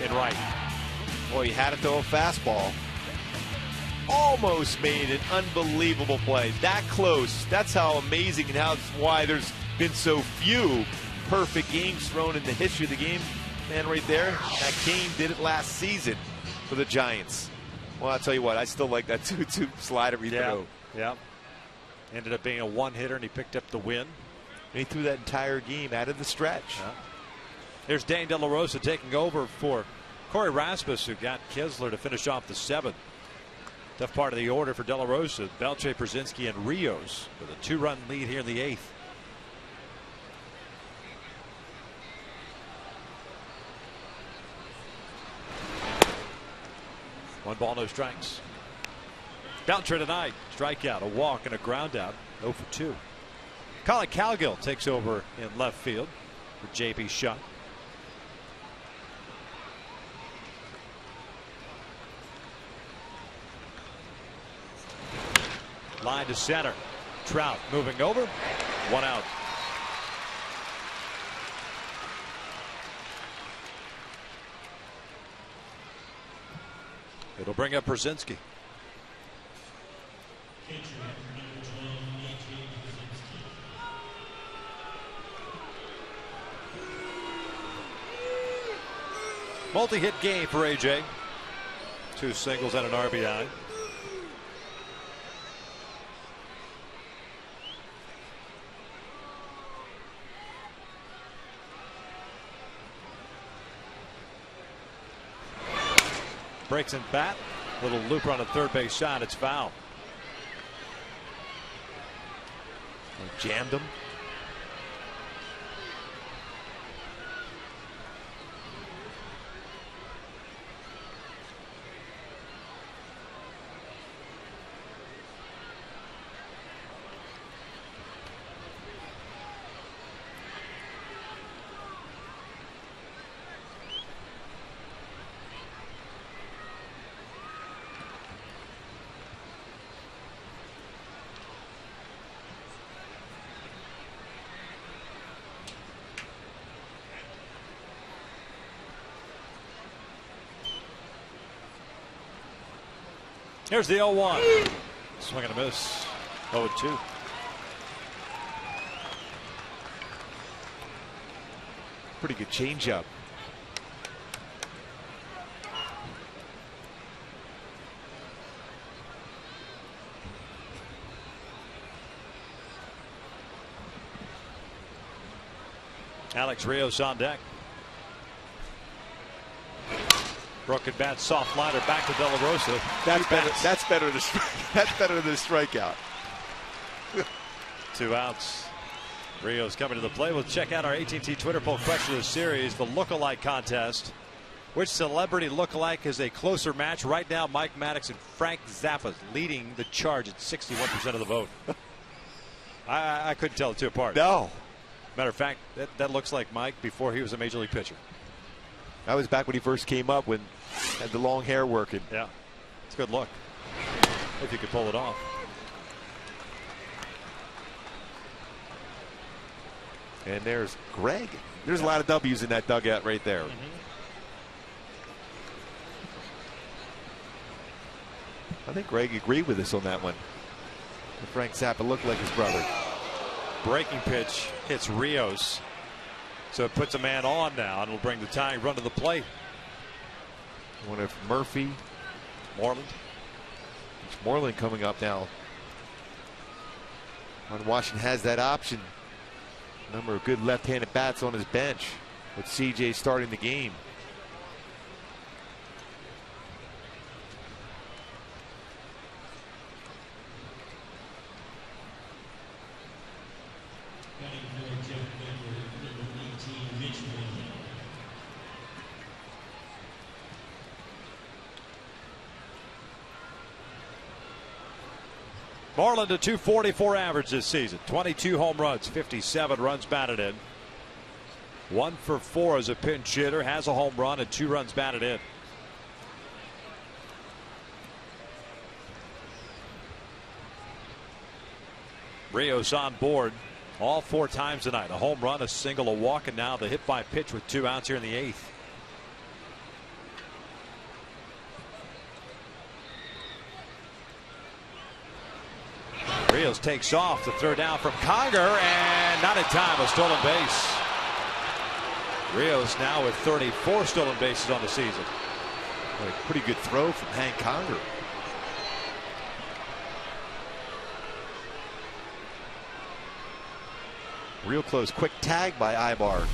in right. Boy, he had to throw a fastball. Almost made an unbelievable play. That close. That's how amazing and why there's been so few perfect games thrown in the history of the game. Man, right there, that Kane did it last season for the Giants. Well, I'll tell you what, I still like that 2-2 slider he threw. Yeah. Ended up being a one-hitter, and he picked up the win. And he threw that entire game out of the stretch. Yeah. Here's Dane De La Rosa taking over for Corey Rasmus, who got Kessler to finish off the 7th. Tough part of the order for De La Rosa. Beltre, Brzezinski, and Rios with a 2-run lead here in the 8th. One ball, no strikes. Beltre tonight, strikeout, a walk, and a ground out. 0 for 2. Colin Cowgill takes over in left field for J.B. Shutt. Line to center. Trout moving over. 1 out. It'll bring up Brzezinski. Multi-hit game for AJ. 2 singles and an RBI. Breaks in bat. Little looper on a third base shot. It's foul. Jammed him. Here's the 0-1. Swing and a miss. 0-2. Pretty good changeup. Alex Rios on deck. Broken bat, soft liner back to De La Rosa. That's better. That's better than a strikeout. 2 outs. Rios coming to the plate. We'll check out our AT&T Twitter poll question of the series, the lookalike contest. Which celebrity lookalike is a closer match? Right now, Mike Maddox and Frank Zappa leading the charge at 61% of the vote. I couldn't tell the two apart. No. Matter of fact, that looks like Mike before he was a major league pitcher. That was back when he first came up, when had the long hair working. Yeah, it's a good look if you could pull it off. And there's Greg. There's a lot of W's in that dugout right there. I think Greg agreed with us on that one. Frank Zappa looked like his brother. Breaking pitch hits Rios. So it puts a man on now, and will bring the tying run to the plate. I wonder if Murphy, Moreland. It's Moreland coming up now. When Washington has that option. A number of good left-handed bats on his bench, with CJ starting the game. Moreland a .244 average this season. 22 home runs, 57 runs batted in. 1 for 4 as a pinch hitter. Has a home run and 2 runs batted in. Rios on board all 4 times tonight. A home run, a single, a walk, and now the hit by pitch with 2 outs here in the 8th. Rios takes off to throw down from Conger, and not in time. A stolen base. Rios now with 34 stolen bases on the season. A pretty good throw from Hank Conger. Real close, quick tag by Ibar.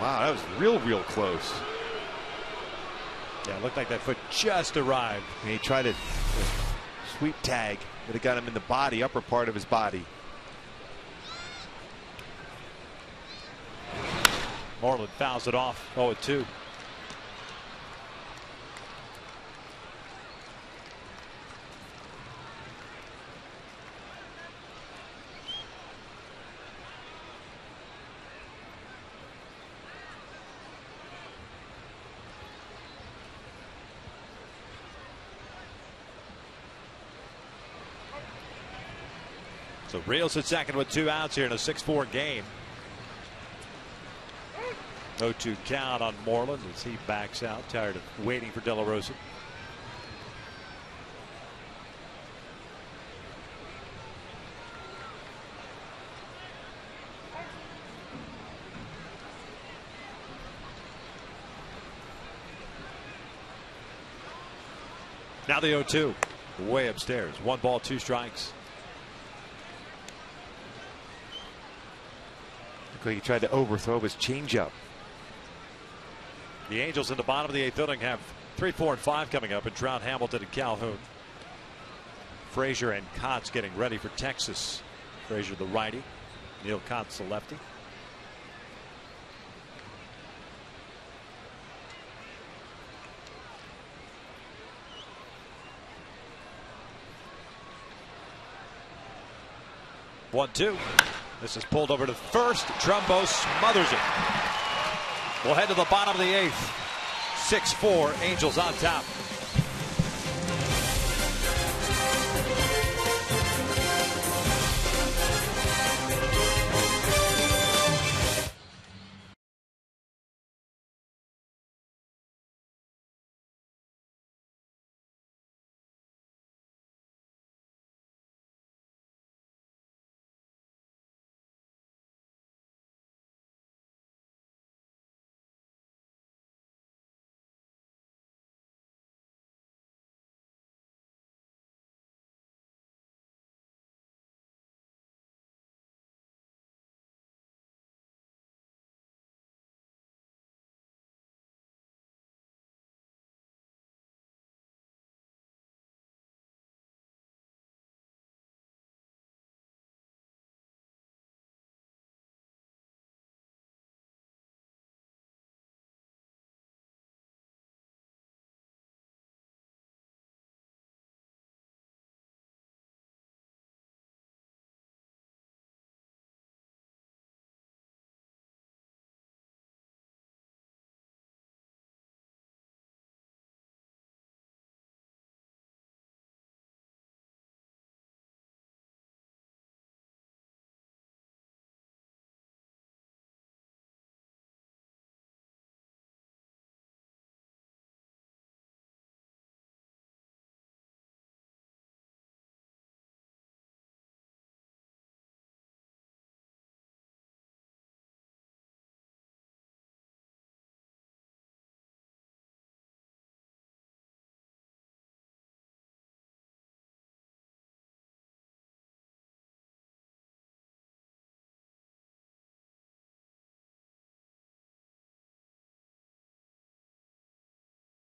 Wow, that was real close. Yeah, it looked like that foot just arrived. And he tried a sweep tag, but it got him in the body, upper part of his body. Moreland fouls it off. 0-2. So Rios at second with 2 outs here in a 6-4 game. 0-2 count on Moreland as he backs out, tired of waiting for De La Rosa. Now the 0-2, way upstairs. 1 ball, 2 strikes. Looked like he tried to overthrow his changeup. The Angels in the bottom of the 8th inning have 3, 4, and 5 coming up, and Trout, Hamilton, and Calhoun. Frazier and Kotz getting ready for Texas. Frazier the righty, Neil Kotz the lefty. One, 2. This is pulled over to first. Trumbo smothers it. We'll head to the bottom of the 8th. 6-4, Angels on top.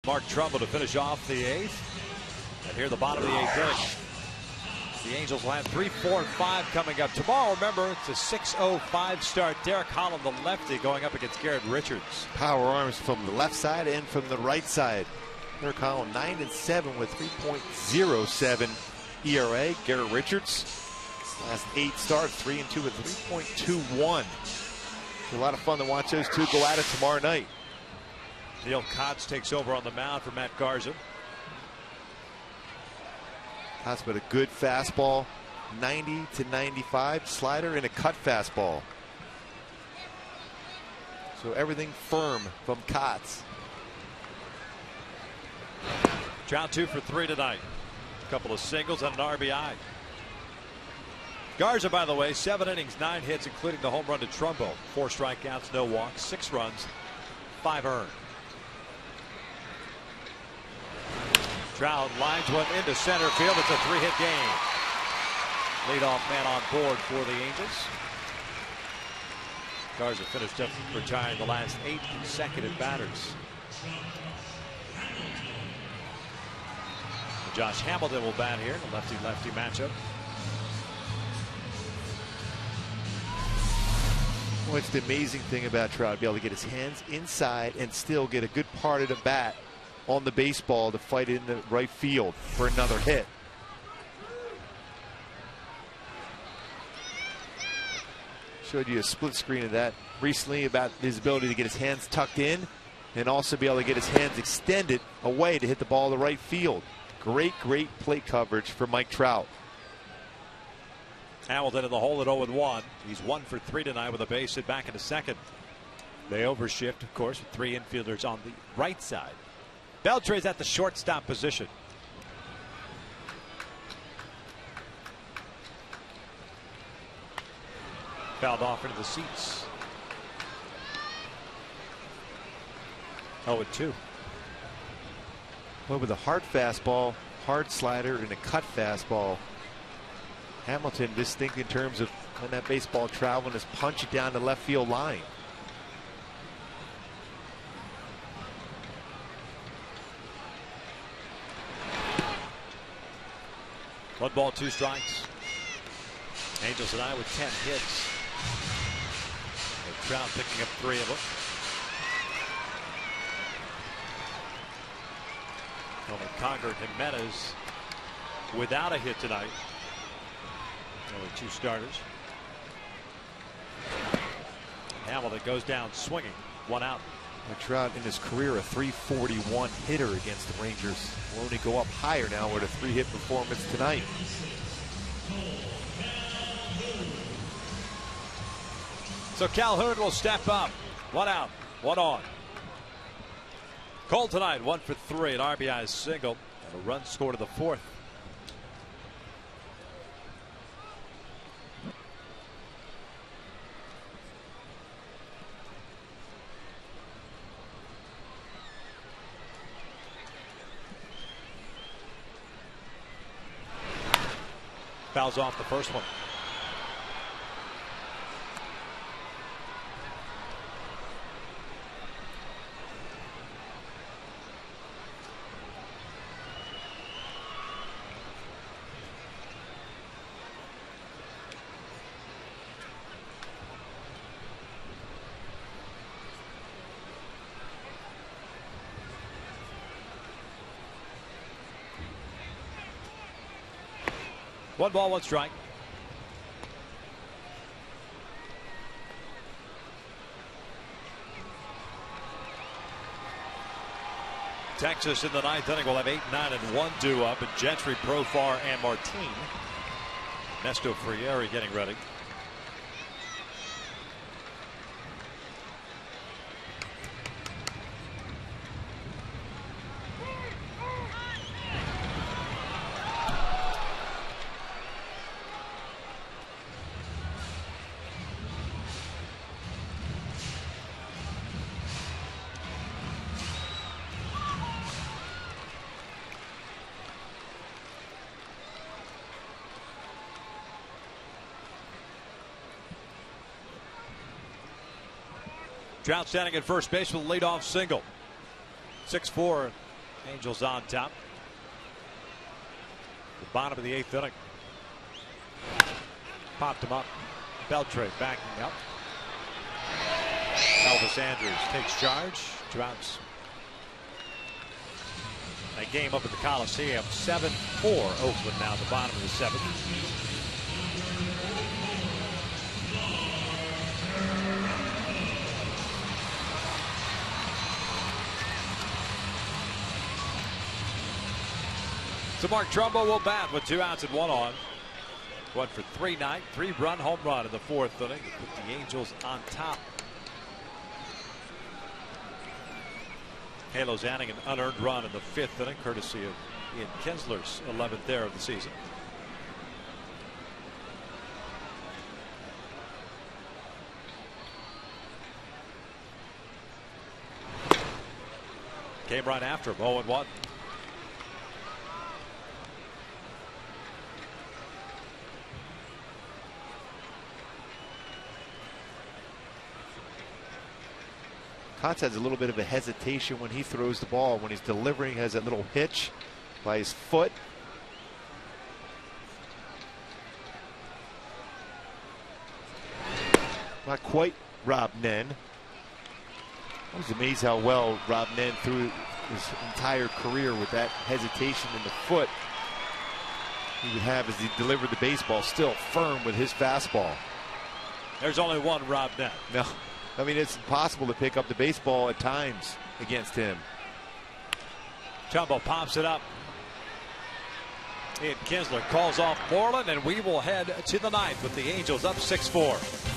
Mark Trumbo to finish off the 8th. And here the bottom of the 8th inning. The Angels will have 3, 4, and 5 coming up tomorrow. Remember, it's a 6:05 start. Derek Holland, the lefty, going up against Garrett Richards. Power arms from the left side and from the right side. Derek Holland 9-7 with 3.07 ERA. Garrett Richards, last 8 starts, 3-2 with 3.21. A lot of fun to watch those 2 go at it tomorrow night. Neil Kotz takes over on the mound for Matt Garza. That's but a good fastball, 90 to 95 slider and a cut fastball. So everything firm from Kotz. Trout 2 for 3 tonight. A couple of singles and an RBI. Garza, by the way, 7 innings, 9 hits, including the home run to Trumbo. 4 strikeouts, no walks, 6 runs, 5 earned. Trout lines one into center field. It's a 3-hit game. Leadoff man on board for the Angels. Garza finished up retiring the last 8 consecutive batters. Josh Hamilton will bat here in a lefty-lefty matchup. Well, it's the amazing thing about Trout, be able to get his hands inside and still get a good part of the bat on the baseball to fight in the right field for another hit. Showed you a split screen of that recently about his ability to get his hands tucked in and also be able to get his hands extended away to hit the ball to right field. Great plate coverage for Mike Trout. Hamilton in the hole at 0-1. He's 1 for 3 tonight with a base hit back into second. They overshift, of course, with 3 infielders on the right side. Beltre's at the shortstop position. Fouled off into the seats. 0-2. Well, with a hard fastball, hard slider, and a cut fastball, Hamilton just think in terms of when that baseball traveling is punch it down the left field line. One ball, 2 strikes. Angels tonight with 10 hits. And Trout picking up 3 of them. Only Conger and Jimenez without a hit tonight. Only 2 starters. Hamilton goes down swinging, 1 out. Trout in his career a .341 hitter against the Rangers. Will only go up higher now with a 3-hit performance tonight. So Calhoun will step up. 1 out, 1 on. Cole tonight 1 for 3, an RBI single, and a run scored in the 4th. Fouls off the first one. One ball, 1 strike. Texas in the 9th inning will have 8, 9, and 1 due up, and Gentry, Profar, and Martin. Nesto Frieri getting ready. Trout standing at first base with a leadoff single. 6-4, Angels on top. The bottom of the 8th inning. Popped him up. Beltre backing up. Elvis Andrews takes charge. Trout's a game up at the Coliseum. 7-4 Oakland now at the bottom of the 7th. So Mark Trumbo will bat with 2 outs and 1 on. 1 for 3 night, 3-run home run in the 4th inning to put the Angels on top. Halos adding an unearned run in the 5th inning, courtesy of Ian Kinsler's 11th there of the season. Came right after him, 0-1. Kotz has a little bit of a hesitation when he throws the ball. When he's delivering, has that little hitch by his foot. Not quite Rob Nen. I was amazed how well Rob Nen threw his entire career with that hesitation in the foot he would have as he delivered the baseball, still firm with his fastball. There's only one Rob Nen. No, I mean, it's impossible to pick up the baseball at times against him. Trumbo pops it up. Ian Kinsler calls off Moreland, and we will head to the 9th with the Angels up 6-4.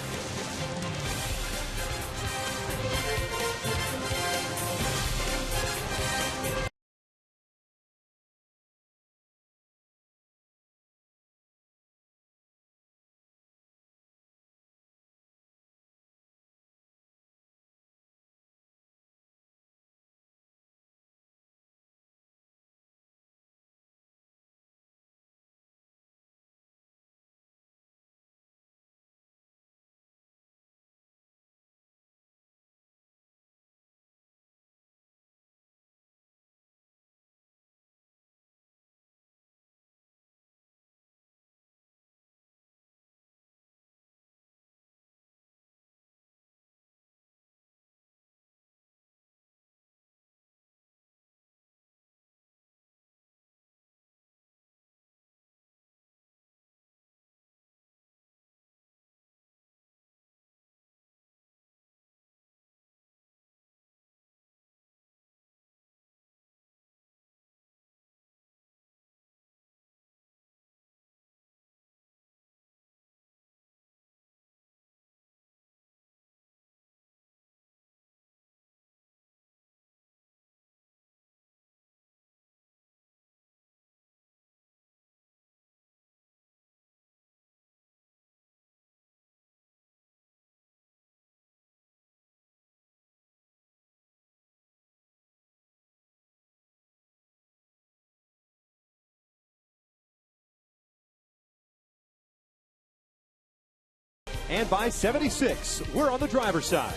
And by 76, we're on the driver's side.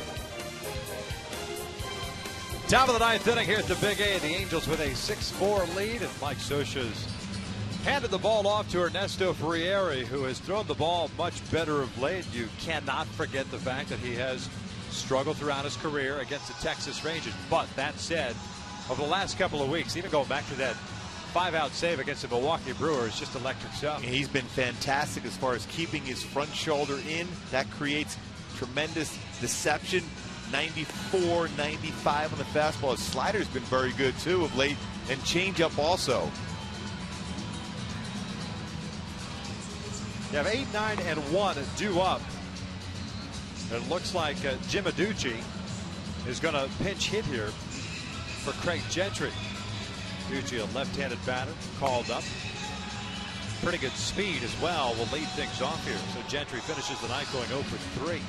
Top of the 9th inning here at the Big A. The Angels with a 6-4 lead, and Mike Scioscia's handed the ball off to Ernesto Frieri, who has thrown the ball much better of late. You cannot forget the fact that he has struggled throughout his career against the Texas Rangers. But that said, over the last couple of weeks, even going back to that 5-out save against the Milwaukee Brewers, just electric stuff. He's been fantastic as far as keeping his front shoulder in. That creates tremendous deception. 94, 95 on the fastball. His slider's been very good too of late, and changeup also. You have 8, 9, and 1 due up. It looks like Jim Adducci is going to pinch hit here for Craig Gentry. Adducci, a left-handed batter, called up. Pretty good speed as well will lead things off here. So Gentry finishes the night going 0 for 3.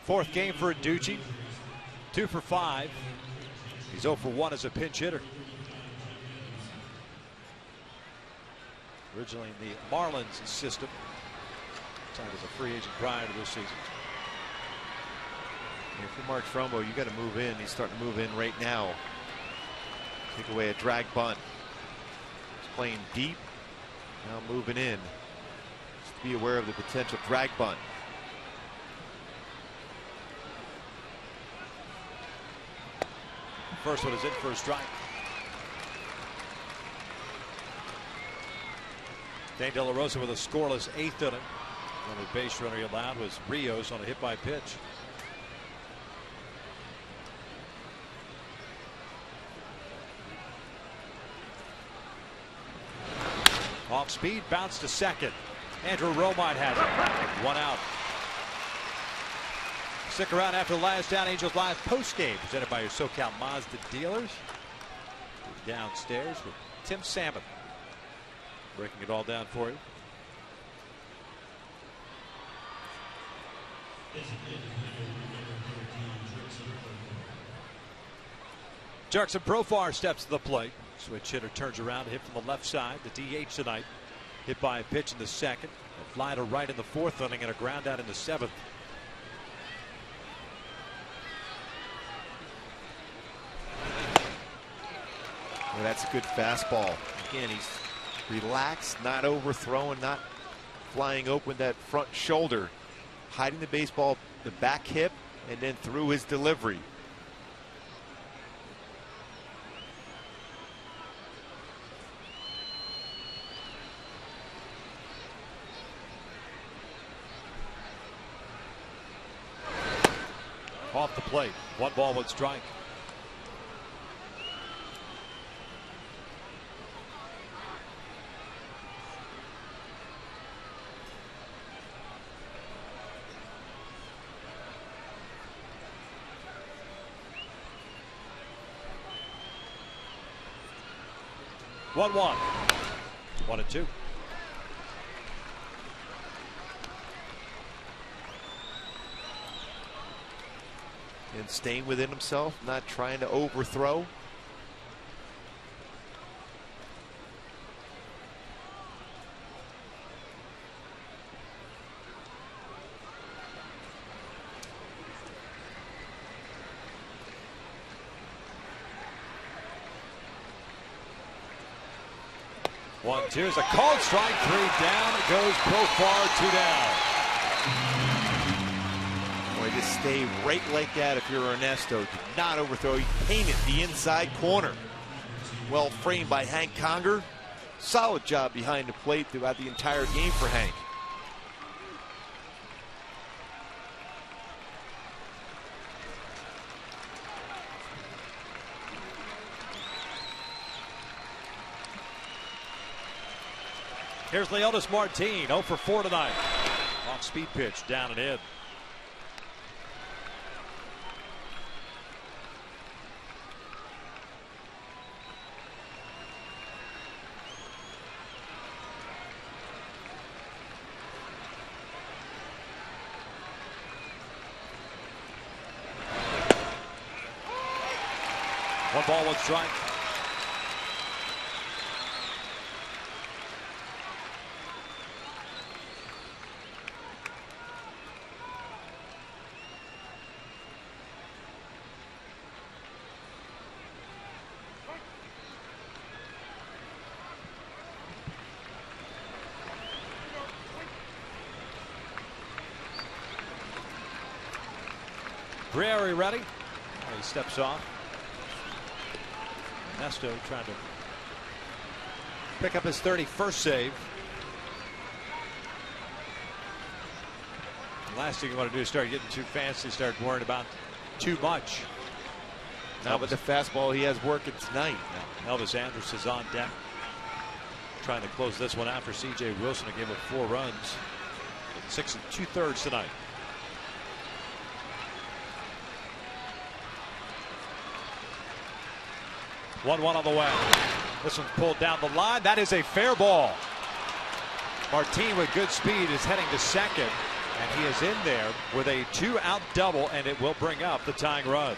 Fourth game for Adducci. 2 for 5. He's 0 for 1 as a pinch hitter. Originally in the Marlins system. Signed as a free agent prior to this season. If you're Mark Trumbo, you got to move in. He's starting to move in right now. Take away a drag bunt. He's playing deep. Now moving in. Just be aware of the potential drag bunt. First one is in for a strike. Dane De La Rosa with a scoreless 8th inning. The only base runner he allowed was Rios on a hit by pitch. Off speed, bounce to second. Andrew Romine has it. One out. Stick around after the last down. Angels Live postgame presented by your SoCal Mazda dealers. Downstairs with Tim Salmon breaking it all down for you. Jurickson Profar steps to the plate. Switch hitter turns around, hit from the left side. The DH tonight, hit by a pitch in the second, a fly to right in the fourth inning, and a ground out in the seventh. Well, that's a good fastball. Again, he's relaxed, not overthrowing, not flying open that front shoulder, hiding the baseball, the back hip, and then through his delivery. Off the plate, 1 ball, 1 strike. One, 1-2. And staying within himself, not trying to overthrow. One, two is a called strike, 3 down. It goes Profar, 2 down. Boy, just stay right like that if you're Ernesto. Do not overthrow. You paint it the inside corner. Well framed by Hank Conger. Solid job behind the plate throughout the entire game for Hank. Here's Leonis Martin, 0 for 4 tonight. Off speed pitch, down and in. One ball, 1 strike. Briere ready. He steps off. Ernesto trying to pick up his 31st save. The last thing you want to do is start getting too fancy, start worrying about too much. Now with the fastball he has working tonight. Elvis Andrus is on deck, trying to close this one out for C.J. Wilson, who gave up 4 runs. 6 2/3 tonight. One on the way. This one's pulled down the line. That is a fair ball. Martin with good speed is heading to second, and he is in there with a 2-out double, and it will bring up the tying run.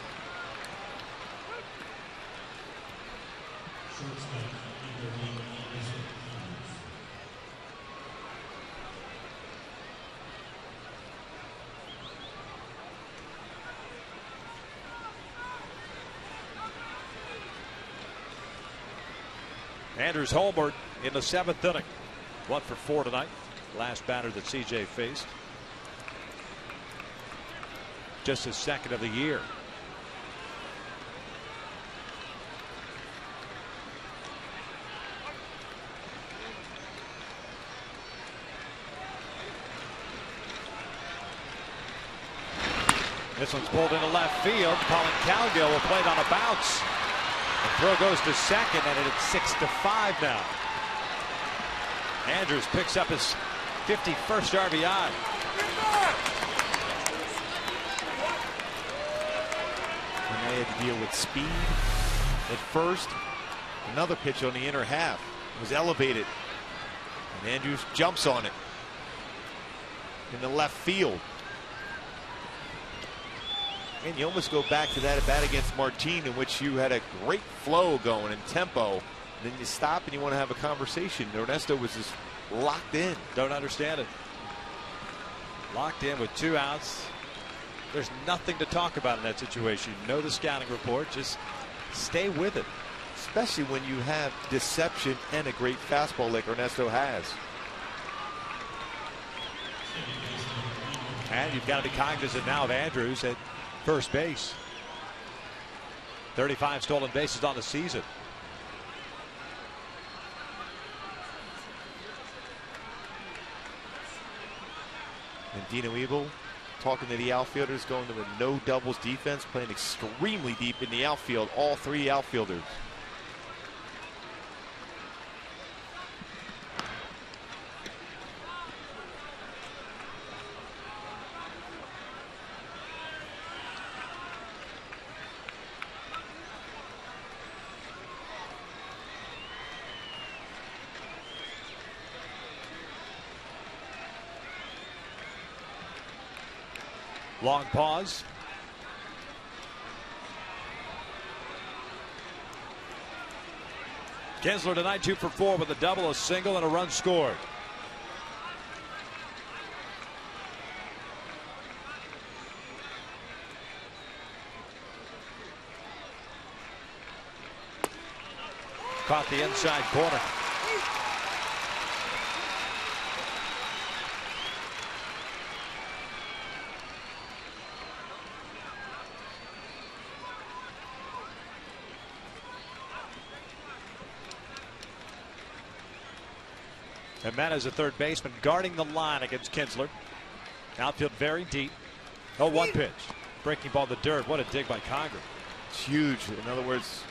Andrews homered in the 7th inning. 1 for 4 tonight. Last batter that CJ faced. Just his 2nd of the year. This one's pulled into left field. Colin Cowgill will play it on a bounce. The throw goes to second, and it's 6-5 now. Andrews picks up his 51st RBI. And they had to deal with speed at first. Another pitch on the inner half was elevated, and Andrews jumps on it in the left field. And you almost go back to that at bat against Martin, in which you had a great flow going and tempo. And then you stop and you want to have a conversation. Ernesto was just locked in. Don't understand it. Locked in with 2 outs. There's nothing to talk about in that situation. You know the scouting report. Just stay with it. Especially when you have deception and a great fastball like Ernesto has. And you've got to be cognizant now of Andrews at first base. 35 stolen bases on the season. And Dino Evil talking to the outfielders, going to a no doubles defense, playing extremely deep in the outfield, all 3 outfielders. Long pause. Kinsler tonight 2 for 4 with a double, a single, and a run scored. Caught the inside corner. And Matt is a third baseman guarding the line against Kinsler. Outfield very deep. Oh, 1 pitch. Breaking ball to dirt. What a dig by Conger. It's huge. In other words,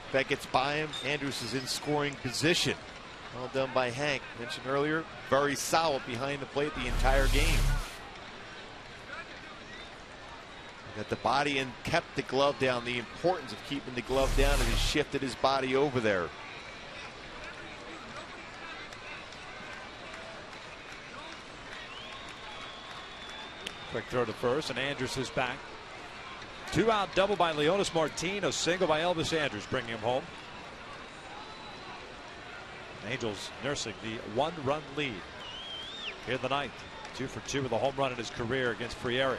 if that gets by him, Andrews is in scoring position. Well done by Hank. Mentioned earlier, very solid behind the plate the entire game. Got the body and kept the glove down. The importance of keeping the glove down, and he shifted his body over there. Quick throw to first, and Andrews is back. 2-out double by Leonis Martin, a single by Elvis Andrews, bringing him home. Angels nursing the 1-run lead here in the 9th. 2 for 2 with a home run in his career against Frieri.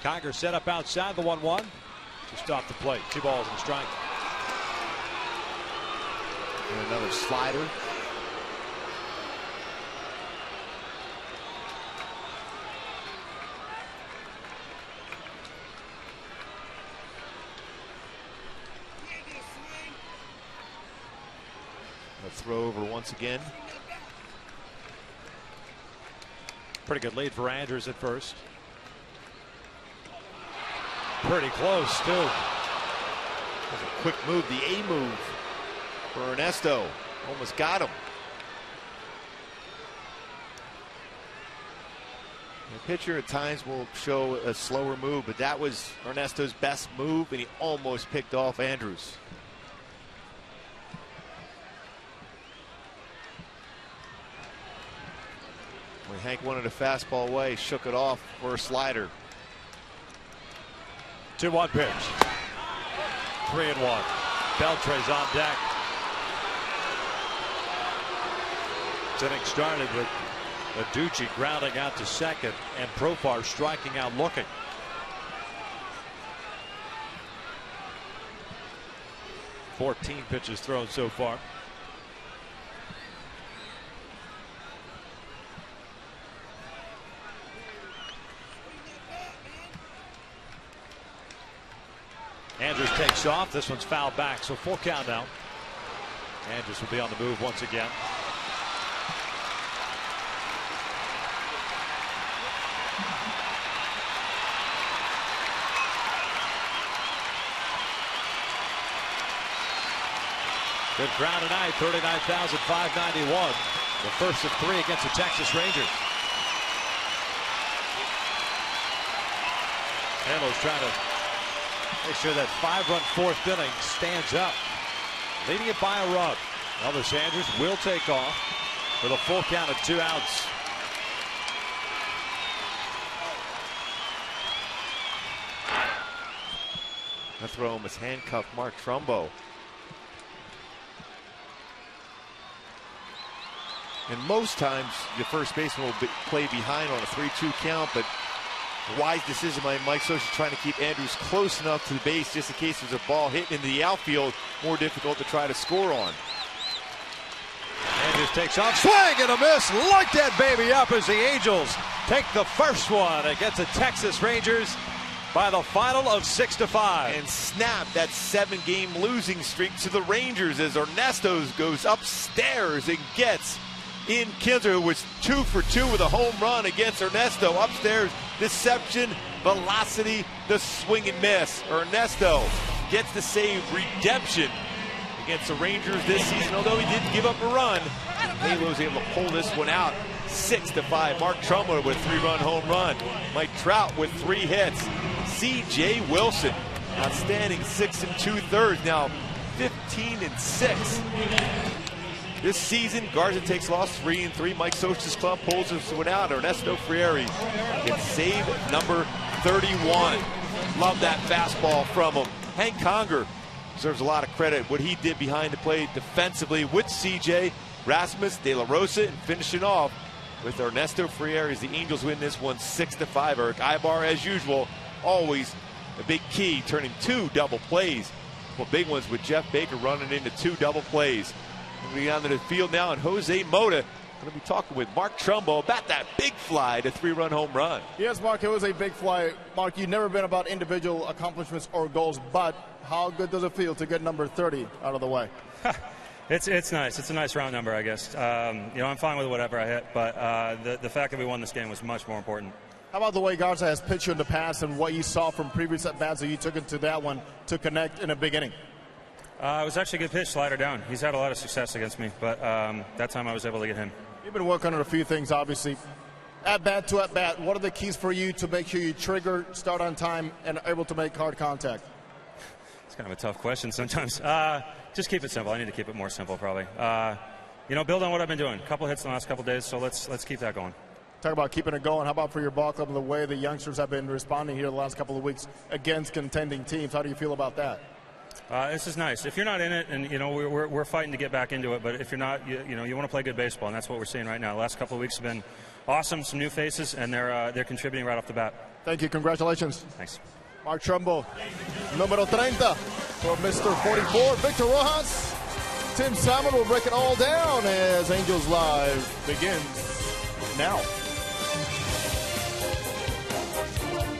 Conger set up outside the 1-1. Just off the plate. 2 balls and a strike. And another slider. A throw over once again. Pretty good lead for Andrews at first. Pretty close, too. That's a quick move, the A move for Ernesto. Almost got him. The pitcher at times will show a slower move, but that was Ernesto's best move, and he almost picked off Andrews. When Hank wanted a fastball away, shook it off for a slider. 2-1 pitch. 3-1. Beltre's on deck. This inning started with Aducci grounding out to second and Profar striking out looking. "14 pitches thrown so far. Andrews takes off. This one's fouled back, so full count now. Andrews will be on the move once again. Good crowd tonight, 39,591. The first of three against the Texas Rangers. Halos trying to make sure that 5-run fourth inning stands up. Leading it by a run. Now the Sanders will take off with a full count of 2 outs. That throw almost handcuffed Mark Trumbo. And most times, your first baseman will play behind on a 3-2 count, but a wise decision by Mike Scioscia trying to keep Andrews close enough to the base just in case there's a ball hitting into the outfield, more difficult to try to score on. Andrews takes off, swing and a miss, light that baby up as the Angels take the first one against the Texas Rangers by the final of 6-5. And snap that 7-game losing streak to the Rangers as Ernesto goes upstairs and gets in Kinzer, who was 2 for 2 with a home run against Ernesto. Upstairs, deception, velocity, the swing and miss. Ernesto gets the save, redemption against the Rangers this season, although he didn't give up a run. Halos able to pull this one out 6-5. Mark Trumbo with a 3-run home run. Mike Trout with 3 hits. C.J. Wilson, outstanding 6 2/3, now 15-6. This season, Garza takes loss 3-3. Mike Scioscia's club pulls this one out. Ernesto Frieri gets save number 31. Love that fastball from him. Hank Conger deserves a lot of credit. What he did behind the plate defensively with CJ, Rasmus, De La Rosa, and finishing off with Ernesto Frieri as the Angels win this one 6-5. Eric Ibar, as usual, always a big key, turning 2 double plays. Well, big ones with Jeff Baker running into 2 double plays. Moving on to the field now, and Jose Mota going to be talking with Mark Trumbo about that big fly, the 3-run home run. Yes, Mark, it was a big fly. Mark, you've never been about individual accomplishments or goals, but how good does it feel to get number 30 out of the way? It's nice. It's a nice round number, I guess. I'm fine with whatever I hit, but the fact that we won this game was much more important. How about the way Garza has pitched you in the past and what you saw from previous at-bats that you took into that one to connect in a big inning? It was actually a good pitch, slider down. He's had a lot of success against me, but that time I was able to get him. You've been working on a few things, obviously. At-bat to at-bat, what are the keys for you to make sure you trigger, start on time, and are able to make hard contact? It's kind of a tough question sometimes. Just keep it simple. I need to keep it more simple, probably. Build on what I've been doing. A couple hits in the last couple days, so let's keep that going. Talk about keeping it going. How about for your ball club and the way the youngsters have been responding here the last couple of weeks against contending teams? How do you feel about that? This is nice. If you're not in it, and we're fighting to get back into it, but if you're not, you want to play good baseball, and that's what we're seeing right now. The last couple of weeks have been awesome. Some new faces, and they're contributing right off the bat. Thank you. Congratulations. Thanks. Mark Trumbo, numero 30 for Mr. 44, Victor Rojas. Tim Salmon will break it all down as Angels Live begins now.